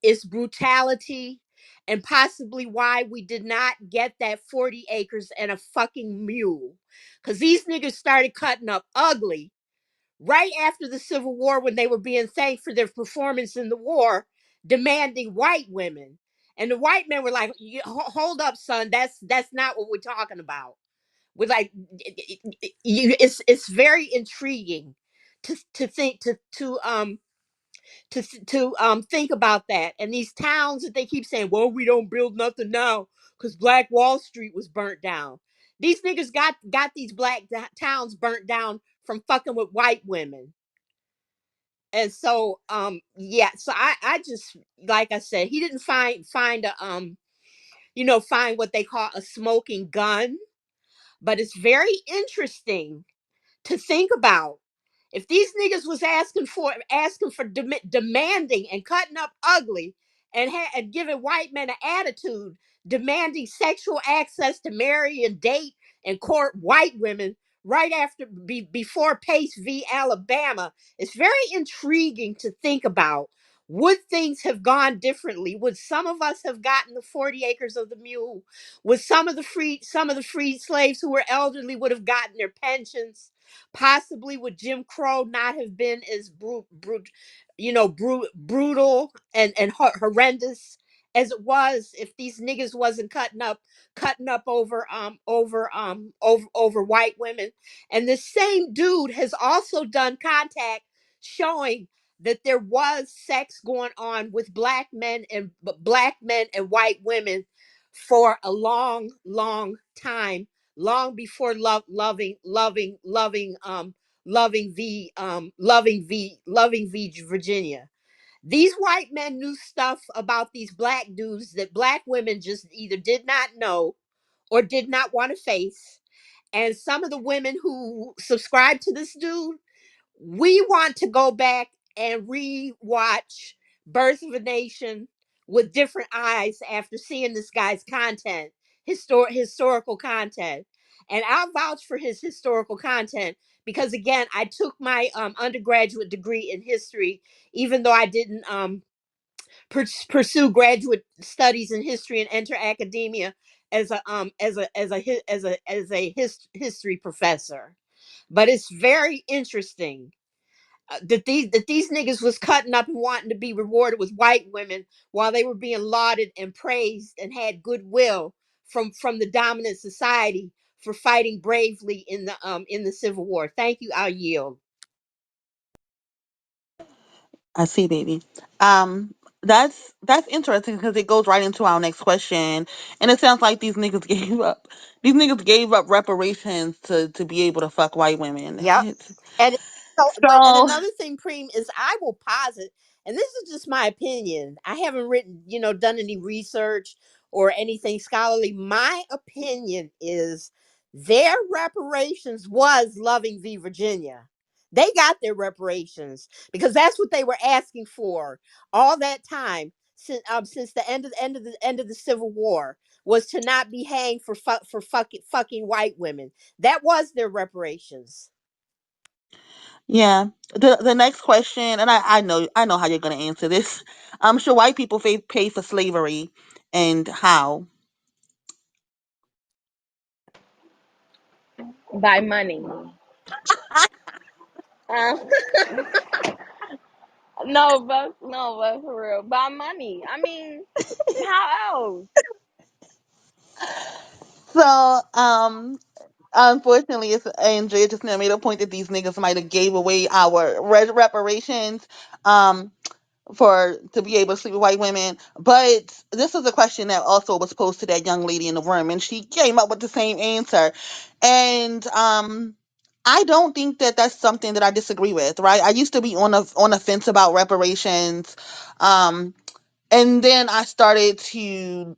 its brutality, and possibly why we did not get that 40 acres and a fucking mule? Because these niggas started cutting up ugly right after the Civil War when they were being thanked for their performance in the war, demanding white women. And the white men were like, hold up, son, that's not what we're talking about. With like, it's very intriguing to think to think about that. And these towns that they keep saying, well, we don't build nothing now because Black Wall Street was burnt down. These niggas got these black towns burnt down from fucking with white women. And so yeah, so I just, like I said, he didn't find a find what they call a smoking gun, but it's very interesting to think about. If these niggas was demanding and cutting up ugly and giving white men an attitude, demanding sexual access to marry and date and court white women right after before Pace v. Alabama, it's very intriguing to think about Would things have gone differently? Would some of us have gotten the 40 acres of the mule? Would some of the freed slaves who were elderly would have gotten their pensions? Possibly would Jim Crow not have been as brutal and horrendous as it was if these niggas wasn't cutting up over white women? And the same dude has also done contact showing that there was sex going on with black men and white women for a long, long time, long before loving v Virginia. These white men knew stuff about these black dudes that black women just either did not know or did not want to face. And some of the women who subscribe to this dude, we want to go back and re-watch Birth of a Nation with different eyes after seeing this guy's content, historical content. And I'll vouch for his historical content because again, I took my undergraduate degree in history, even though I didn't pursue graduate studies in history and enter academia as a history professor. But it's very interesting that these niggas was cutting up and wanting to be rewarded with white women while they were being lauded and praised and had goodwill from the dominant society for fighting bravely in the Civil War. Thank you. I'll yield. I see, baby. Um, that's interesting because it goes right into our next question, and it sounds like these niggas gave up. These niggas gave up reparations to be able to fuck white women. Yep. And and So another thing, Preem, is I will posit, and this is just my opinion. I haven't done any research or anything scholarly. My opinion is their reparations was loving v Virginia. They got their reparations because that's what they were asking for all that time since the end of the Civil War was to not be hanged for fucking white women. That was their reparations. yeah, the next question, and I know how you're gonna answer this. Should white people pay for slavery, and how? By money. Um, no, but for real, by money. I mean, how else? So unfortunately, it's Andrea just now made a point that these niggas might have gave away our reparations. For to be able to sleep with white women. But this was a question that also was posed to that young lady in the room, and she came up with the same answer. And I don't think that that's something that I disagree with. Right? I used to be on the fence about reparations. Um, and then I started to,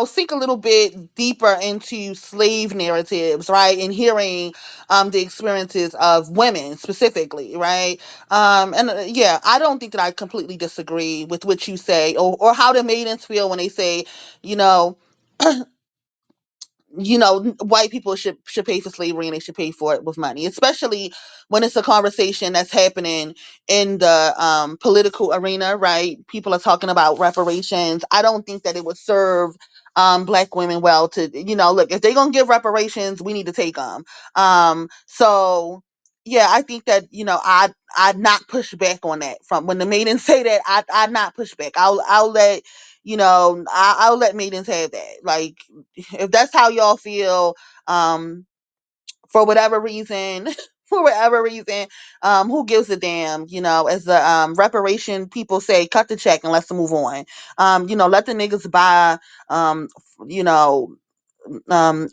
sink a little bit deeper into slave narratives, right, and hearing the experiences of women specifically, right, and yeah, I don't think that I completely disagree with what you say, or how the maidens feel when they say, you know, white people should pay for slavery and they should pay for it with money, especially when it's a conversation that's happening in the political arena, right? People are talking about reparations. I don't think that it would serve black women well to, look, if they're gonna give reparations, we need to take them. So yeah, I think that, I'd not push back on that. From when the maidens say that, I'd not push back. I'll let, I'll let maidens have that. Like, if that's how y'all feel, um for whatever reason, for whatever reason, who gives a damn? As the reparation people say, cut the check and let's move on. Let the niggas buy, um you know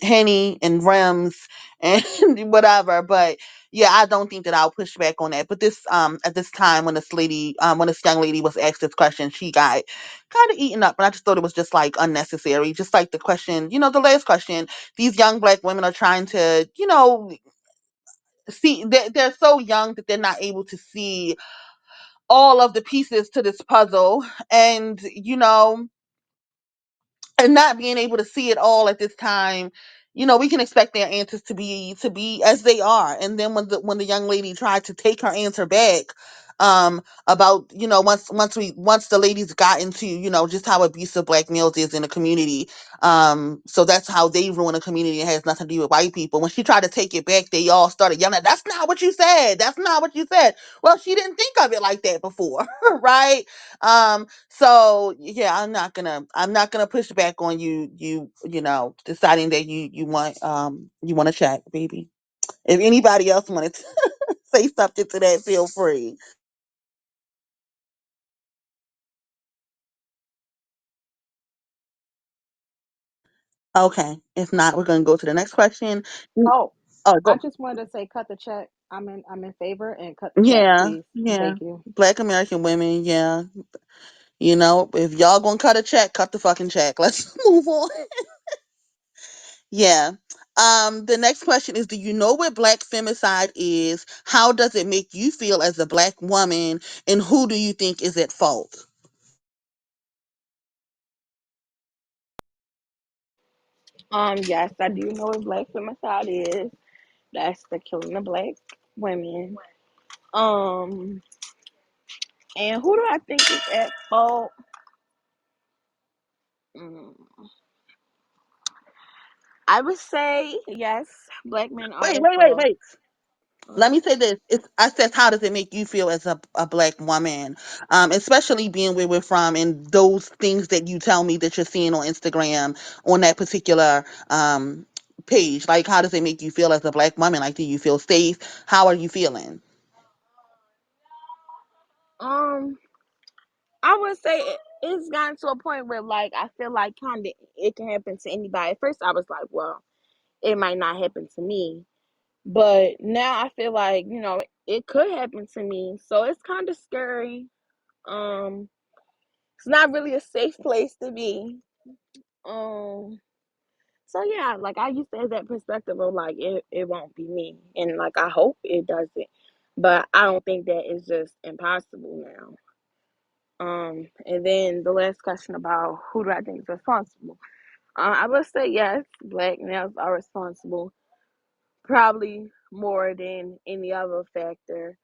Henny and Rims and whatever. But yeah, I don't think that I'll push back on that. But this at this time, when this young lady was asked this question, she got kind of eaten up, and I just thought it was just like unnecessary. Just like the question, the last question. These young black women are trying to, see, they're so young that they're not able to see all of the pieces to this puzzle, and not being able to see it all at this time, we can expect their answers to be as they are. And then when the young lady tried to take her answer back, about, once the ladies got into, just how abusive black males is in the community. So that's how they ruin a community. It has nothing to do with white people. When she tried to take it back, they all started yelling, "That's not what you said. That's not what you said." Well, she didn't think of it like that before, right? So yeah, I'm not gonna push back on deciding that you want to chat, baby. If anybody else wanted to say something to that, feel free. Okay. If not, we're gonna go to the next question. Oh, Oh, I go. just wanted to say cut the check. I'm in favor and cut the check, Yeah, please. yeah. Thank you. Black American women, yeah. If y'all gonna cut a check, cut the fucking check. Let's move on. Yeah. The next question is, do you know what black femicide is? How does it make you feel as a black woman? And who do you think is at fault? Yes, I do know what black femicide is. That's the killing of black women. Um, and who do I think is at fault? Mm, I would say yes, black men are Wait, at wait, wait, fault. wait. Let me say this. I says, how does it make you feel as a black woman? Especially being where we're from and those things that you tell me that you're seeing on Instagram on that particular page. Like, how does it make you feel as a black woman? Like, do you feel safe? How are you feeling? Um, I would say it's gotten to a point where like I feel like kind of it can happen to anybody. At first, I was like, well, it might not happen to me, but now I feel like it could happen to me. So it's kind of scary. Um, it's not really a safe place to be. Um, so yeah, like I used to have that perspective of like it won't be me, and like I hope it doesn't, but I don't think that is just impossible now. And then the last question about who do I think is responsible? I would say yes, black males are responsible, probably more than any other factor.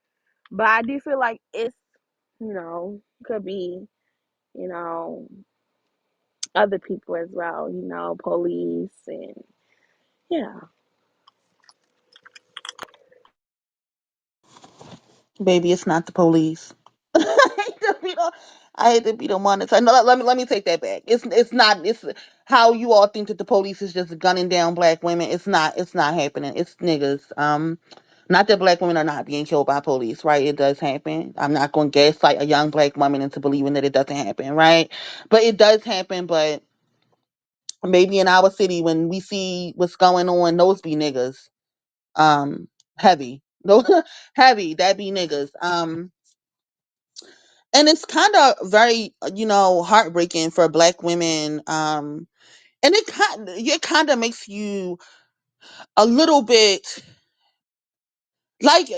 But I do feel like it's, could be, you know, other people as well, police and yeah. Baby, it's not the police. I hate to be the I hate to be the one to say no. Let me take that back. It's not. It's how you all think that the police is just gunning down black women. It's not. It's not happening. It's niggas. Not that black women are not being killed by police, right? It does happen. I'm not going to gaslight a young black woman into believing that it doesn't happen, right? But it does happen. But maybe in our city, when we see what's going on, those be niggas. Um, heavy. No, heavy. That be niggas. And it's kind of very heartbreaking for black women. And it kind of makes you a little bit like,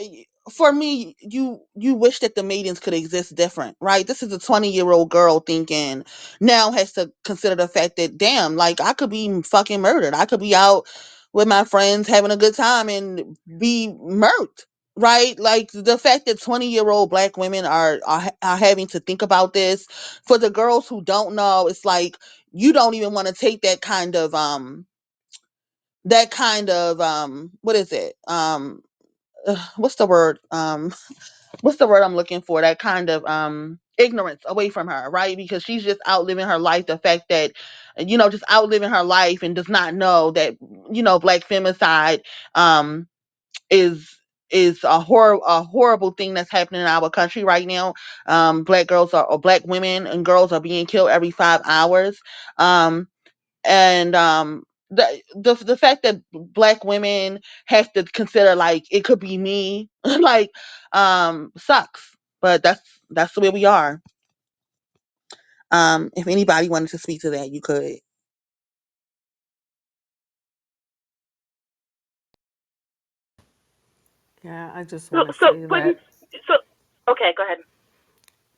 for me, you wish that the maidens could exist different, right? This is a 20-year-old girl thinking now has to consider the fact that, damn, like, I could be fucking murdered. I could be out with my friends having a good time and be murked, right? Like, the fact that 20-year-old black women are having to think about this. For the girls who don't know, it's like you don't even want to take that kind of what is it, what's the word, what's the word I'm looking for, that kind of ignorance away from her, right? Because she's just outliving her life. The fact that just outliving her life and does not know that black femicide um is a horrible thing that's happening in our country right now. Black girls or black women and girls are being killed every 5 hours. And the fact that black women have to consider, like, it could be me, like, sucks, but that's the way we are. If anybody wanted to speak to that, you could. Yeah, I just So, want to so say putting, that. so okay, go ahead.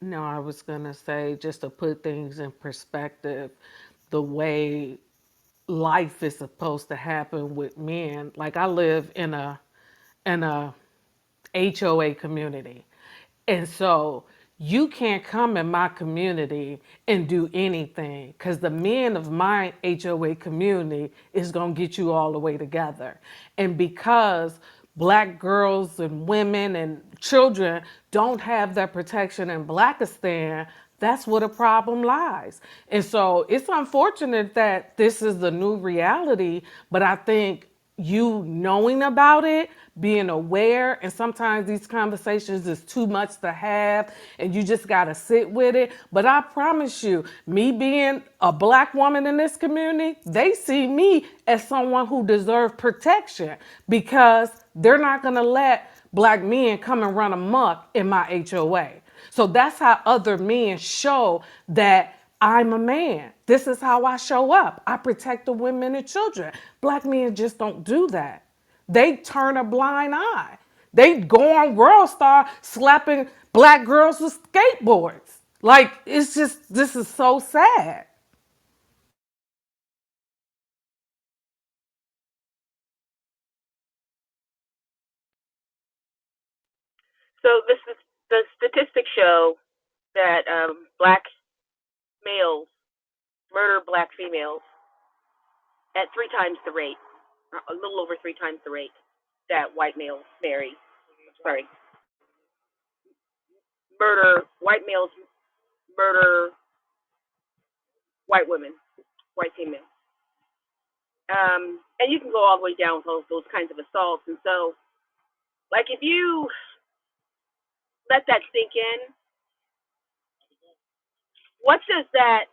No, I was going to say, just to put things in perspective, the way life is supposed to happen with men. Like I live in a HOA community. And so you can't come in my community and do anything because the men of my HOA community is going to get you all the way together. And because black girls and women and children don't have that protection in Blackistan, that's where the problem lies. And so it's unfortunate that this is the new reality, but I think you knowing about it, being aware, and sometimes these conversations is too much to have, and you just gotta sit with it. But I promise you, me being a black woman in this community, they see me as someone who deserves protection because they're not gonna let black men come and run amok in my HOA. So that's how other men show that I'm a man. This is how I show up. I protect the women and children. Black men just don't do that. They turn a blind eye. They go on World Star slapping black girls with skateboards. Like, it's just, this is so sad. So this is the statistics show that black males murder black females at 3 times the rate, a little over 3 times the rate that white males sorry, white males murder white women, white females. And you can go all the way down with those kinds of assaults. And so, like, if you let that sink in, what does that,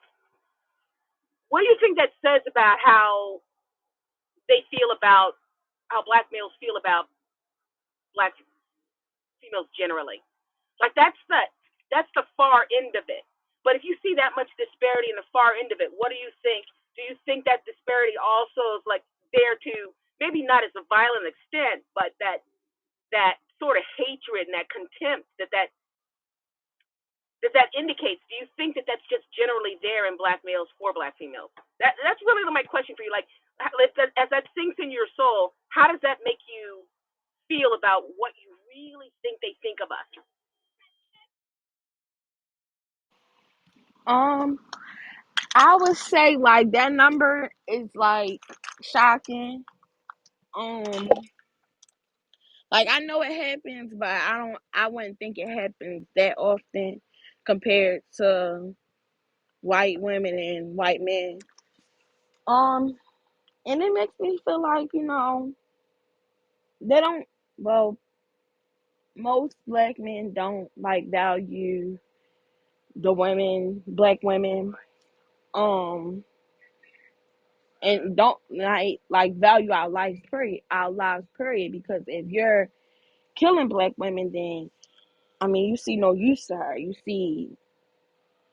what do you think that says about how they feel about, how black males feel about black females generally? Like, that's the far end of it. But if you see that much disparity in the far end of it, what do you think? Do you think that disparity also is like there to, maybe not as a violent extent, but that sort of hatred and that contempt that indicates? Do you think that that's just generally there in black males for black females? That's really my question for you. Like, as that sinks in your soul, how does that make you feel about what you really think they think of us? Um, I would say like that number is like shocking. Um, like I know it happens, but I wouldn't think it happens that often compared to white women and white men. Um, and it makes me feel like, they don't, well, most black men don't like value the women, black women, um, and don't like value our lives period. Because if you're killing black women, then I mean, you see no use to her. You see,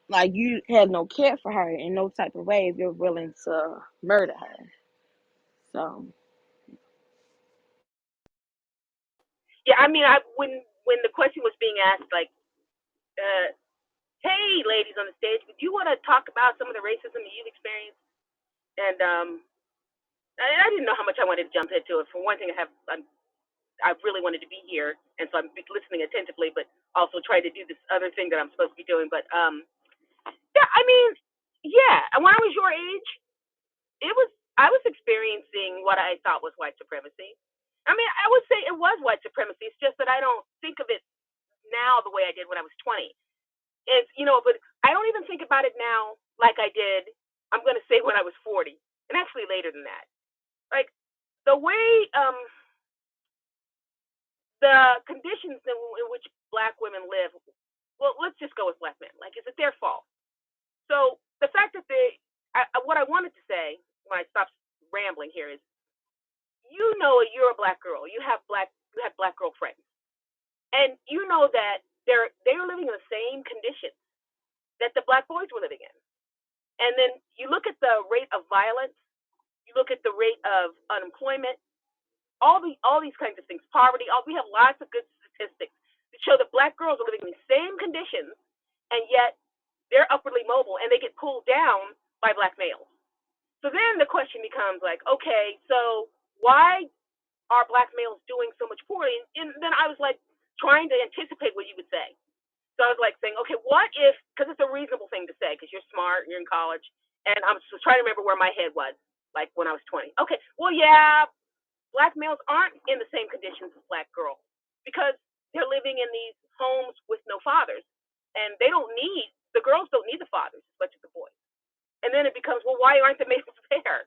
like, you have no care for her in no type of way if you're willing to murder her. So, Yeah, I mean, when the question was being asked, like, uh, hey, ladies on the stage, would you want to talk about some of the racism that you've experienced? And I didn't know how much I wanted to jump into it. For one thing, I really wanted to be here, and so I'm listening attentively, but also try to do this other thing that I'm supposed to be doing. But yeah, I mean, yeah. And when I was your age, it was I was experiencing what I thought was white supremacy. I mean, I would say it was white supremacy. It's just that I don't think of it now the way I did when I was 20. It's, but I don't even think about it now like I did. I'm going to say when I was 40, and actually later than that. Like, the way, the conditions in which black women live. Well, let's just go with black men. Like, is it their fault? So the fact that what I wanted to say when I stopped rambling here is, you're a black girl. You have black girl friends, and you know that they're living in the same conditions that the black boys were living in. And then you look at the rate of violence, you look at the rate of unemployment, all these kinds of things, poverty. We have lots of good statistics that show that black girls are living in the same conditions, and yet they're upwardly mobile and they get pulled down by black males. So then the question becomes like, okay, so why are black males doing so much poorly? And then I was like trying to anticipate what you would say. So I was like saying, okay, what if, because it's a reasonable thing to say, because you're smart and you're in college, and I'm just trying to remember where my head was, like when I was 20. Okay, well, yeah, black males aren't in the same conditions as black girls because they're living in these homes with no fathers, and they don't need, the girls don't need the fathers as much as the boys. And then it becomes, well, why aren't the males there?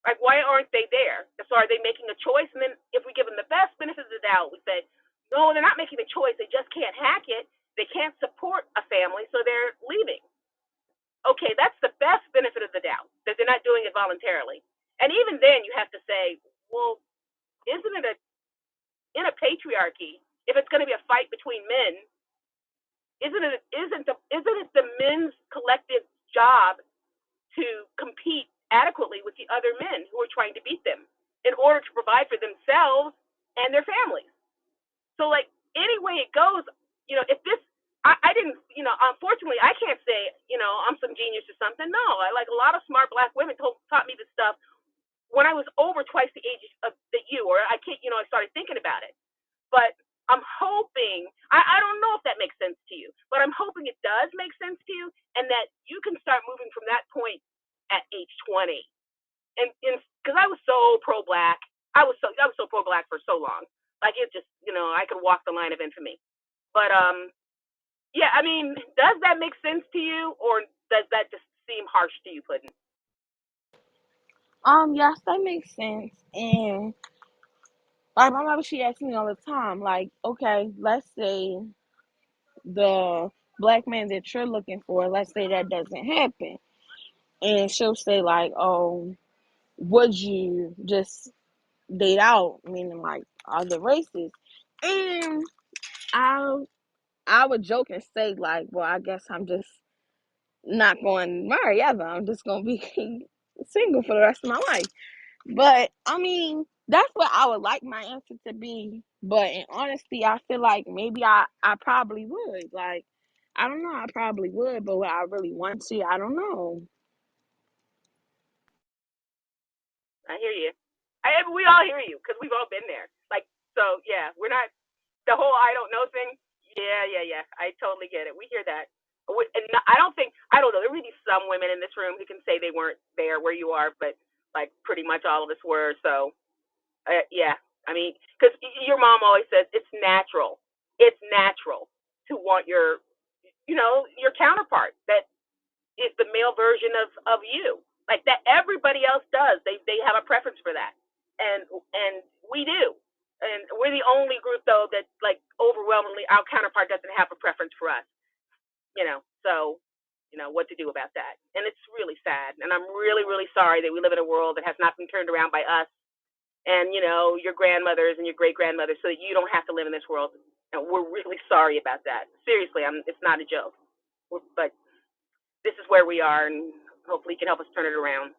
Like, why aren't they there? So are they making a choice? And then if we give them the best benefit of the doubt, we say, no, they're not making a choice. They just can't hack it. They can't support a family, so they're leaving. Okay, that's the best benefit of the doubt, that they're not doing it voluntarily. And even then, you have to say, well, isn't it in a patriarchy, if it's going to be a fight between men, isn't it the men's collective job to compete adequately with the other men who are trying to beat them in order to provide for themselves and their families? So, like, any way it goes, if this, I didn't, unfortunately, I can't say, I'm some genius or something. No, I like a lot of smart black women taught me this stuff when I was over twice the age of that you, or I can't, I started thinking about it. But I'm hoping, I don't know if that makes sense to you, but I'm hoping it does make sense to you, and that you can start moving from that point at age 20. And because I was so pro black, I was so pro black for so long. Like, it just, I could walk the line of infamy. But yeah, I mean, does that make sense to you, or does that just seem harsh to you, Puddin'? Yes, that makes sense. And like my mother, she asks me all the time, like, okay, let's say the black man that you're looking for, let's say that doesn't happen. And she'll say, like, oh, would you just date out? Meaning, like, are the races? And I I would joke and say, like, well, I guess I'm just not going to marry ever. I'm just going to be single for the rest of my life. But I mean, that's what I would like my answer to be. But in honesty, I feel like maybe I probably would. Like, I don't know, I probably would, but would I really want to? I don't know. I hear you. We all hear you because we've all been there. Like, so yeah, we're not the whole I don't know thing. Yeah, yeah, yeah. I totally get it. We hear that. And I don't think, I don't know. There may be some women in this room who can say they weren't there where you are, but like pretty much all of us were. So yeah, I mean, because your mom always says it's natural. It's natural to want your counterpart that is the male version of you, like that. Everybody else does. They have a preference for that, and we do. And we're the only group though that, like, overwhelmingly our counterpart doesn't have a preference for us. So what to do about that. And it's really sad. And I'm really, really sorry that we live in a world that has not been turned around by us and your grandmothers and your great grandmothers, so that you don't have to live in this world. And we're really sorry about that. Seriously, it's not a joke. But this is where we are, and hopefully you can help us turn it around.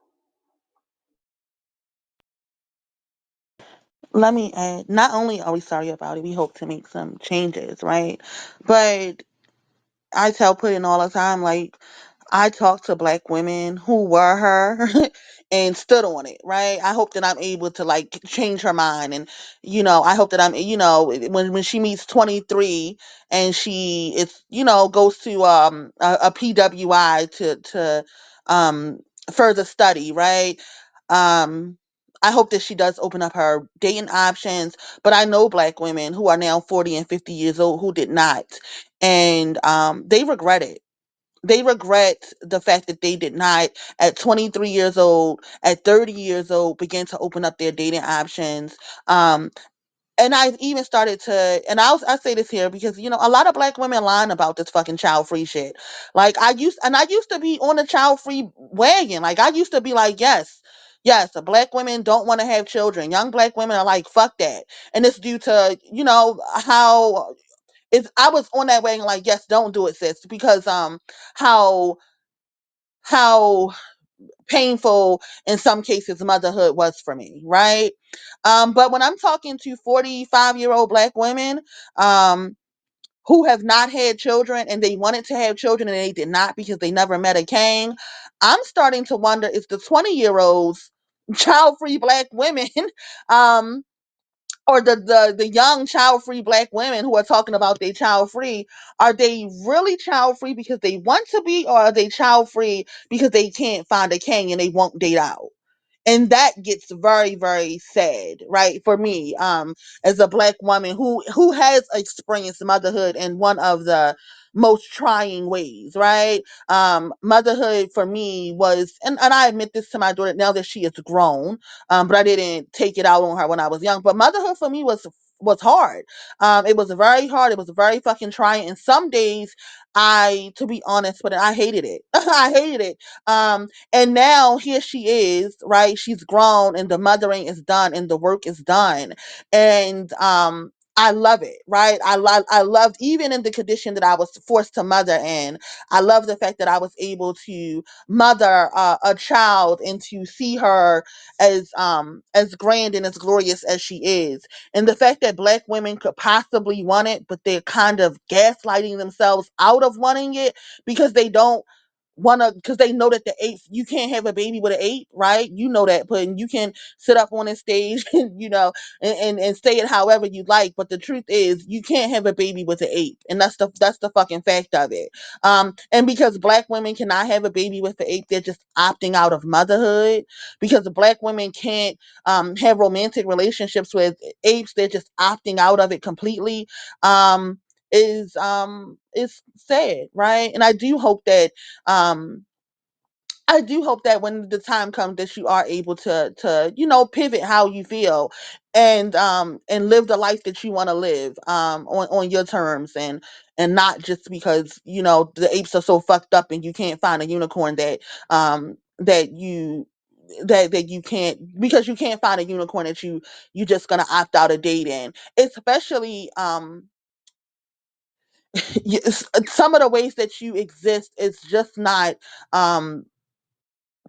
Let me add, not only are we sorry about it, we hope to make some changes, right? But I tell Puddin all the time, like, I talk to black women who were her and stood on it, right? I hope that I'm able to like change her mind. And, I hope that when she meets 23 and she is, goes to a PWI to further study, right? Um I hope that she does open up her dating options, but I know black women who are now 40 and 50 years old who did not. And they regret it. They regret the fact that they did not, at 23 years old, at 30 years old, begin to open up their dating options. Um, and I even started to, and I say this here because a lot of black women lying about this fucking child free shit. Like I used to be on the child free wagon. Like I used to be like, yes, yes, black women don't want to have children. Young black women are like, fuck that. And it's due to how I was on that wagon, like, yes, don't do it, sis, because how how painful in some cases motherhood was for me, right? But when I'm talking to 45-year-old black women um who have not had children and they wanted to have children and they did not because they never met a king, I'm starting to wonder if the 20-year-olds child free black women um or the young child free black women who are talking about they child free, are they really child free because they want to be, or are they child free because they can't find a king and they won't date out? And that gets very, very sad, right, for me, as a black woman who has experienced motherhood in one of the most trying ways, right? Motherhood for me was, and I admit this to my daughter now that she is grown, but I didn't take it out on her when I was young. But motherhood for me was hard. It was very hard. It was very fucking trying. And some days to be honest, but I hated it. I hated it. And now here she is, right? She's grown and the mothering is done and the work is done. And I love it, right? I loved, even in the condition that I was forced to mother in. I love the fact that I was able to mother a child and to see her as grand and as glorious as she is. And the fact that black women could possibly want it, but they're kind of gaslighting themselves out of wanting it because they don't because they know that the ape, you can't have a baby with an ape, right? You know that, but you can sit up on a stage and and say it however you like, but the truth is you can't have a baby with an ape, and that's the fucking fact of it. And because black women cannot have a baby with the ape, they're just opting out of motherhood. Because black women can't have romantic relationships with apes, they're just opting out of it completely. Is sad, right? And um I do hope that when the time comes that you are able to pivot how you feel, and live the life that you want to live on your terms, and not just because the apes are so fucked up and you can't find a unicorn that you that you can't, because you can't find a unicorn that you just gonna opt out of dating, especially some of the ways that you exist is just not um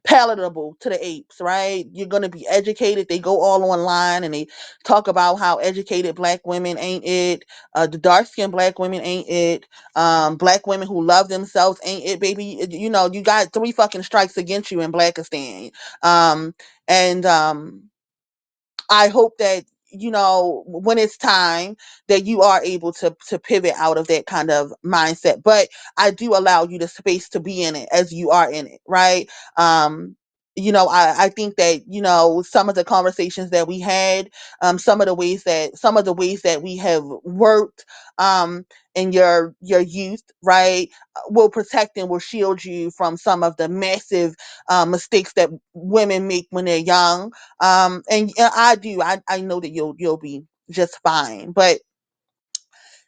palatable to the apes, right? You're going to be educated. They go all online and they talk about how educated black women ain't it. The dark skinned black women ain't it. Black women who love themselves ain't it, baby. You got three fucking strikes against you in Blackistan. And I hope that when it's time that you are able to pivot out of that kind of mindset. But I do allow you the space to be in it as you are in it, right? I think that some of the conversations that we had, some of the ways that we have worked in your youth, right, will protect and will shield you from some of the massive mistakes that women make when they're young. And I know that you'll be just fine. But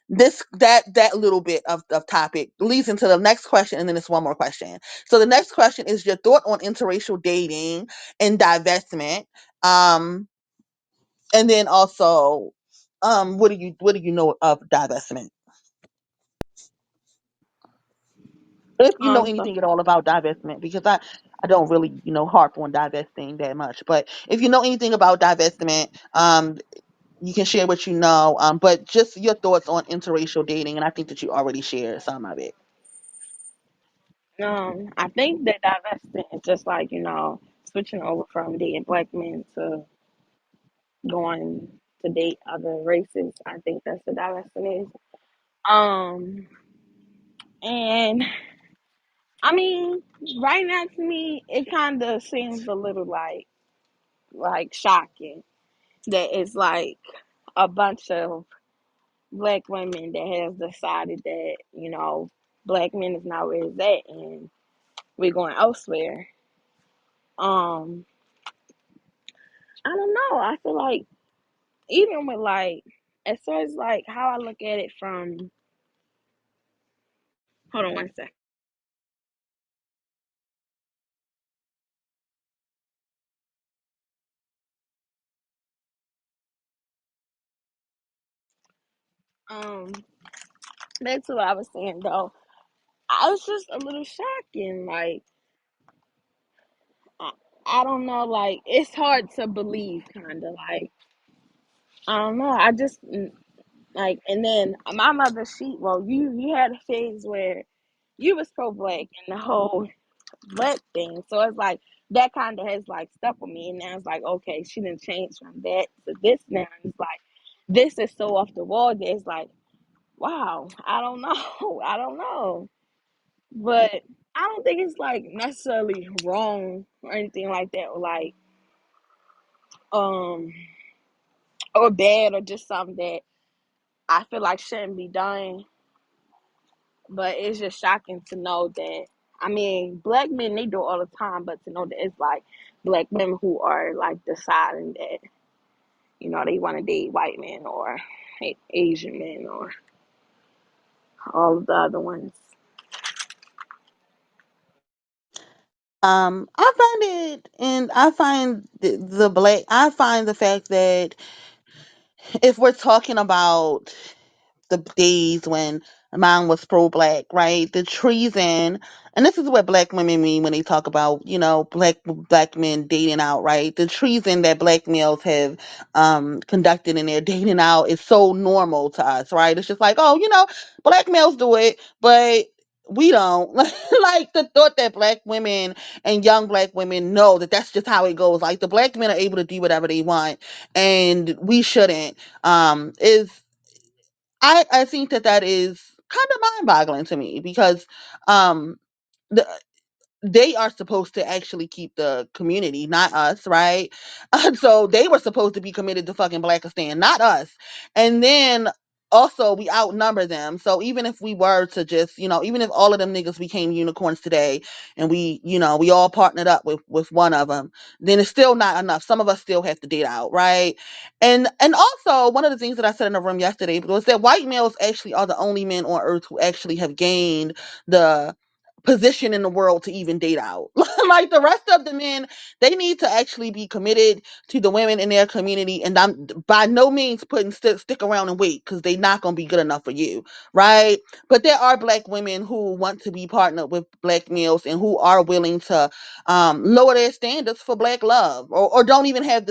that little bit of topic leads into the next question, and then it's one more question. So the next question is your thought on interracial dating and divestment. Um, and then also, what do you know of divestment? If you know So anything at all about divestment, because I don't really harp on divesting that much, but if you know anything about divestment, you can share what you know, but just your thoughts on interracial dating, and I think that you already shared some of it. I think that divesting is just like, switching over from dating black men to going to date other races. I think that's what divesting is. Um, and I mean, right now to me, it kind of seems a little like shocking that it's like a bunch of black women that has decided that black men is not where it's at and we're going elsewhere. Um, I don't know. I feel like even with like as far as like how I look at it from hold on one sec. Um, back to what I was saying though. I was just a little shocking. Like I, I don't know. Like it's hard to believe, kind of like I don't know. I just like, and then my mother, you had a phase where you was pro black and the whole black thing. So it's like that kind of has like stuck with me, and now it's like okay, she didn't change from that to this now. And it's like this is so off the wall that it's like, wow, I don't know. I don't know. But I don't think it's like necessarily wrong or anything like that, or like um or bad or just something that I feel like shouldn't be done. But it's just shocking to know that, I mean, black men they do it all the time, but to know that it's like black women who are like deciding that, they want to date white men or Asian men or all of the other ones. I find it, and I find I find the fact that if we're talking about the days when mine was pro-black, right? The treason, and this is what black women mean when they talk about, black men dating out, right? The treason that black males have conducted in their dating out is so normal to us, right? It's just like, oh, black males do it, but we don't. Like the thought that black women and young black women know that that's just how it goes. Like the black men are able to do whatever they want, and we shouldn't. Is I think that is kind of mind-boggling to me because um the, they are supposed to actually keep the community, not us, right? So they were supposed to be committed to fucking Blackistan, not us. And then also we outnumber them. So even if we were to just, even if all of them niggas became unicorns today and we all partnered up with one of them, then it's still not enough. Some of us still have to date out, right? And also one of the things that I said in the room yesterday was that white males actually are the only men on earth who actually have gained the position in the world to even date out. Like the rest of the men, they need to actually be committed to the women in their community. And I'm by no means putting stick around and wait because they're not going to be good enough for you, right? But there are black women who want to be partnered with black males and who are willing to lower their standards for black love, or don't even have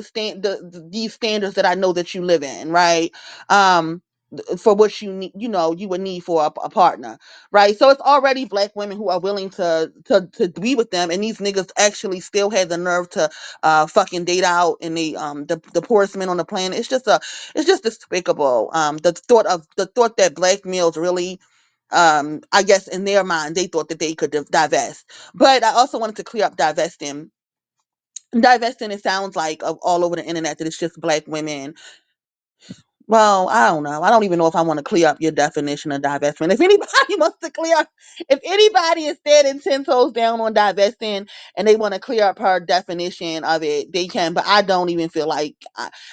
these standards that I know that you live in, right? Um, for what you need, you would need for a partner, right? So it's already black women who are willing to be with them, and these niggas actually still had the nerve to fucking date out, and the poorest men on the planet. It's just despicable. The thought that black males really, I guess in their mind they thought that they could divest. But I also wanted to clear up divesting. It sounds like all over the internet that it's just black women. Well, I don't know. I don't even know if I want to clear up your definition of divestment. If anybody wants to clear up, if anybody is standing 10 toes down on divesting and they want to clear up her definition of it, they can. But I don't even feel like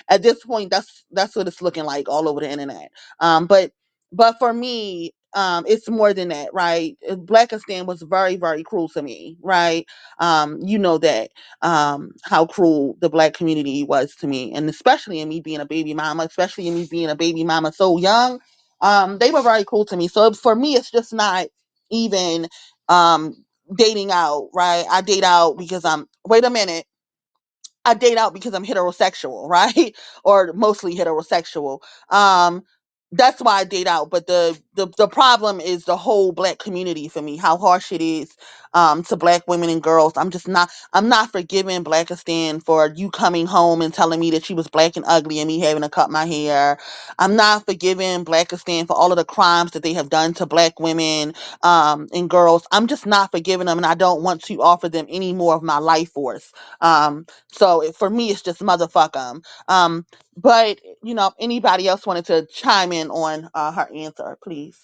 at this point that's what it's looking like all over the internet. But for me, it's more than that, right? Blackistan was very, very cruel to me, right? You know that how cruel the black community was to me, and especially in me being a baby mama, especially in me being a baby mama so young, they were very cruel to me. So for me, it's just not even um, dating out, right? I date out because wait a minute. I date out because I'm heterosexual, right? Or mostly heterosexual. Um, that's why I date out. But the problem is the whole black community for me, how harsh it is to black women and girls. I'm not forgiving Blackistan for you coming home and telling me that she was black and ugly and me having to cut my hair. I'm not forgiving Blackistan for all of the crimes that they have done to black women and girls. I'm just not forgiving them, and I don't want to offer them any more of my life force. So for me, it's just motherfuck them. But anybody else wanted to chime in on her answer, please.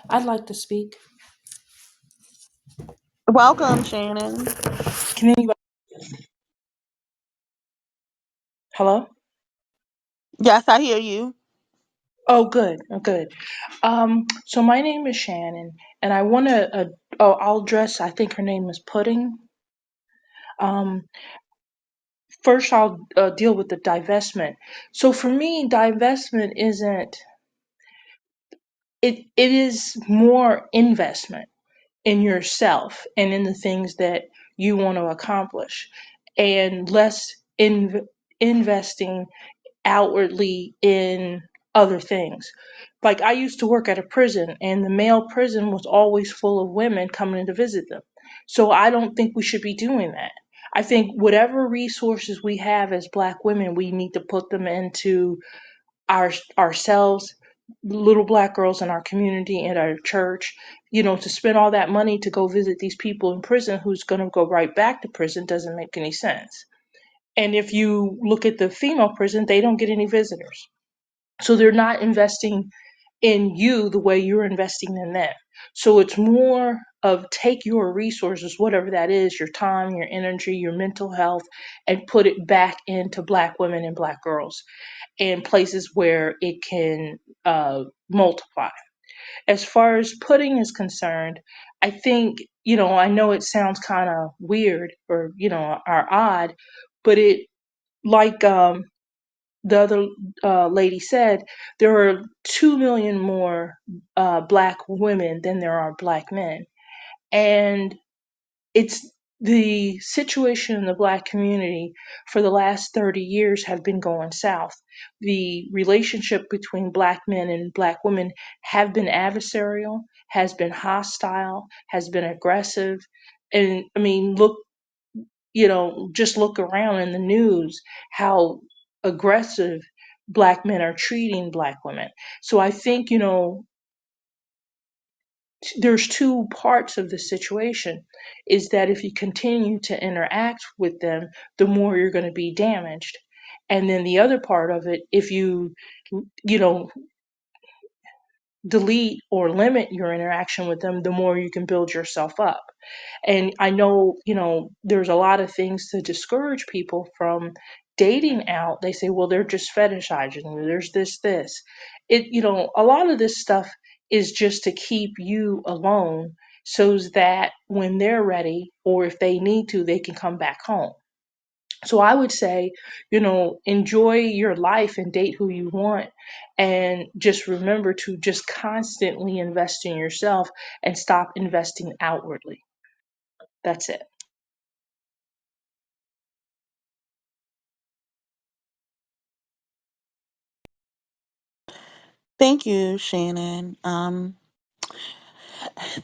I'd like to speak. Welcome, Shannon. Can anybody? Hello? Yes, I hear you. Oh, good. Oh, good. So my name is Shannon, and I want to. I'll address. I think her name is Pudding. Um, First, I'll deal with the divestment. So for me, divestment isn't. It is more investment in yourself and in the things that you want to accomplish, and less investing outwardly in other things. Like I used to work at a prison, and the male prison was always full of women coming in to visit them. So I don't think we should be doing that. I think whatever resources we have as Black women, we need to put them into ourselves, little Black girls in our community and our church. To spend all that money to go visit these people in prison who's going to go right back to prison doesn't make any sense. And if you look at the female prison, they don't get any visitors. So they're not investing in you the way you're investing in them. So it's more of take your resources, whatever that is, your time, your energy, your mental health, and put it back into Black women and Black girls in places where it can multiply. As far as pudding is concerned, I think, I know it sounds kind of weird or odd, but it, like the other lady said, there are 2 million more Black women than there are Black men. And it's the situation in the Black community for the last 30 years have been going south. The relationship between Black men and Black women have been adversarial, has been hostile, has been aggressive. And I mean, just look around in the news how aggressive Black men are treating Black women. So I think, there's two parts of the situation, is that if you continue to interact with them, the more you're going to be damaged. And then the other part of it, if you know, delete or limit your interaction with them, the more you can build yourself up. And I know, there's a lot of things to discourage people from dating out. They say, well, they're just fetishizing, or there's this. A lot of this stuff is just to keep you alone so that when they're ready, or if they need to, they can come back home. So I would say, enjoy your life and date who you want. And just remember to just constantly invest in yourself and stop investing outwardly. That's it. Thank you, Shannon.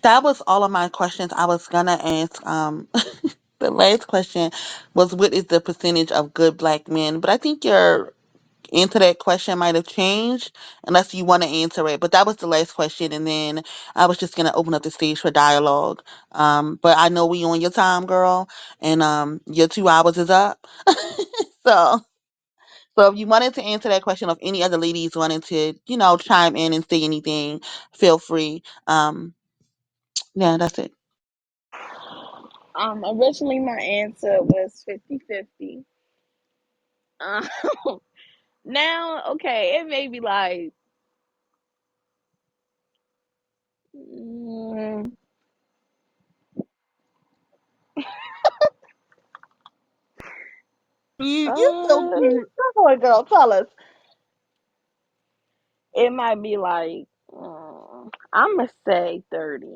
That was all of my questions I was gonna ask. The last question was, what is the percentage of good Black men? But I think your answer to that question might have changed unless you want to answer it. But that was the last question, and then I was just gonna open up the stage for dialogue. But I know we on your time, girl, and your 2 hours is up. so so if you wanted to answer that question, or if any other ladies wanted to, chime in and say anything, feel free. Yeah, that's it. Originally my answer was 50-50. Um, now, okay, it may be like, mm, You're so uh, cute. Come on, girl, tell us. it might be like, I'm gonna say 30.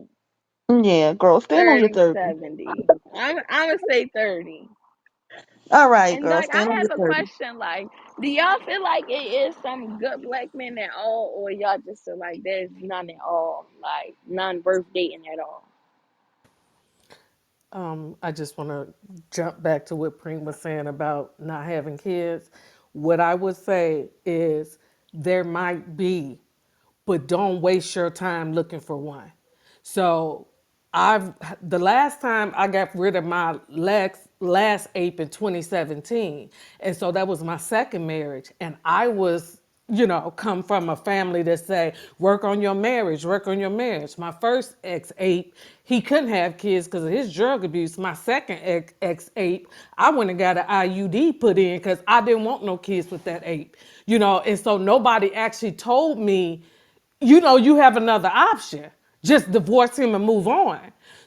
Yeah, girl, stand on your 30, 30. 70. I'm gonna say 30. All right, And girl, like, stand I on have your a 30. question. Like, do y'all feel like it is some good Black men at all, or y'all just feel like there's none at all, like none worth dating at all? I just want to jump back to what Preem was saying about not having kids. What I would say is there might be, but don't waste your time looking for one. So I've the last time I got rid of my last ape in 2017, and so that was my second marriage, and I was, come from a family that say, work on your marriage, work on your marriage. My first ex-ape, he couldn't have kids because of his drug abuse. My second ex-ape, I went and got an IUD put in because I didn't want no kids with that ape. And so nobody actually told me, you have another option. Just divorce him and move on.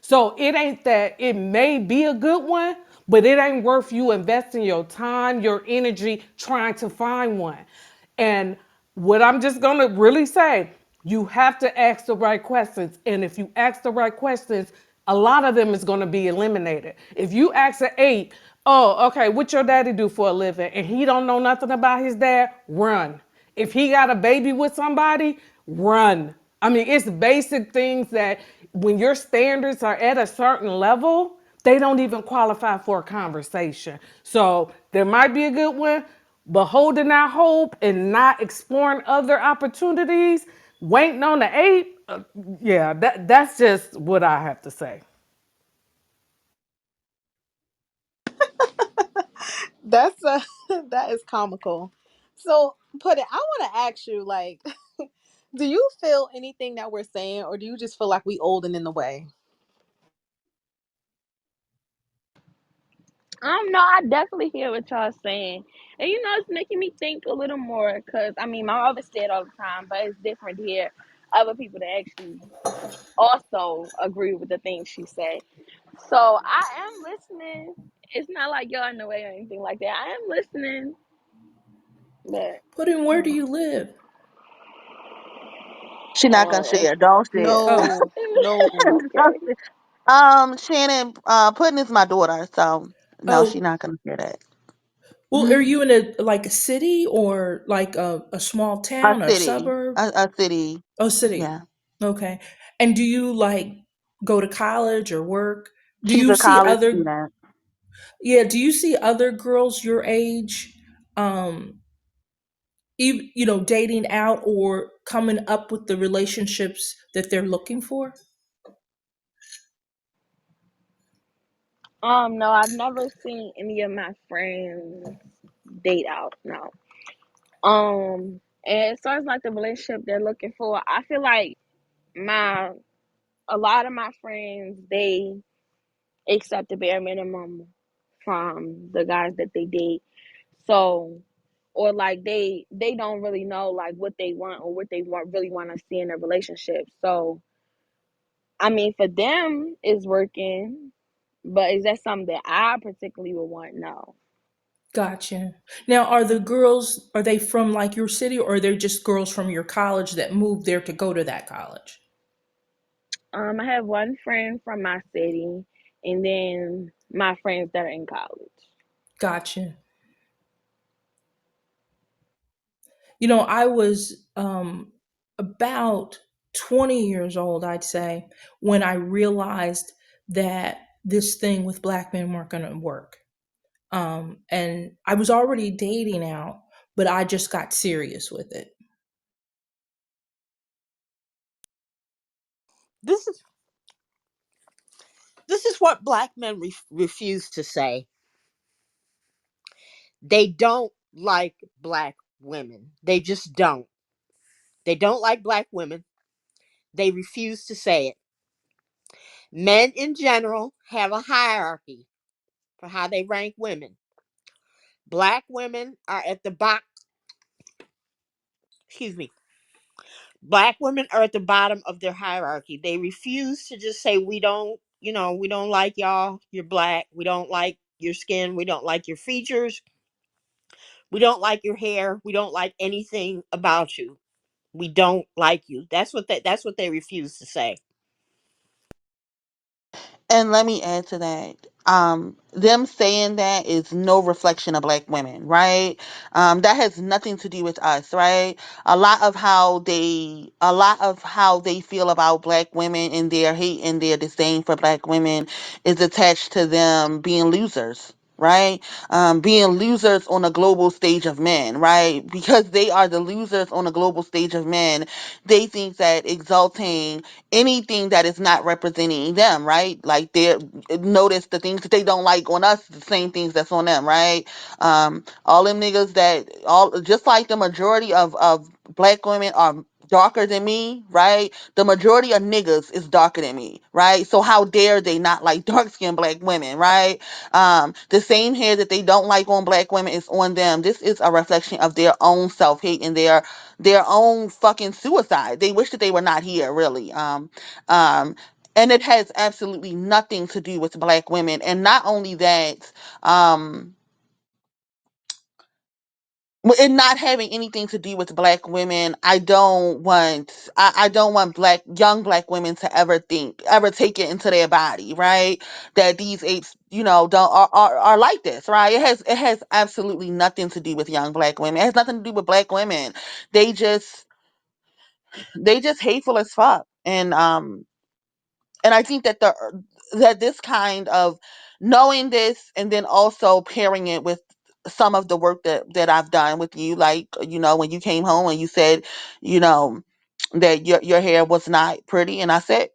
So it ain't that it may be a good one, but it ain't worth you investing your time, your energy trying to find one. And what I'm just gonna really say, you have to ask the right questions. And if you ask the right questions, a lot of them is gonna be eliminated. If you ask an ape, oh, okay, what your daddy do for a living? And he don't know nothing about his dad, run. If he got a baby with somebody, run. I mean, it's basic things that when your standards are at a certain level, they don't even qualify for a conversation. So there might be a good one, but holding out hope and not exploring other opportunities, waiting on the eight, yeah, that's just what I have to say. That's that is comical. So, put it. I want to ask you, like, do you feel anything that we're saying, or do you just feel like we old and in the way? No, I definitely hear what y'all saying, and it's making me think a little more. Cause I mean, my mother said all the time, but it's different here. Other people that actually also agree with the things she said. So I am listening. It's not like y'all in the way or anything like that. I am listening, but Put in, where do you live? She not gonna uh, share. Don't share. Oh, No, no. okay. Shannon, Pudding is my daughter, so no, she oh. not gonna share that. Well, Mhm. are you in a city or like a small A town or city, suburb? a city. Oh, city. Yeah, Okay. And do you like go to college or work? Do she's you a see college other student. Yeah, do you see other girls your age um dating out or coming up with the relationships that they're looking for? No, I've never seen any of my friends date out. No. And as far as like the relationship they're looking for, I feel like my a lot of my friends they accept the bare minimum from the guys that they date. So, or like they don't really know like what they want or what they really want to see in a relationship. So, I mean, for them, it's working, but is that something that I particularly would want? No. Gotcha. Now, are they from like your city or are they just girls from your college that moved there to go to that college? I have one friend from my city, and then my friends that are in college. Gotcha. I was about 20 years old, I'd say, when I realized that this thing with black men weren't going to work. And I was already dating out, but I just got serious with it. This is this is what black men refuse to say. They don't like black women. They just don't. They don't like black women. They refuse to say it. Men in general have a hierarchy for how they rank women. Black women are at the bottom. Excuse me. Black women are at the bottom of their hierarchy. They refuse to just say we don't like y'all. You're black. We don't like your skin. We don't like your features. We don't like your hair. We don't like anything about you. We don't like you. That's what they refuse to say. And let me add to that. Them saying that is no reflection of black women, right? That has nothing to do with us, right? A lot of how they feel about black women and their hate and their disdain for black women is attached to them being losers. Right, being losers on a global stage of men, right? Because they are the losers on a global stage of men, they think that exalting anything that is not representing them, right? Like they notice the things that they don't like on us, the same things that's on them, right? All them niggas that all just like the majority of black women are darker than me, right? The majority of niggas is darker than me, right? So how dare they not like dark skinned black women, right? The same hair that they don't like on black women is on them. This is a reflection of their own self hate and their own fucking suicide. They wish that they were not here, really. Um, and it has absolutely nothing to do with black women. And not only that, um, it not having anything to do with black women, I don't want young black women to ever take it into their body, right? That these apes, don't are like this, right? It has absolutely nothing to do with young black women. It has nothing to do with black women. They just they just hateful as fuck. And I think that that this kind of knowing this and then also pairing it with some of the work that I've done with you, like, when you came home and you said, you know that your hair was not pretty, and I said,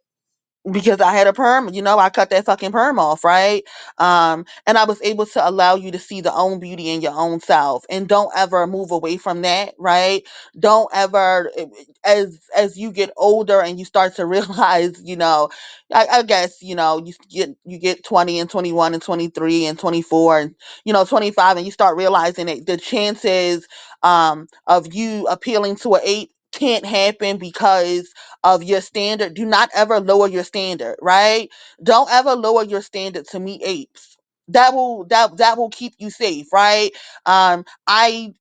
because I had a perm, I cut that fucking perm off, right? And I was able to allow you to see the own beauty in your own self, and don't ever move away from that, right? Don't ever, as you get older and you start to realize, I guess, you get 20 and 21 and 23 and 24 and 25, and you start realizing that the chances of you appealing to an eight can't happen because of your standard. Do not ever lower your standard, right? Don't ever lower your standard to meet apes. That will keep you safe, right? I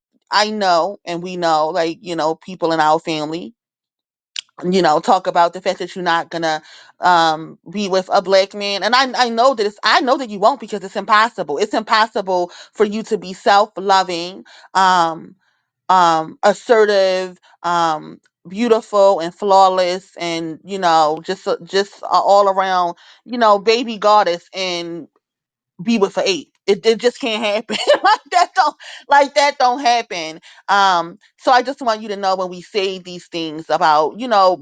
know, and we know, like, people in our family, talk about the fact that you're not gonna be with a black man, and I know that you won't, because it's impossible. It's impossible for you to be self-loving, um assertive, beautiful and flawless, and just all around, baby goddess, and be with an eight. It just can't happen. Like that don't happen. So I just want you to know, when we say these things about,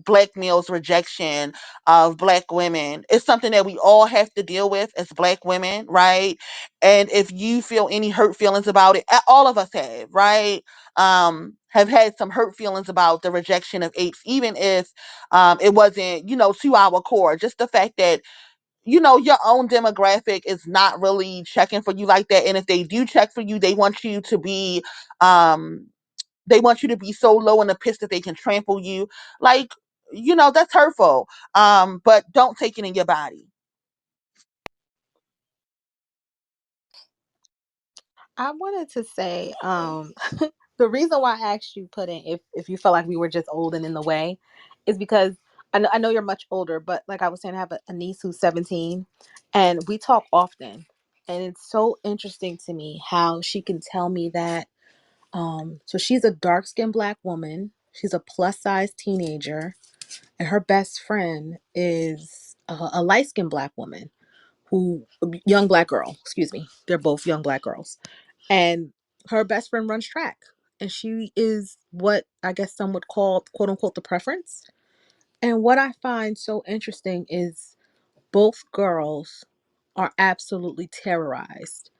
black males' rejection of black women, it's something that we all have to deal with as black women, right? And if you feel any hurt feelings about it, all of us have, right? Have had some hurt feelings about the rejection of apes, even if it wasn't, to our core. Just the fact that your own demographic is not really checking for you like that, and if they do check for you, um they want you to be so low in the piss that they can trample you, like, that's hurtful. But don't take it in your body. I wanted to say, the reason why I asked you, put in, if you felt like we were just old and in the way, is because I know you're much older, but like I was saying, I have a niece who's 17, and we talk often, and it's so interesting to me how she can tell me that. So she's a dark skinned black woman. She's a plus size teenager, and her best friend is a light skinned black woman, who young black girl. Excuse me. They're both young black girls, and her best friend runs track, and she is what I guess some would call, quote unquote, the preference. And what I find so interesting is both girls are absolutely terrorized.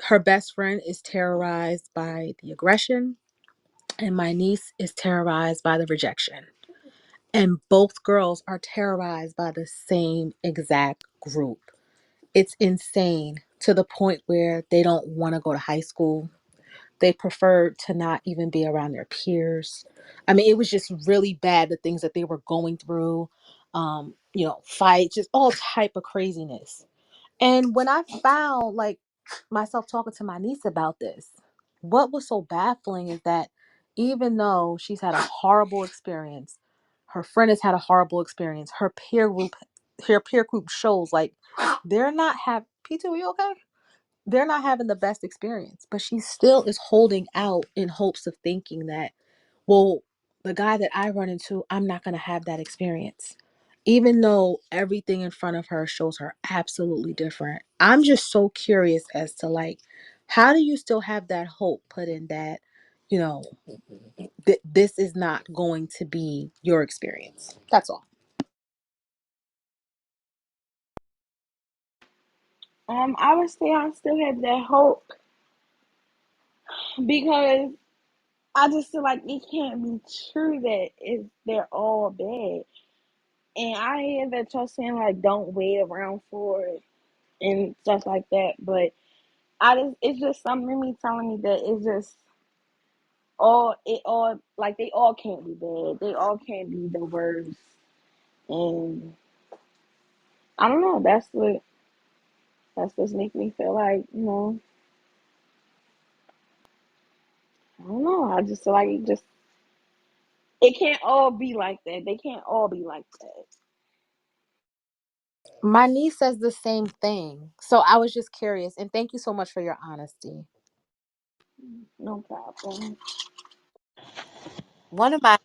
Her best friend is terrorized by the aggression, and my niece is terrorized by the rejection. And both girls are terrorized by the same exact group. It's insane, to the point where they don't want to go to high school. They preferred to not even be around their peers. I mean, it was just really bad, the things that they were going through. Fights, just all type of craziness. And when I found, like, myself talking to my niece about this, what was so baffling is that even though she's had a horrible experience, her friend has had a horrible experience, her peer group shows like they're not have Peter, are you okay? They're not having the best experience, but she still is holding out in hopes of thinking that, well, the guy that I run into, I'm not going to have that experience. Even though everything in front of her shows her absolutely different. I'm just so curious as to, like, how do you still have that hope put in that, you know, this is not going to be your experience? That's all. I would say I still have that hope because I just feel like it can't be true that they're all bad. And I hear that you're saying like don't wait around for it and stuff like that, but it's just something in me telling me that it's just all like they all can't be bad. They all can't be the worst. And I don't know. That's what's making me feel like I don't know. I just feel like it can't all be like that. They can't all be like that. My niece says the same thing. So I was just curious, and thank you so much for your honesty. No problem. I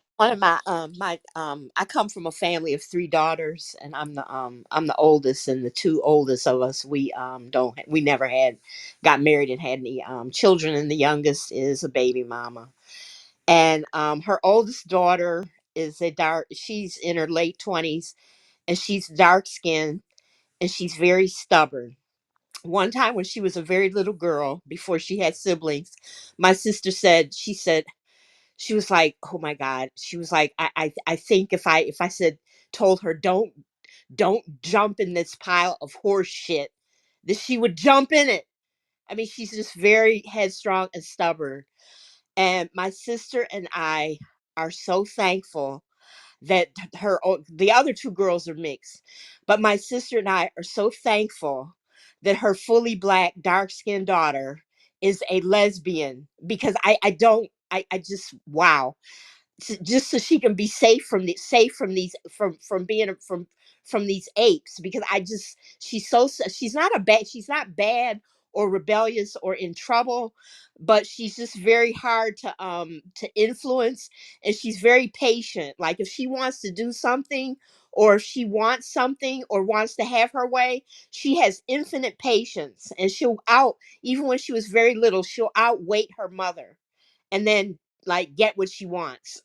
come from a family of three daughters, and I'm the oldest, and the two oldest of us, we never had got married and had any children, and the youngest is a baby mama. And her oldest daughter is a dark she's in her late 20s, and she's dark skinned, and she's very stubborn. One time when she was a very little girl, before she had siblings, my sister said, she was like, oh my God, she was like, I think if I said, told her, don't jump in this pile of horse shit, that she would jump in it. I mean, she's just very headstrong and stubborn. And my sister and I are so thankful that the other two girls are mixed, but my sister and I are so thankful that her fully black dark skinned daughter is a lesbian, because I don't I just, wow, just so she can be safe from these, from being from these apes, because I just, she's not she's not bad or rebellious or in trouble, but she's just very hard to influence, and she's very patient. Like if she wants to do something, or if she wants something or wants to have her way, she has infinite patience, and she'll out, even when she was very little, she'll outweight her mother, and then like get what she wants.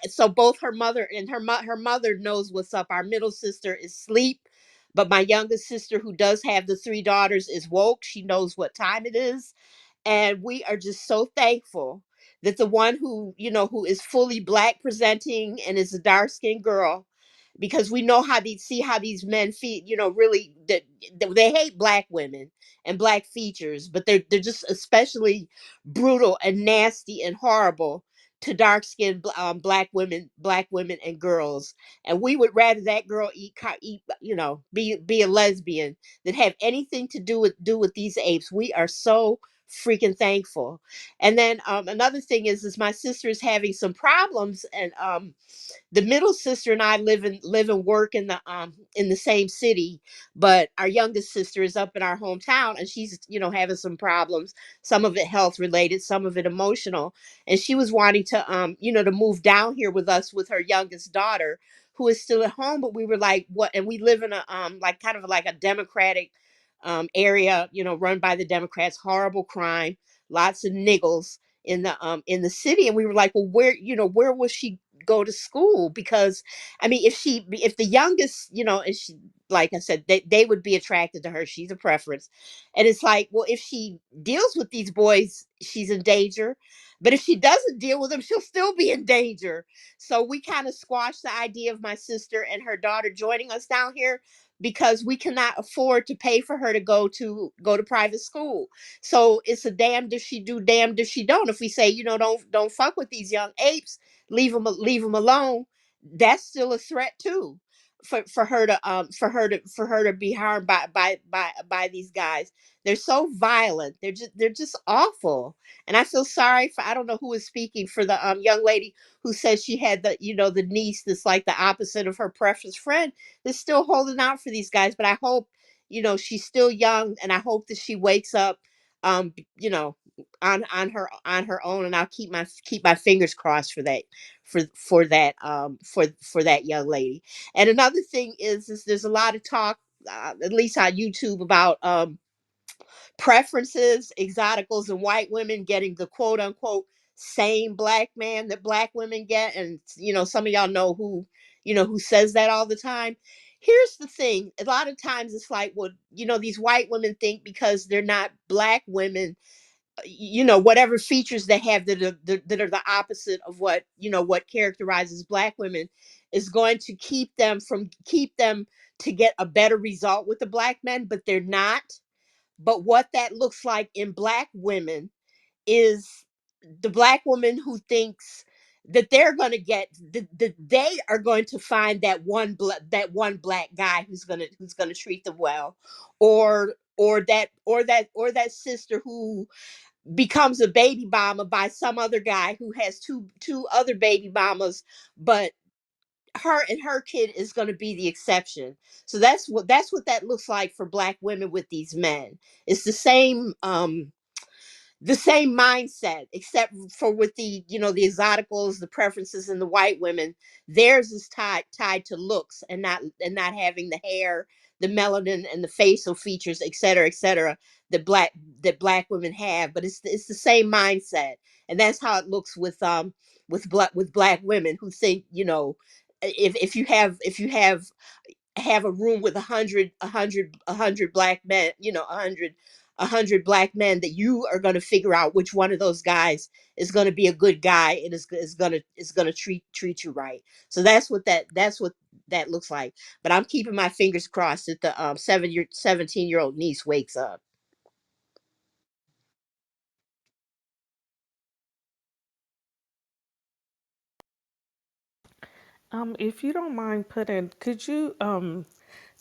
So both her mother and her mother knows what's up. Our middle sister is asleep, but my youngest sister, who does have the three daughters, is woke. She knows what time it is, and we are just so thankful that the one who, who is fully black presenting and is a dark skinned girl, because we know how these, see how these men feel, really, that they hate black women and black features, but they're just especially brutal and nasty and horrible to dark skinned black women and girls. And we would rather that girl eat, be a lesbian, than have anything to do with these apes. We are so freaking thankful. And then another thing is my sister is having some problems, and the middle sister and I live and work in the same city, but our youngest sister is up in our hometown, and she's, having some problems. Some of it health related, some of it emotional, and she was wanting to to move down here with us, with her youngest daughter, who is still at home. But we were like, what? And we live in a like kind of like a democratic area, run by the Democrats. Horrible crime, lots of niggles in the city. And we were like, well, where will she go to school? Because I mean, if the youngest, and she, like I said, they would be attracted to her, she's a preference. And it's like, well, if she deals with these boys, she's in danger, but if she doesn't deal with them, she'll still be in danger. So we kind of squashed the idea of my sister and her daughter joining us down here, because we cannot afford to pay for her to go to private school. So it's a damned if she do, damned if she don't. If we say, don't fuck with these young apes, leave them alone, that's still a threat too, for her to be harmed by these guys. They're so violent. They're just awful. And I feel sorry for, I don't know who is speaking, for the young lady who says she had the niece that's like the opposite of her precious friend, that's still holding out for these guys. But I hope, she's still young, and I hope that she wakes up, um you know on her own. And I'll keep my fingers crossed for that, for that young lady. And another thing is there's a lot of talk, at least on YouTube, about preferences, exoticals, and white women getting the quote unquote same black man that black women get. And some of y'all know who says that all the time. Here's the thing: a lot of times it's like, well, these white women think because they're not black women, whatever features they have that are the opposite of what characterizes black women, is going to keep them to get a better result with the black men. But they're not. But what that looks like in black women is the black woman who thinks that they're going to get that they are going to find that one black guy who's going to treat them well, or that sister who becomes a baby mama by some other guy who has two other baby mamas, but her kid is going to be the exception. So that's what that looks like for black women with these men. It's the same the same mindset, except for with the, you know, the exoticals, the preferences in the white women. Theirs is tied to looks, and not having the hair, the melanin, and the facial features, et cetera, that black women have. But it's the same mindset, and that's how it looks with black women who think, you know, if you have a room with a hundred black men, you know, a hundred black men, that you are going to figure out which one of those guys is going to be a good guy and is going to treat you right. So that's what that looks like. But I'm keeping my fingers crossed that the 17-year-old niece wakes up. If you don't mind putting, could you,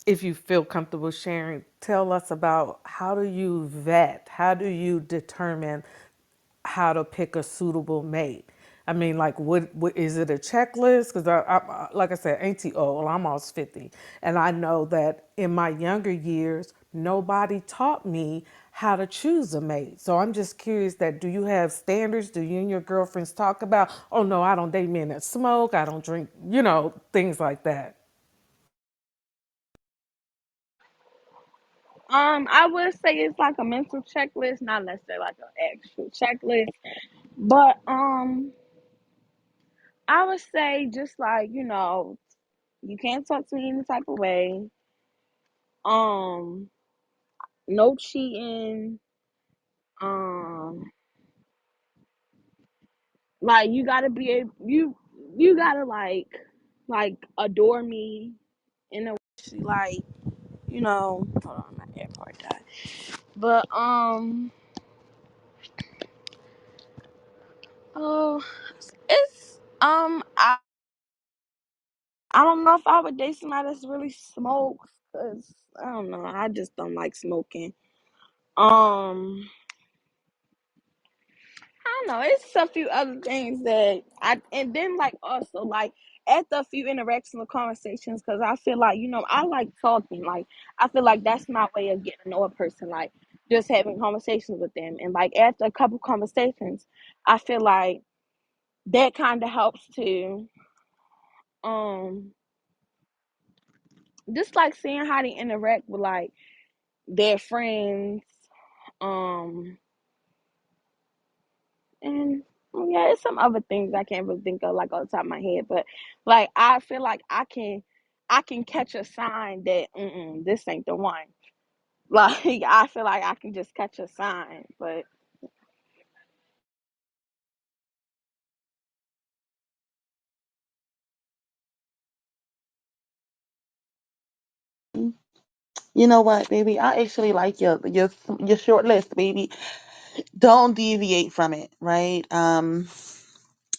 if you feel comfortable sharing, tell us about how do you vet, how do you determine how to pick a suitable mate? I mean, like, what is it a checklist? Because like I said, Auntie old, I'm almost 50, and I know that in my younger years, nobody taught me how to choose a mate. So I'm just curious that do you have standards? Do you and your girlfriends talk about, oh no, I don't date men that smoke, I don't drink, things like that? I would say it's like a mental checklist, not necessarily like an actual checklist. But I would say just like, you can't talk to me any type of way. Um, no cheating. Um, like you gotta be able you gotta like adore me in a way, like, hold on, my AirPod died. But oh, it's I don't know if I would date somebody that's really smokes, because I don't know, I just don't like smoking. Um, I don't know. It's a few other things that and then like also like after a few interactions or conversations, because I feel like, I like talking. Like, I feel like that's my way of getting to know a person, like just having conversations with them. And like after a couple conversations, I feel like that kind of helps to um just like seeing how they interact with like their friends. Um, and yeah, it's some other things I can't really think of like off the top of my head, but like I feel like I can catch a sign that this ain't the one. Like I feel like I can just catch a sign, but You know what, baby? I actually like your short list, baby. Don't deviate from it, right?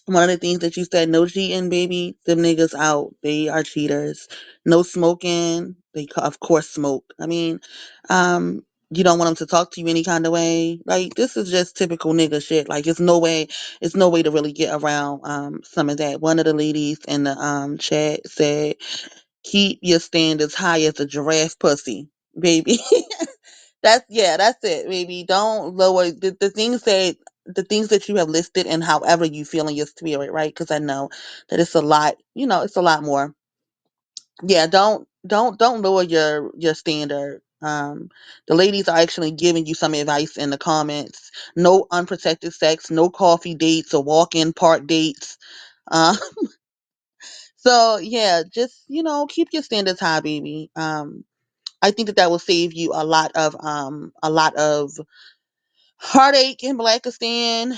One of the things that you said, no cheating, baby. Them niggas out. They are cheaters. No smoking. Of course smoke. I mean, you don't want them to talk to you any kind of way. Like, this is just typical nigga shit. Like, it's no way to really get around some of that. One of the ladies in the chat said, keep your standards high as a giraffe pussy, baby. That's it, baby. Don't lower the things that you have listed, and however you feel in your spirit, right? Because I know that it's a lot, it's a lot more. Yeah, don't lower your standard. The ladies are actually giving you some advice in the comments. No unprotected sex, no coffee dates or walk-in park dates. Uh, so yeah, just keep your standards high, baby. I think that that will save you a lot of heartache in Blackistan.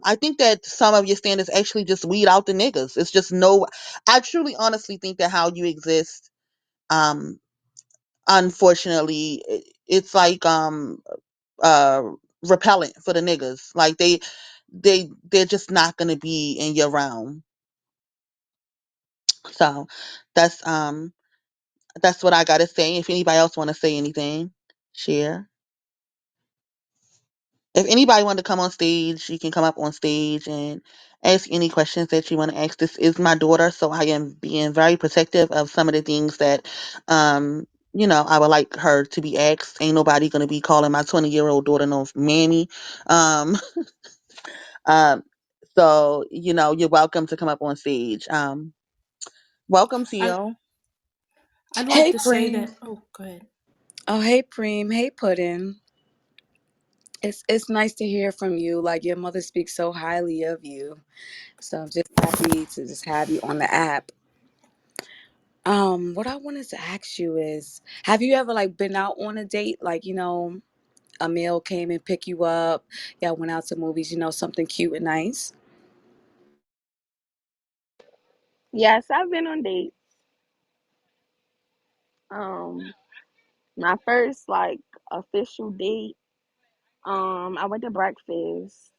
I think that some of your standards actually just weed out the niggas. It's just no. I truly, honestly think that how you exist, um, unfortunately, it's like uh repellent for the niggas. Like they're just not gonna be in your realm. So that's um that's what I gotta say. If anybody else want to say anything, share. If anybody want to come on stage, you can come up on stage and ask any questions that you want to ask. This is my daughter, so I am being very protective of some of the things that I would like her to be asked. Ain't nobody gonna be calling my 20-year-old daughter no mammy. Um, um, so you're welcome to come up on stage. Welcome, I Seal. I'd like Hey, to say Preem. that. Oh, go ahead. Oh, hey, Preem. Hey, Puddin. It's nice to hear from you. Like your mother speaks so highly of you. So I'm just happy to just have you on the app. What I wanted to ask you is, have you ever like been out on a date? Like, a male came and picked you up. Y'all went out to movies, something cute and nice. Yes, I've been on dates. Um, my first like official date. I went to breakfast,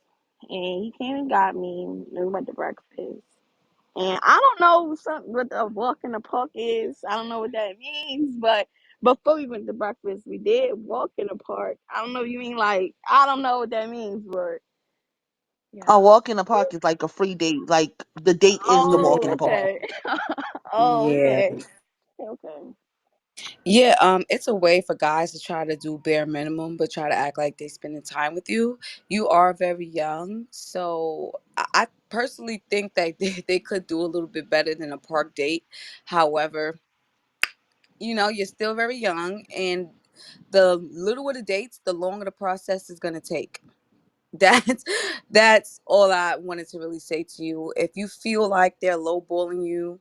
and he came and got me. And we went to breakfast. And I don't know what a walk in the park is. I don't know what that means, but before we went to breakfast, we did walk in the park. I don't know if you mean like I don't know what that means, but A yeah. walk in the park is like a free date. Like the date is the walk in Oh, the park. okay. Oh, Yeah. okay. Okay. Yeah, it's a way for guys to try to do bare minimum, but try to act like they spending time with you. You are very young, so I personally think that they could do a little bit better than a park date. However, you're still very young, and the littler the dates, the longer the process is gonna take. That's that's all I wanted to really say to you. If you feel like they're lowballing you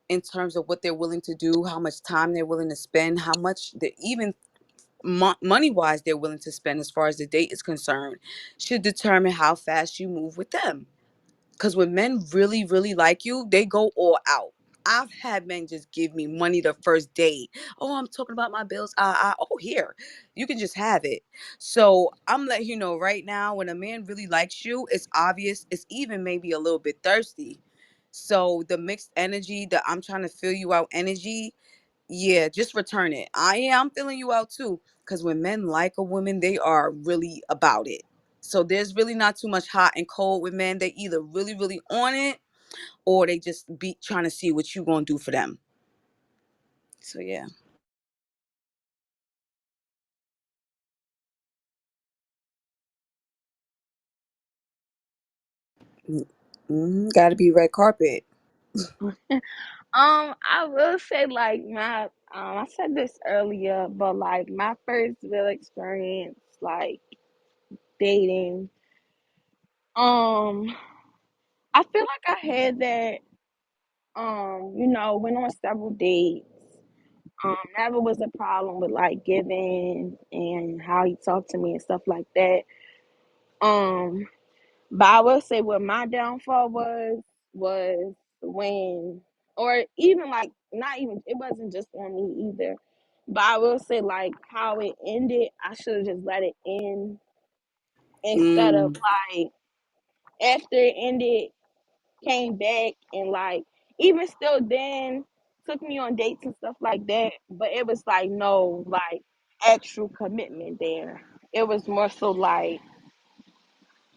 in terms of what they're willing to do, how much time they're willing to spend, how much they even money wise they're willing to spend as far as the date is concerned, should determine how fast you move with them. Because when men really really like you, they go all out. I've had men just give me money the first date. Oh, I'm talking about my bills. Oh, here, you can just have it. So I'm letting you know right now, when a man really likes you, it's obvious. It's even maybe a little bit thirsty. So the mixed energy, that I'm trying to fill you out energy, yeah, just return it. I'm feeling you out too. Because when men like a woman, they are really about it. So there's really not too much hot and cold with men. They either really, really on it, or they just be trying to see what you gonna do for them. So yeah. Gotta be red carpet. I will say like my I said this earlier, but like my first real experience like dating, um, I feel like I had that went on several dates. Never was a problem with like giving and how he talked to me and stuff like that. Um, but I will say what my downfall was when, or even like not even it wasn't just on me either. But I will say like how it ended. I should have just let it end instead of Mm, like after it ended, came back and like even still then took me on dates and stuff like that. But it was like no like actual commitment there. It was more so like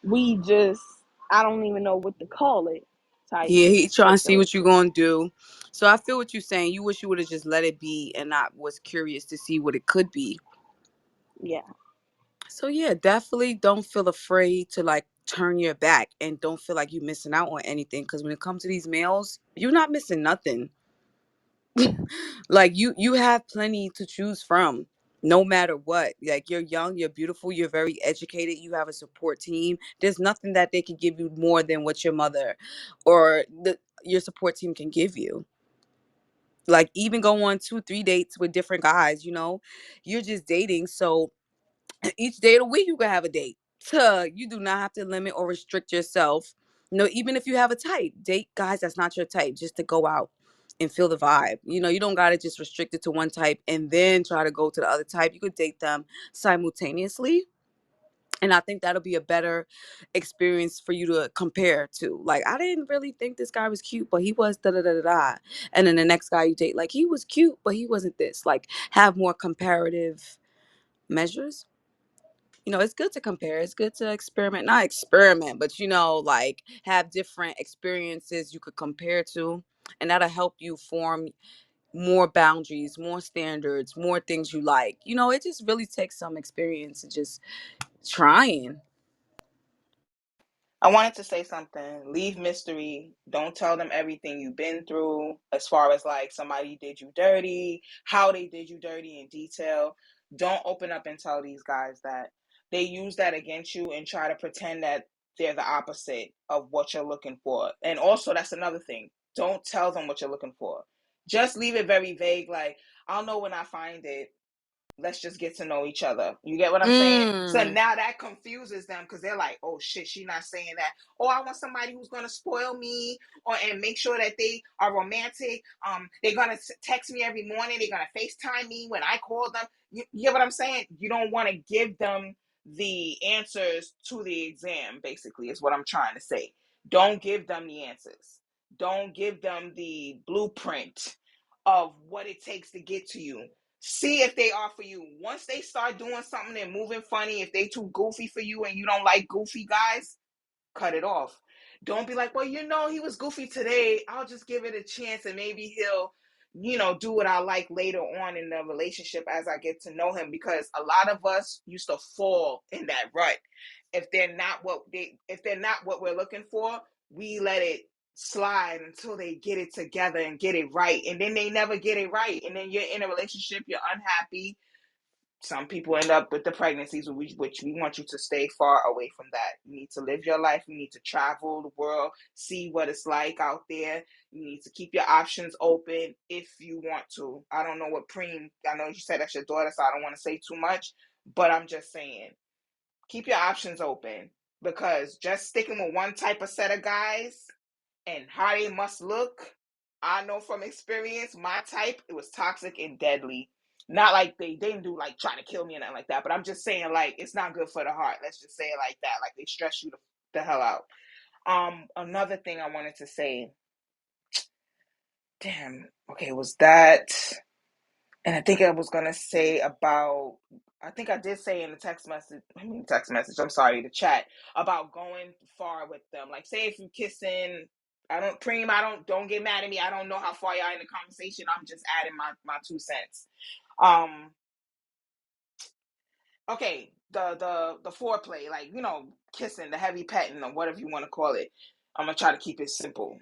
we just I don't even know what to call it type yeah, he trying to see what you situation. gonna do. So I feel what you're saying. You wish you would have just let it be and not was curious to see what it could be. Yeah. So yeah, definitely don't feel afraid to like turn your back and don't feel like you're missing out on anything. Because when it comes to these males, you're not missing nothing. Like you have plenty to choose from, no matter what. Like you're young, you're beautiful, you're very educated, you have a support team. There's nothing that they can give you more than what your mother or your support team can give you. Like even go on 2 3 dates with different guys, you're just dating. So each day of the week you can have a date. You do not have to limit or restrict yourself. Even if you have a type, date guys that's not your type, just to go out and feel the vibe. You don't gotta just restrict it to one type and then try to go to the other type. You could date them simultaneously. And I think that'll be a better experience for you to compare to. Like, I didn't really think this guy was cute, but he was da da da da da. And then the next guy you date, like, he was cute, but he wasn't this. Like, have more comparative measures. It's good to compare. It's good to experiment, not experiment, but like have different experiences you could compare to, and that'll help you form. more boundaries, more standards, more things you like. You know, it just really takes some experience and just trying. I wanted to say something. Leave mystery. Don't tell them everything you've been through as far as like somebody did you dirty, how they did you dirty in detail. Don't open up and tell these guys that. They use that against you and try to pretend that they're the opposite of what you're looking for. And also, that's another thing. Don't tell them what you're looking for. Just leave it very vague, like, I'll know when I find it. Let's just get to know each other. You get what I'm saying? So Mm. now that confuses them because they're like, oh shit, she's not saying that. Oh, I want somebody who's gonna spoil me or and make sure that they are romantic. They're gonna text me every morning. They're gonna FaceTime me when I call them. You get what I'm saying? You don't want to give them the answers to the exam, basically, is what I'm trying to say. Don't give them the answers. Don't give them the blueprint of what it takes to get to you. See if they are for you. Once they start doing something and moving funny, if they too goofy for you and you don't like goofy guys, cut it off. Don't be like, well, he was goofy today. I'll just give it a chance and maybe he'll, do what I like later on in the relationship as I get to know him. Because a lot of us used to fall in that rut. If they're not what we're looking for, we let it slide until they get it together and get it right. And then they never get it right. And then you're in a relationship, you're unhappy. Some people end up with the pregnancies, which we want you to stay far away from that. You need to live your life. You need to travel the world, see what it's like out there. You need to keep your options open if you want to. I don't know what Preem, I know you said that's your daughter, so I don't want to say too much, but I'm just saying, keep your options open because just sticking with one type of set of guys and how they must look, I know from experience, my type, it was toxic and deadly. Not like they didn't do like trying to kill me and nothing like that, but I'm just saying like it's not good for the heart. Let's just say it like that. Like they stress you the hell out. Another thing I wanted to say, damn, okay, was that, and I think I was gonna say about, I think I did say in the text message, I'm sorry, the chat, about going far with them. Like say if you kissing, don't get mad at me. I don't know how far y'all in the conversation. I'm just adding my 2 cents. Um, okay, the foreplay, like, kissing, the heavy petting or whatever you want to call it. I'm gonna try to keep it simple.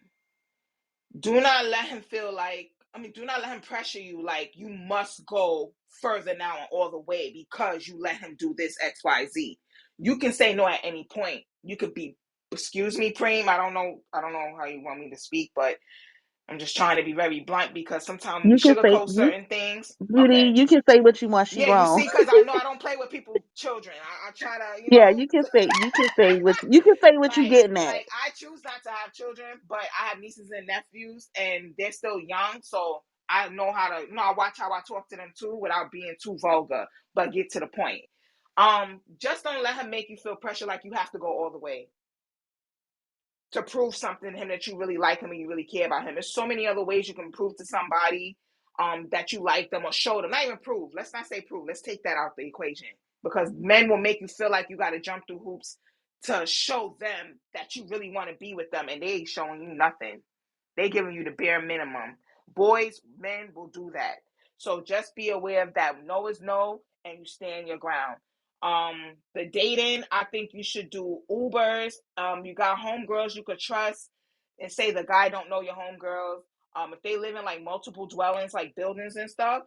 Do not let him feel like, do not let him pressure you like you must go further now and all the way because you let him do this XYZ. You can say no at any point. You could be, excuse me, Preem, I don't know how you want me to speak, but I'm just trying to be very blunt because sometimes we You can say, sugarcoat certain things. Beauty, Okay. you can say what you want. She Yeah, you grown. see, because I know I don't play with people, children. I try to, Yeah, you can say what you getting at. like I choose not to have children, but I have nieces and nephews, and they're still young, so I know how to. I watch how I talk to them too, without being too vulgar, but get to the point. Just don't let him make you feel pressure like you have to go all the way to prove something to him that you really like him and you really care about him. There's so many other ways you can prove to somebody that you like them or show them. Not even prove. Let's not say prove. Let's take that out the equation because men will make you feel like you got to jump through hoops to show them that you really want to be with them, and they ain't showing you nothing. They giving you the bare minimum. Boys, men will do that. So just be aware of that. No is no, and you stand your ground. The dating, I think you should do Ubers. You got homegirls you could trust, and say the guy don't know your homegirls. If they live in like multiple dwellings, like buildings and stuff,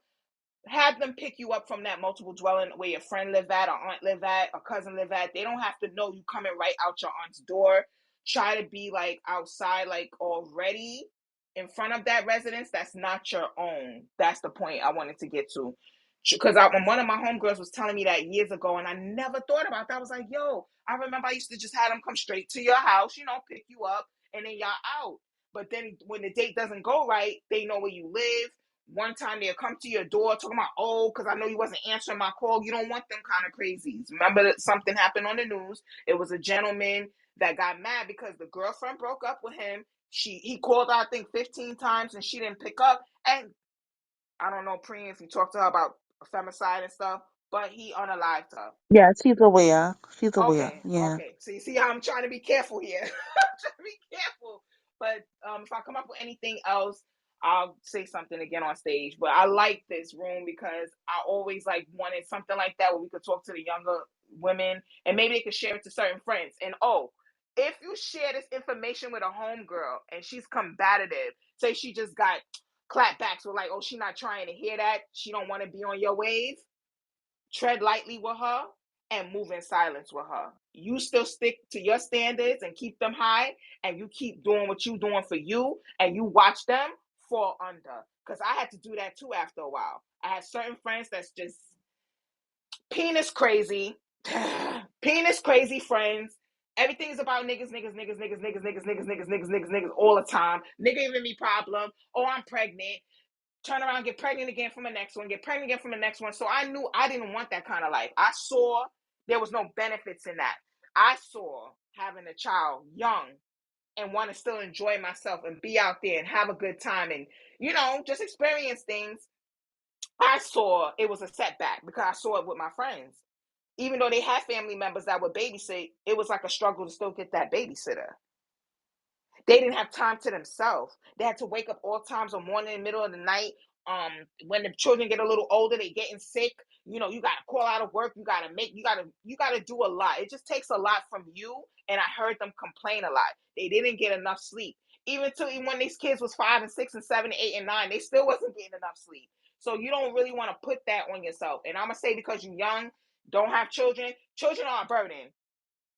have them pick you up from that multiple dwelling where your friend live at, or aunt live at, or cousin live at. They don't have to know you coming right out your aunt's door. Try to be like outside, like already in front of that residence that's not your own. That's the point I wanted to get to. Because when one of my homegirls was telling me that years ago, and I never thought about that. I was like, yo, I remember I used to just have them come straight to your house, pick you up, and then y'all out. But then when the date doesn't go right, they know where you live. One time they'll come to your door talking about, oh, because I know you wasn't answering my call. You don't want them kind of crazies. Remember that something happened on the news. It was a gentleman that got mad because the girlfriend broke up with him. He called her, I think, 15 times and she didn't pick up. And I don't know, Preem, if you talked to her about femicide and stuff, but he unalived her. Yeah, she's aware. She's aware. Okay, Yeah. okay. So you see how I'm trying to be careful here. I'm trying to be careful. But if I come up with anything else, I'll say something again on stage. But I like this room because I always like wanted something like that where we could talk to the younger women and maybe they could share it to certain friends. And oh, if you share this information with a homegirl and she's combative, say she just got clapbacks with like, oh, she not trying to hear that, she don't want to be on your wave, tread lightly with her and move in silence with her. You still stick to your standards and keep them high, and you keep doing what you doing for you, and you watch them fall under. Because I had to do that too after a while. I had certain friends that's just penis crazy, penis crazy friends. Everything is about niggas, niggas, niggas, niggas, niggas, niggas, niggas, niggas, niggas, niggas, niggas all the time. Nigga giving me problem. Oh, I'm pregnant. Turn around, get pregnant again from the next one, get pregnant again from the next one. So I knew I didn't want that kind of life. I saw there was no benefits in that. I saw having a child young and want to still enjoy myself and be out there and have a good time and, just experience things. I saw it was a setback because I saw it with my friends. Even though they had family members that would babysit, it was like a struggle to still get that babysitter. They didn't have time to themselves. They had to wake up all times of morning and middle of the night. When the children get a little older, they getting sick. You gotta call out of work. You gotta do a lot. It just takes a lot from you. And I heard them complain a lot. They didn't get enough sleep. Even when these kids was 5 and 6 and 7 and 8 and 9, they still wasn't getting enough sleep. So you don't really want to put that on yourself. And I'm gonna say because you're young, don't have children. Children are a burden.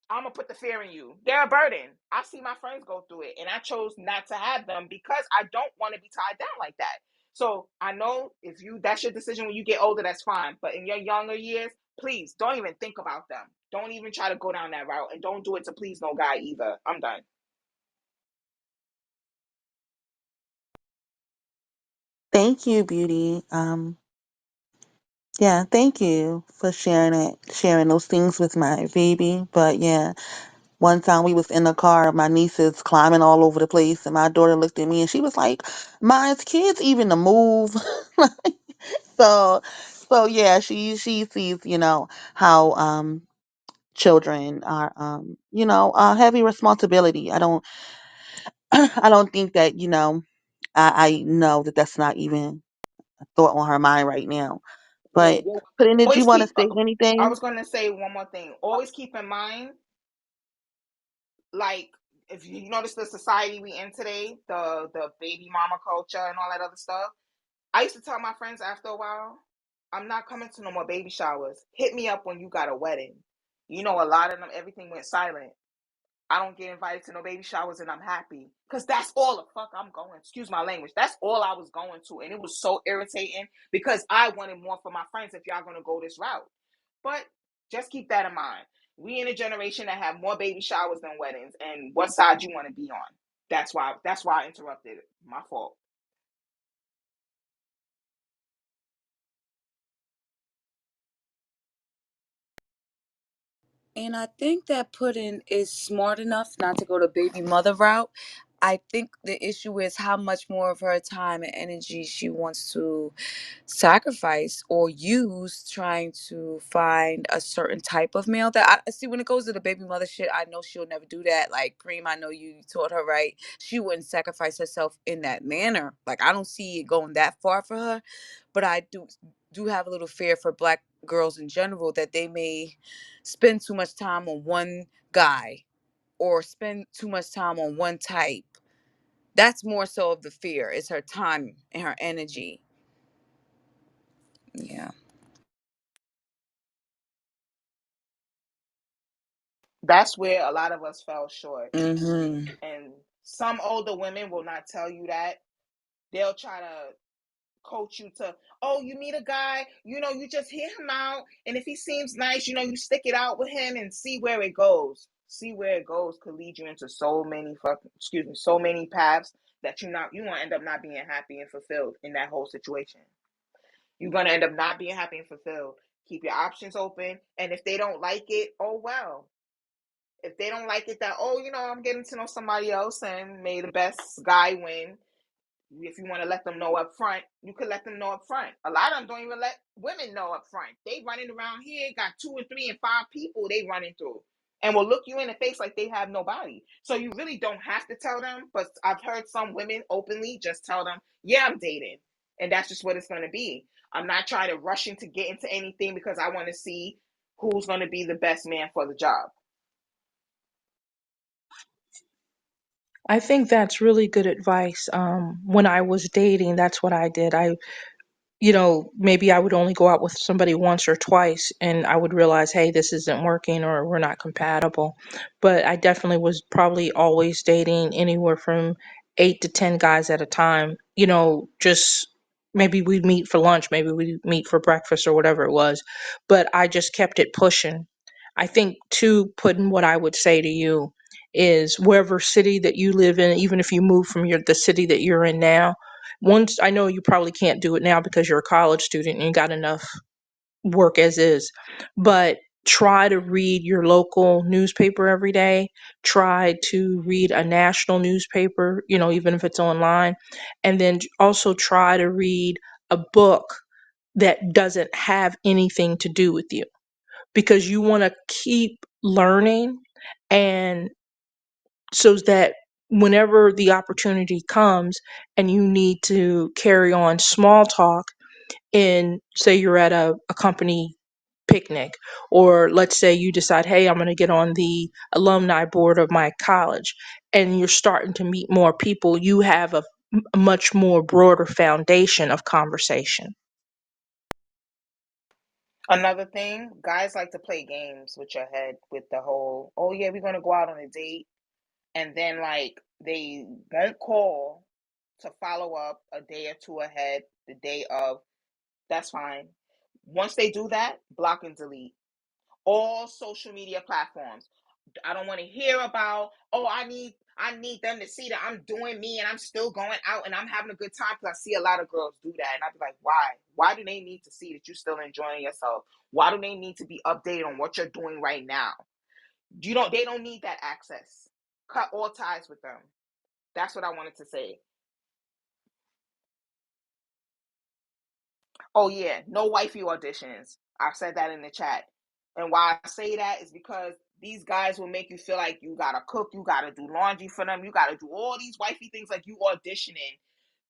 I'm gonna put the fear in you. They're a burden. I see my friends go through it, and I chose not to have them because I don't want to be tied down like that. So I know if that's your decision when you get older, that's fine. But in your younger years, please don't even think about them. Don't even try to go down that route, and don't do it to please no guy either. I'm done. Thank you, Beauty. Yeah, thank you for sharing those things with my baby. But yeah, one time we was in the car, my niece is climbing all over the place, and my daughter looked at me and she was like, "Ma, is kids even to move?" So, so yeah, she sees, how children are, a heavy responsibility. I don't I don't think that, I know that that's not even a thought on her mind right now. But, did you Always want to keep. say I anything? was gonna say one more thing. Always keep in mind, like if you notice the society we in today, the baby mama culture and all that other stuff. I used to tell my friends after a while, I'm not coming to no more baby showers. Hit me up when you got a wedding. A lot of them, everything went silent. I don't get invited to no baby showers and I'm happy. Because that's all the fuck I'm going. Excuse my language. That's all I was going to. And it was so irritating because I wanted more for my friends if y'all going to go this route. But just keep that in mind. We in a generation that have more baby showers than weddings. And what side you want to be on. That's why I interrupted. My fault. And I think that Puddin is smart enough not to go the baby mother route. I think the issue is how much more of her time and energy she wants to sacrifice or use trying to find a certain type of male that I see when it goes to the baby mother shit. I know she'll never do that. Like Preem, I know you taught her right. She wouldn't sacrifice herself in that manner. Like I don't see it going that far for her, but I do have a little fear for black girls in general that they may spend too much time on one guy or spend too much time on one type. That's more so of the fear. It's her time and her energy. Yeah. That's where a lot of us fell short. Mm-hmm. And some older women will not tell you that. They'll try to coach you to, oh, you meet a guy, you just hear him out. And if he seems nice, you stick it out with him and see where it goes. See where it goes could lead you into so many paths that you won't end up not being happy and fulfilled in that whole situation. You're gonna end up not being happy and fulfilled. Keep your options open. And if they don't like it, oh well. If they don't like it that, oh, I'm getting to know somebody else and may the best guy win. If you want to let them know up front, you could let them know up front. A lot of them don't even let women know up front. They running around here, got 2 and 3 and 5 people they running through. and will look you in the face like they have no body. So you really don't have to tell them. But I've heard some women openly just tell them, yeah, I'm dating. And that's just what it's going to be. I'm not trying to rush into get into anything because I want to see who's going to be the best man for the job. I think that's really good advice. When I was dating, that's what I did. Maybe I would only go out with somebody once or twice and I would realize, hey, this isn't working or we're not compatible. But I definitely was probably always dating anywhere from 8 to 10 guys at a time. Just maybe we'd meet for lunch, maybe we'd meet for breakfast or whatever it was. But I just kept it pushing. I think, too, putting what I would say to you is wherever city that you live in, even if you move from the city that you're in now, once I know you probably can't do it now because you're a college student and you got enough work as is, but try to read your local newspaper every day. Try to read a national newspaper, even if it's online. And then also try to read a book that doesn't have anything to do with you because you want to keep learning, and so that whenever the opportunity comes and you need to carry on small talk, and say you're at a company picnic, or let's say you decide, hey, I'm going to get on the alumni board of my college, and you're starting to meet more people, you have a much more broader foundation of conversation. Another thing, guys like to play games with your head with the whole, oh yeah, we're going to go out on a date. And then like they won't call to follow up a day or two ahead, the day of. That's fine. Once they do that, block and delete all social media platforms. I don't want to hear about, oh, I need them to see that I'm doing me and I'm still going out and I'm having a good time, because I see a lot of girls do that. And I'd be like, why? Why do they need to see that you're still enjoying yourself? Why do they need to be updated on what you're doing right now? They don't need that access. Cut all ties with them. That's what I wanted to say. Oh yeah, no wifey auditions. I've said that in the chat. And why I say that is because these guys will make you feel like you gotta cook, you gotta do laundry for them, you gotta do all these wifey things, like you auditioning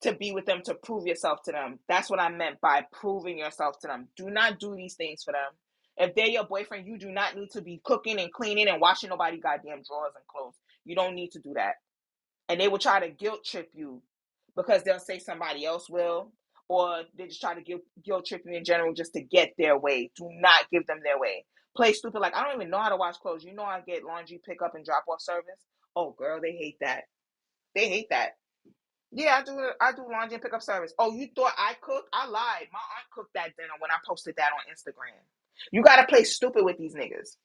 to be with them, to prove yourself to them. That's what I meant by proving yourself to them. Do not do these things for them. If they're your boyfriend, you do not need to be cooking and cleaning and washing nobody goddamn drawers and clothes. You don't need to do that. And they will try to guilt trip you because they'll say somebody else will, or they just try to guilt trip you in general just to get their way. Do not give them their way. Play stupid like, I don't even know how to wash clothes. You know, I get laundry pickup and drop off service. Oh girl, they hate that. They hate that. Yeah, I do laundry and pickup service. Oh, you thought I cooked? I lied. My aunt cooked that dinner when I posted that on Instagram. You gotta play stupid with these niggas.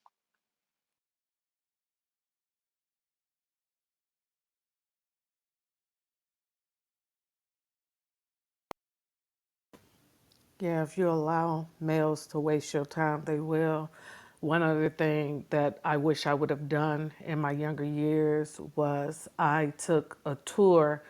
Yeah, if you allow males to waste your time, they will. One other thing that I wish I would have done in my younger years was I took a tour,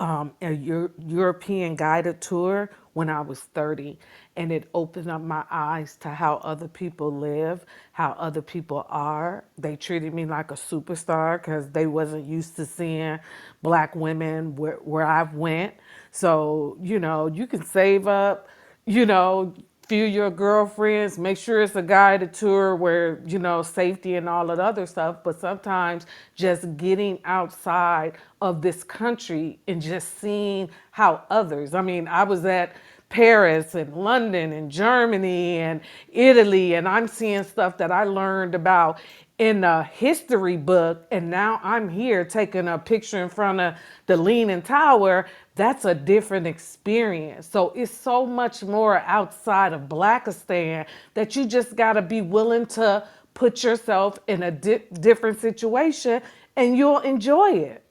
European guided tour when I was 30, and it opened up my eyes to how other people live, how other people are. They treated me like a superstar because they wasn't used to seeing black women where I've went. So, you can save up, few your girlfriends, make sure it's a guided tour where, safety and all that other stuff. But sometimes just getting outside of this country and just seeing how others, I mean, I was at Paris and London and Germany and Italy, and I'm seeing stuff that I learned about in a history book, and now I'm here taking a picture in front of the Leaning Tower. That's a different experience. So it's so much more outside of Blackistan that you just got to be willing to put yourself in a different situation, and you'll enjoy it.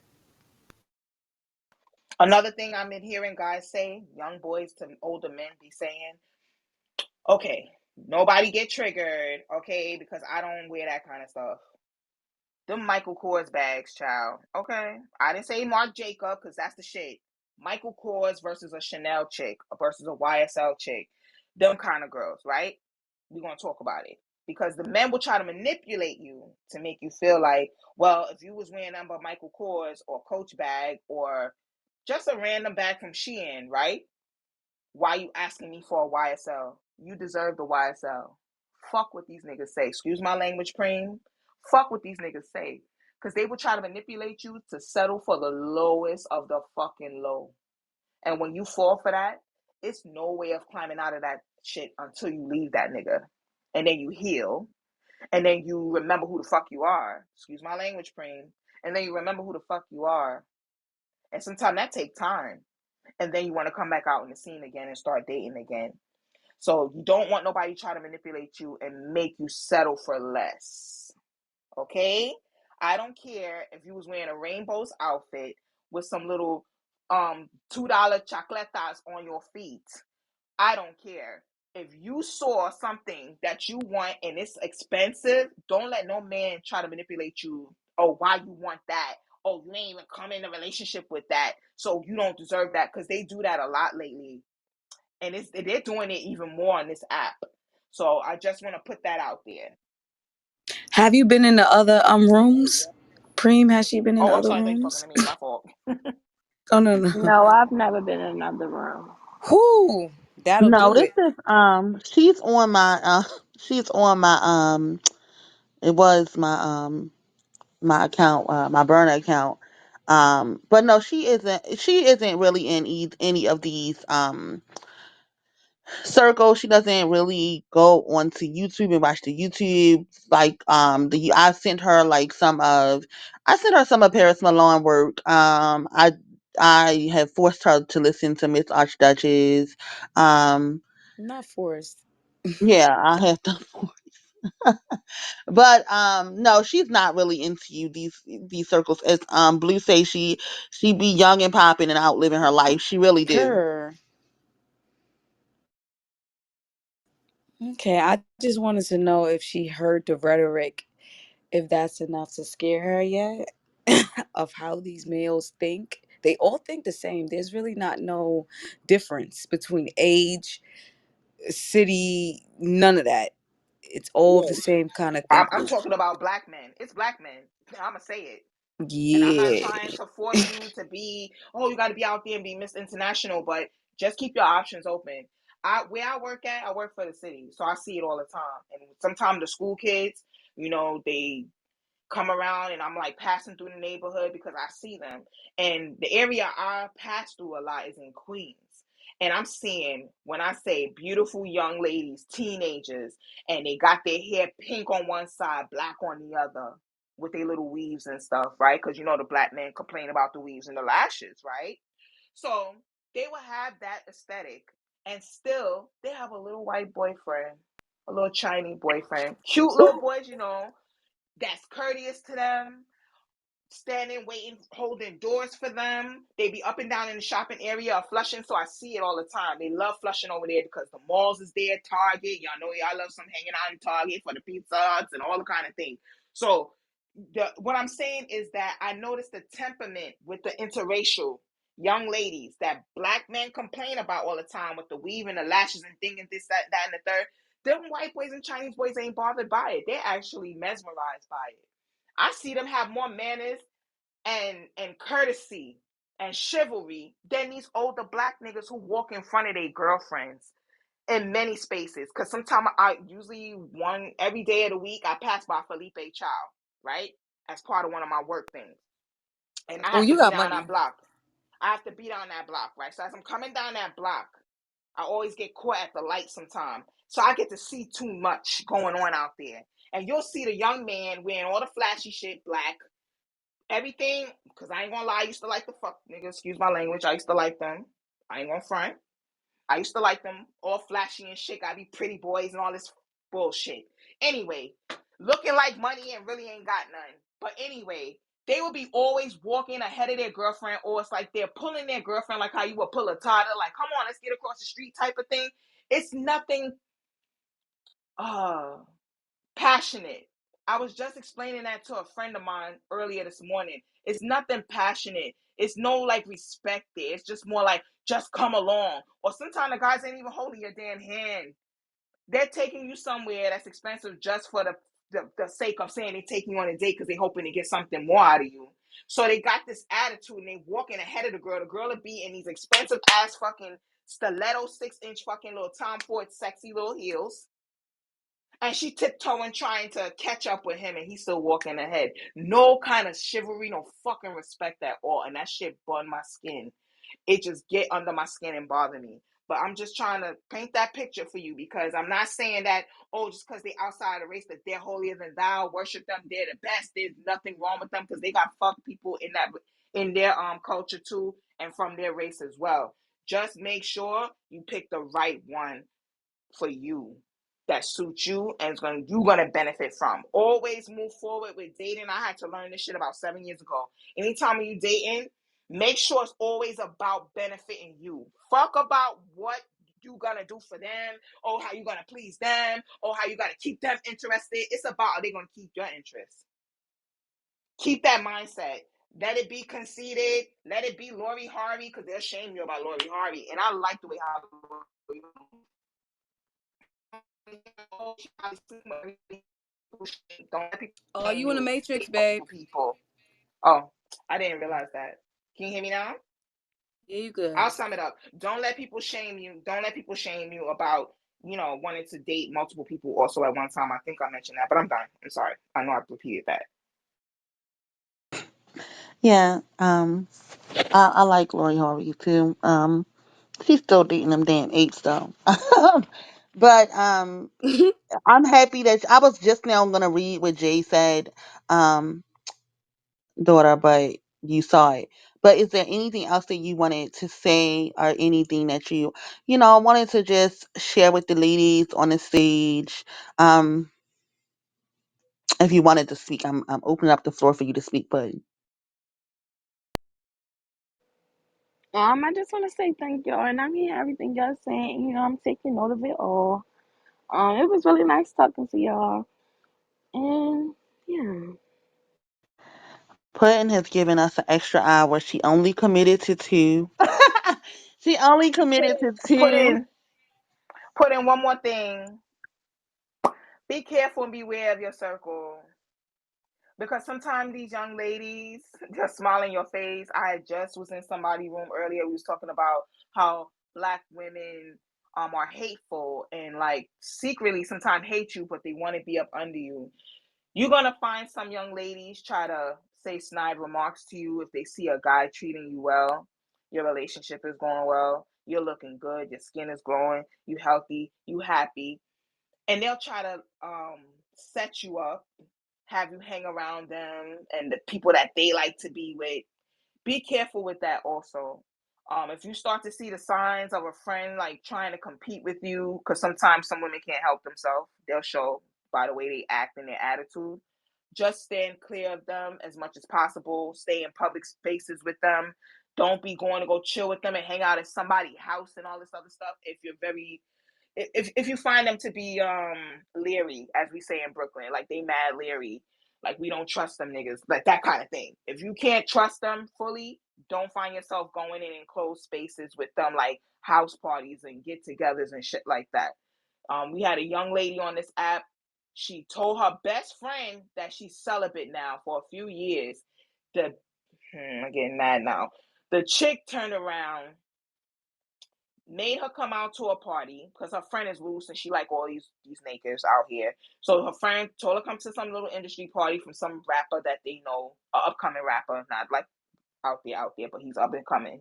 Another thing I've been hearing guys say, young boys to older men be saying, okay, nobody get triggered, okay, because I don't wear that kind of stuff. Them Michael Kors bags, child. Okay. I didn't say Marc Jacob because that's the shit. Michael Kors versus a Chanel chick versus a YSL chick. Them kind of girls, right? We're going to talk about it. because the men will try to manipulate you to make you feel like, well, if you was wearing nothing but Michael Kors or Coach bag or just a random bag from Shein, right? Why you asking me for a YSL? You deserve the YSL. Fuck what these niggas say. Excuse my language, Preem. Fuck what these niggas say. Because they will try to manipulate you to settle for the lowest of the fucking low. And when you fall for that, it's no way of climbing out of that shit until you leave that nigga. And then you heal. And then you remember who the fuck you are. Excuse my language, Preem. And then you remember who the fuck you are. And sometimes that takes time. And then you want to come back out in the scene again and start dating again. So you don't want nobody trying to manipulate you and make you settle for less. Okay? I don't care if you was wearing a rainbows outfit with some little $2 chocolatas on your feet. I don't care. If you saw something that you want and it's expensive, don't let no man try to manipulate you. Oh, why you want that? Oh, you ain't even come in a relationship with that, so you don't deserve that. Because they do that a lot lately, and they're doing it even more on this app. So I just want to put that out there. Have you been in the other rooms? Preem, has she been in the Oh, I'm other sorry. I thought you were talking rooms? to me. My fault. Oh no no. No, I've never been in another room. Whoo, that'll No, do this it. is she's on my she's on my it was my account, my burner account. But no, she isn't really in any of these circles. She doesn't really go onto YouTube and watch the YouTube. Like I sent her some of Paris Malone work. I have forced her to listen to Miss Archduchess. Um Not forced. yeah, I have to. But no, she's not really into these circles. As Blue say, she be young and popping and outliving her life. She really do. Her. Okay, I just wanted to know if she heard the rhetoric, if that's enough to scare her yet, of how these males think. They all think the same. There's really not no difference between age, city, none of that. It's all the Yes. same kind of I'm thinking. talking about black men. It's black men. I'm going to say it. And I'm not Yeah. trying to force you to be, oh, you got to be out there and be Miss International, but just keep your options open. Where I work at, I work for the city, so I see it all the time. And sometimes the school kids, they come around and I'm like passing through the neighborhood because I see them. And the area I pass through a lot is in Queens. And I'm seeing, when I say beautiful young ladies, teenagers, and they got their hair pink on one side, black on the other, with their little weaves and stuff, right? Because the black men complain about the weaves and the lashes, right? So they will have that aesthetic, and still they have a little white boyfriend, a little Chinese boyfriend, cute little boys, that's courteous to them, standing, waiting, holding doors for them. They be up and down in the shopping area of Flushing, so I see it all the time. They love Flushing over there because the malls is there, Target. Y'all know y'all love some hanging out in Target for the pizza huts and all the kind of things. So what I'm saying is that I noticed the temperament with the interracial young ladies that black men complain about all the time with the weave and the lashes and thinking this, that, and the third. Them white boys and Chinese boys ain't bothered by it. They're actually mesmerized by it. I see them have more manners and courtesy and chivalry than these older black niggas who walk in front of their girlfriends in many spaces. Cause sometimes I usually one every day of the week I pass by Felipe Chow, right? As part of one of my work things. And I Oh, have to you be got down that money. block. I have to be down that block, right? So as I'm coming down that block, I always get caught at the light sometime. So I get to see too much going on out there. And you'll see the young man wearing all the flashy shit, black, everything, because I ain't gonna lie, I used to like the fuck niggas, excuse my language. I used to like them. I ain't gonna front. I used to like them all flashy and shit. Gotta be pretty boys and all this bullshit. Anyway, looking like money and really ain't got none. But anyway, they will be always walking ahead of their girlfriend, or it's like they're pulling their girlfriend like how you would pull a toddler, like, come on, let's get across the street type of thing. It's nothing uh passionate. I was just explaining that to a friend of mine earlier this morning. It's nothing passionate. It's no like respect there. It's just more like just come along. Or sometimes the guys ain't even holding your damn hand. They're taking you somewhere that's expensive just for the sake of saying they're taking you on a date because they're hoping to get something more out of you. So they got this attitude and they walking ahead of the girl. The girl will be in these expensive ass fucking stiletto 6-inch fucking little Tom Ford sexy little heels. And she tiptoeing trying to catch up with him and he's still walking ahead. No kind of chivalry, no fucking respect at all. And that shit burned my skin. It just get under my skin and bother me. But I'm just trying to paint that picture for you because I'm not saying that, oh, just because they outside the race that they're holier than thou, worship them, they're the best. There's nothing wrong with them because they got fuck people in their culture too and from their race as well. Just make sure you pick the right one for you that suits you and you're gonna benefit from. Always move forward with dating. I had to learn this shit about 7 years ago. Anytime you dating, make sure it's always about benefiting you. Fuck about what you gonna do for them, or how you gonna please them, or how you gotta keep them interested. It's about are they gonna keep your interest. Keep that mindset. Let it be conceited. Let it be Lori Harvey, because they'll shame you about Lori Harvey. And I like the way how don't let people Oh, shame you in the you. Matrix, Date babe. multiple people. Oh, I didn't realize that. Can you hear me now? Yeah, you good. I'll sum it up. Don't let people shame you. Don't let people shame you about, wanting to date multiple people also at one time. I think I mentioned that, but I'm done. I'm sorry. I know I've repeated that. Yeah, I like Lori Harvey too. She's still dating them damn apes though. But I'm happy that I was just now gonna read what Jay said, um, daughter, but you saw it. But is there anything else that you wanted to say or anything that you wanted to just share with the ladies on the stage? Um, if you wanted to speak, I'm opening up the floor for you to speak, but I just want to say thank y'all, and I'm hearing everything y'all saying. I'm taking note of it all. It was really nice talking to y'all, and yeah. Puddin has given us an extra hour. She only committed to two. She only committed to Put two. in put in one more thing. Be careful and beware of your circle. Because sometimes these young ladies just smile in your face. I just was in somebody's room earlier. We was talking about how black women are hateful and like secretly sometimes hate you, but they want to be up under you. You're gonna find some young ladies try to say snide remarks to you if they see a guy treating you well. Your relationship is going well. You're looking good. Your skin is glowing. You healthy. You happy, and they'll try to set you up, have you hang around them and the people that they like to be with. Be careful with that also. If you start to see the signs of a friend like trying to compete with you, because sometimes some women can't help themselves, they'll show by the way they act and their attitude. Just stand clear of them as much as possible. Stay in public spaces with them. Don't be going to go chill with them and hang out at somebody's house and all this other stuff if you're very if you find them to be leery, as we say in Brooklyn, like they mad leery, like we don't trust them niggas, like that kind of thing. If you can't trust them fully, don't find yourself going in enclosed spaces with them, like house parties and get-togethers and shit like that. We had a young lady on this app. She told her best friend that she's celibate now for a few years. The I'm getting mad now. The chick turned around, made her come out to a party because her friend is loose and she like all these nakeds out here. So her friend told her come to some little industry party from some rapper that they know, a upcoming rapper, not like out there, but he's up and coming.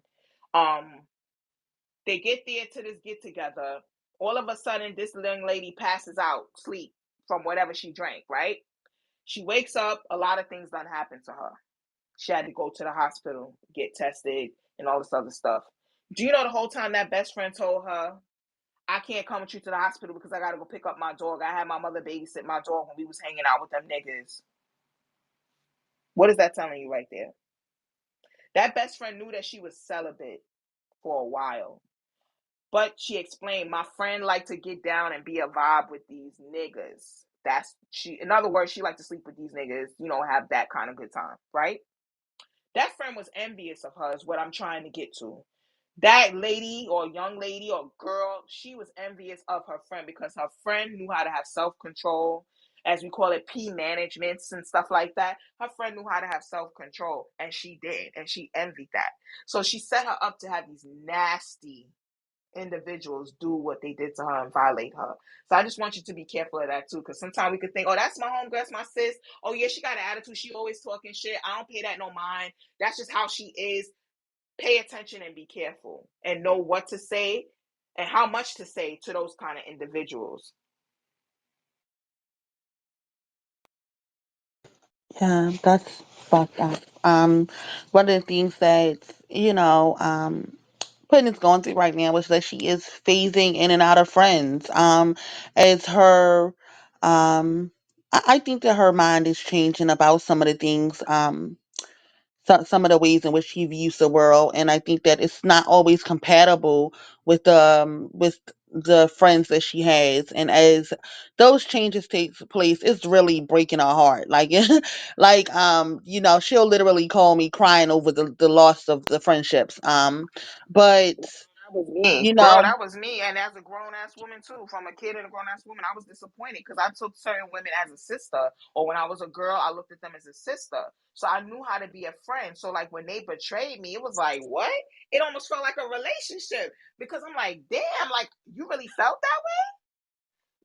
Um, they get there to this get together. All of a sudden, this young lady passes out, sleep from whatever she drank. Right? She wakes up. A lot of things done happened to her. She had to go to the hospital, get tested, and all this other stuff. Do you know the whole time that best friend told her, I can't come with you to the hospital because I gotta go pick up my dog. I had my mother babysit my dog when we was hanging out with them niggas. What is that telling you right there? That best friend knew that she was celibate for a while. But she explained, my friend liked to get down and be a vibe with these niggas. In other words, she liked to sleep with these niggas, have that kind of good time, right? That friend was envious of her, is what I'm trying to get to. That lady or young lady or girl, she was envious of her friend because her friend knew how to have self control, as we call it, P managements and stuff like that. Her friend knew how to have self control, and she did, and she envied that. So she set her up to have these nasty individuals do what they did to her and violate her. So I just want you to be careful of that too, because sometimes we could think, oh, that's my homegirl, that's my sis. Oh yeah, she got an attitude. She always talking shit. I don't pay that no mind. That's just how she is. Pay attention and be careful and know what to say and how much to say to those kind of individuals. Yeah, that's fucked up. One of the things that, Pudding is going through right now is that she is phasing in and out of friends. As her, I think that her mind is changing about some of the things. Some of the ways in which he views the world, and I think that it's not always compatible with the friends that she has. And as those changes take place, it's really breaking her heart. Like she'll literally call me crying over the loss of the friendships. But That was me, you girl. know, That was me. And as a grown ass woman too, from a kid and a grown ass woman, I was disappointed because I took certain women as a sister, or when I was a girl, I looked at them as a sister. So I knew how to be a friend. So like when they betrayed me, it was like, what? It almost felt like a relationship because I'm like, damn, like you really felt that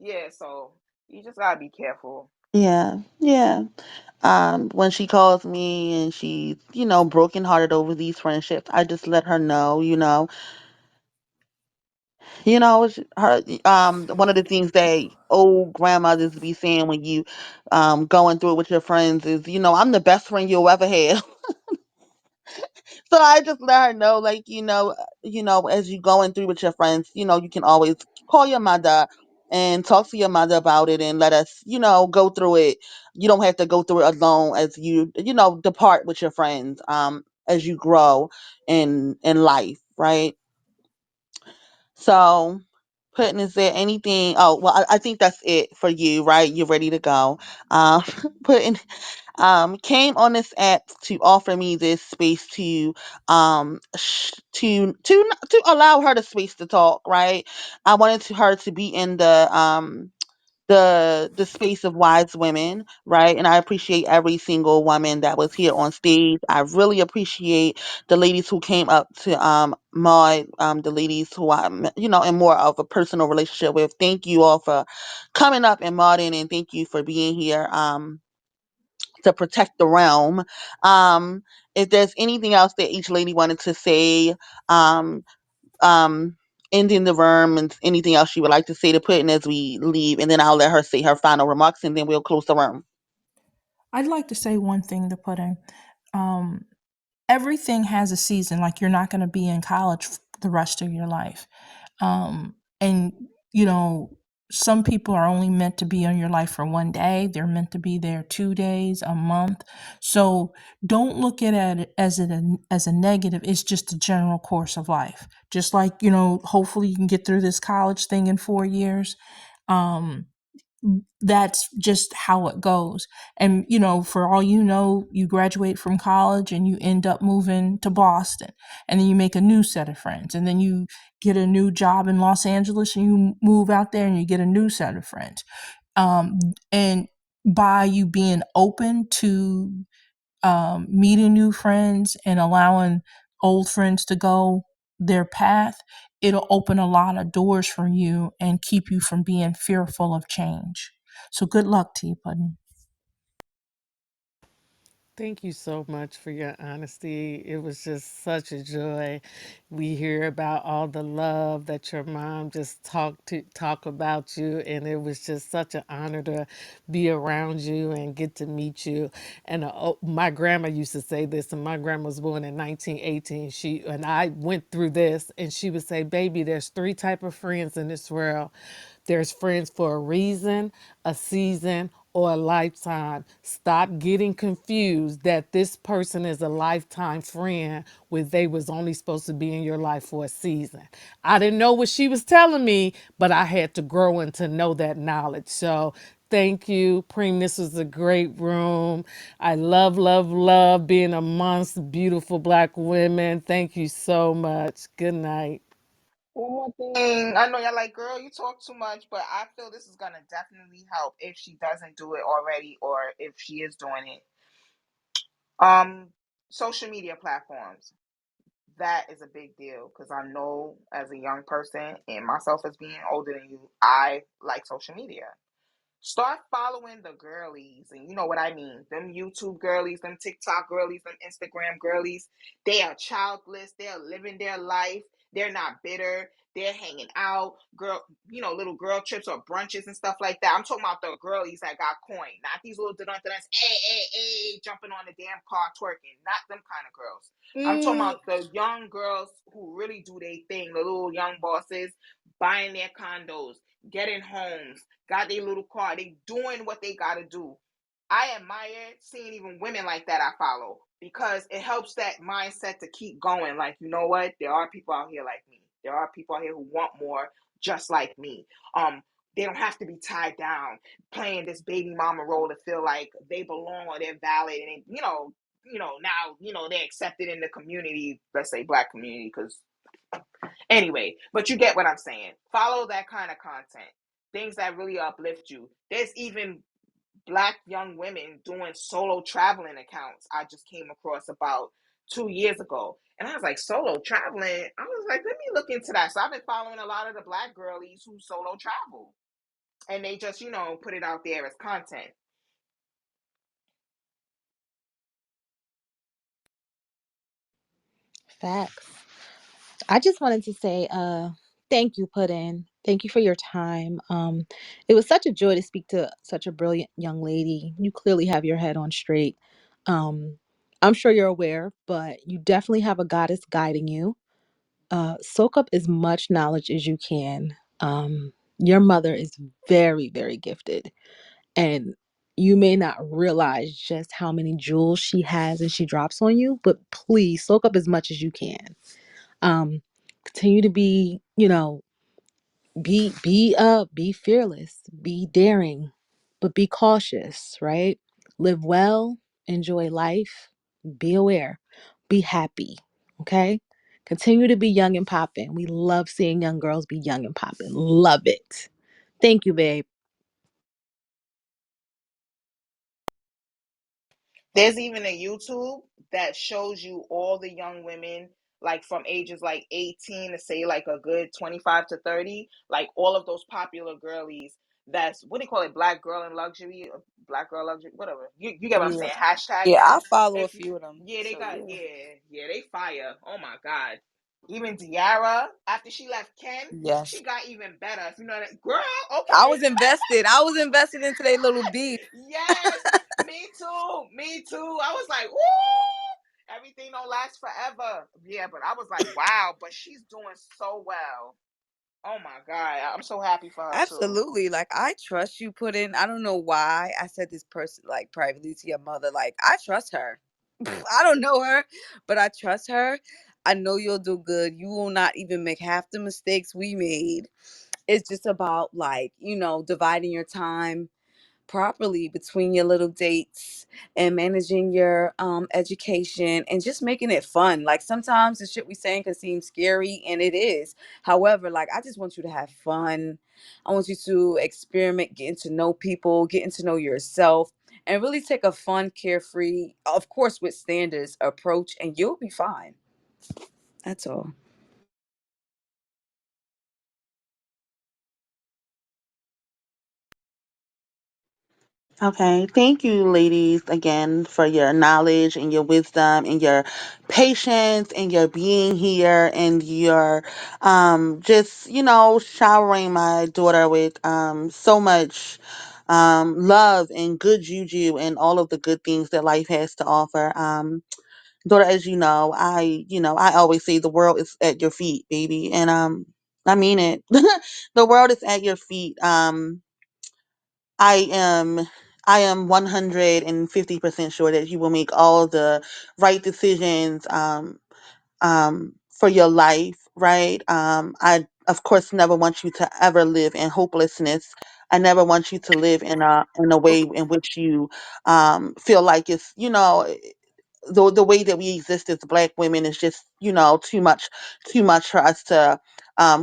way? Yeah. So you just gotta be careful. yeah, yeah. When she calls me and she's, brokenhearted over these friendships, I just let her know, her one of the things that old grandmothers be saying when you going through it with your friends is, I'm the best friend you'll ever have. So I just let her know, like, as you going through with your friends, you can always call your mother and talk to your mother about it and let us, go through it. You don't have to go through it alone as you, depart with your friends as you grow in life, right? So, Putting, is there anything? Oh, well, I think that's it for you, right? You're ready to go. Um, Putting came on this app to offer me this space to to allow her the space to talk, right? I wanted her to be in the space of wise women, right? And I appreciate every single woman that was here on stage. I really appreciate the ladies who came up to Maud, the ladies who I'm, in more of a personal relationship with. Thank you all for coming up and modding, and thank you for being here to protect the realm. Um, if there's anything else that each lady wanted to say, um, um ending the room, and anything else she would like to say to put in as we leave, and then I'll let her say her final remarks, and then we'll close the room. I'd like to say one thing to put in. Um, Everything has a season. Like you're not going to be in college the rest of your life. And you know, some people are only meant to be in your life for one day. They're meant to be there 2 days, a month. So don't look at it as a negative. It's just a general course of life. Just like, hopefully you can get through this college thing in 4 years. Um, that's just how it goes. And, for all you graduate from college and you end up moving to Boston. And then you make a new set of friends. And then you get a new job in Los Angeles and you move out there and you get a new set of friends. And by you being open to meeting new friends and allowing old friends to go their path, it'll open a lot of doors for you and keep you from being fearful of change. So good luck to you, Puddin'. Thank you so much for your honesty. It was just such a joy. We hear about all the love that your mom just talk about you, and it was just such an honor to be around you and get to meet you. And my grandma used to say this, and my grandma was born in 1918. She and I went through this, and she would say, "Baby, there's three type of friends in this world. There's friends for a reason, a season, or a lifetime. Stop getting confused that this person is a lifetime friend when they was only supposed to be in your life for a season." I didn't know what she was telling me, but I had to grow and to know that knowledge. So Thank you, Preem. This was a great room. I love, love, love being amongst beautiful black women. Thank you so much. Good night. One more thing. I know y'all like, girl, you talk too much, but I feel this is gonna definitely help if she doesn't do it already or if she is doing it. Um, Social media platforms. That is a big deal because I know as a young person and myself as being older than you, I like social media. Start following the girlies, and you know what I mean. Them YouTube girlies, them TikTok girlies, them Instagram girlies. They are childless. They are living their life. They're not bitter. They're hanging out, girl. You know, little girl trips or brunches and stuff like that. I'm talking about the girlies that got coin, not these little dun jumping on the damn car twerking. Not them kind of girls. I'm talking Mm, about the young girls who really do their thing. The little young bosses buying their condos, getting homes, got their little car. They doing what they gotta do. I admire seeing even women like that I follow because it helps that mindset to keep going. Like, you know what? There are people out here like me. There are people out here who want more just like me. They don't have to be tied down playing this baby mama role to feel like they belong or they're valid and now they're accepted in the community, let's say black community, because anyway, but you get what I'm saying. Follow that kind of content, things that really uplift you. There's even black young women doing solo traveling accounts I just came across about 2 years ago. And I was like, solo traveling? I was like, let me look into that. So I've been following a lot of the black girlies who solo travel. And they just, put it out there as content. Facts. I just wanted to say thank you, Puddin. Thank you for your time. It was such a joy to speak to such a brilliant young lady. You clearly have your head on straight. Um, I'm sure you're aware, but you definitely have a goddess guiding you. Soak up as much knowledge as you can. Your mother is very, very gifted, and you may not realize just how many jewels she has and she drops on you, but please soak up as much as you can. um Continue to be, be fearless, be daring, but be cautious, right? Live well, enjoy life, be aware, be happy. Okay, continue to be young and popping. We love seeing young girls be young and popping. Love it. Thank you, babe. There's even a YouTube that shows you all the young women, like from ages like 18 to say like a good 25 to 30, like all of those popular girlies. That's what do you call it? Black girl in luxury, or black girl luxury, whatever. You get what I'm yeah. saying? Hashtag Yeah, I them. follow a If you, few of them. yeah, they So got, yeah. they fire. Oh my God. Even Diara, after she left Ken, Yes. she got even better. If you know that girl, I okay. was invested. I was invested into their little beef. Yes, me too. Me too. I was like, "Woo! Everything don't last forever." Yeah, but I was like, wow, but she's doing so well. Oh my God. I'm so happy for her too. Absolutely. Like I trust you put in. I don't know why I said this person like privately to your mother. Like I trust her. I don't know her, but I trust her. I know you'll do good. You will not even make half the mistakes we made. It's just about like, dividing your time properly between your little dates and managing your education and just making it fun. Like sometimes the shit we saying can seem scary and it is. However, like I just want you to have fun. I want you to experiment, getting to know people, getting to know yourself, and really take a fun, carefree, of course with standards approach, and you'll be fine. That's all. Okay, thank you, ladies, again for your knowledge and your wisdom and your patience and your being here and your just showering my daughter with so much love and good juju and all of the good things that life has to offer. Daughter, as I always say the world is at your feet, baby, and I mean it. The world is at your feet. I am I am 150% sure that you will make all the right decisions for your life, right? I of course never want you to ever live in hopelessness I never want you to live in a way in which you feel like it's, the way that we exist as black women is just, too much for us to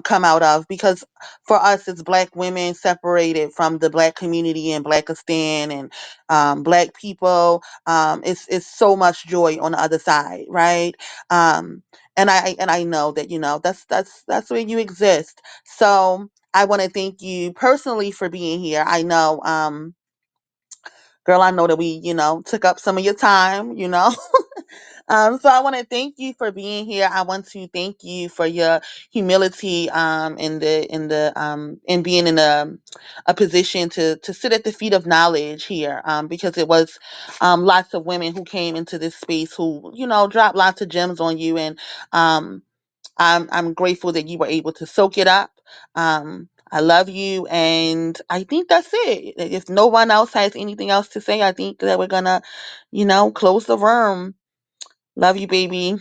come out of, because for us as black women separated from the black community and blackistan and black people, it's so much joy on the other side, right? Um and i and I know that, that's where you exist. So I want to thank you personally for being here. I know, girl, I know that we, took up some of your time, so I want to thank you for being here. I want to thank you for your humility, in being in a position to sit at the feet of knowledge here, because it was lots of women who came into this space who, dropped lots of gems on you, and I'm grateful that you were able to soak it up. I love you, and I think that's it. If no one else has anything else to say, I think that we're gonna, close the room. Love you, baby.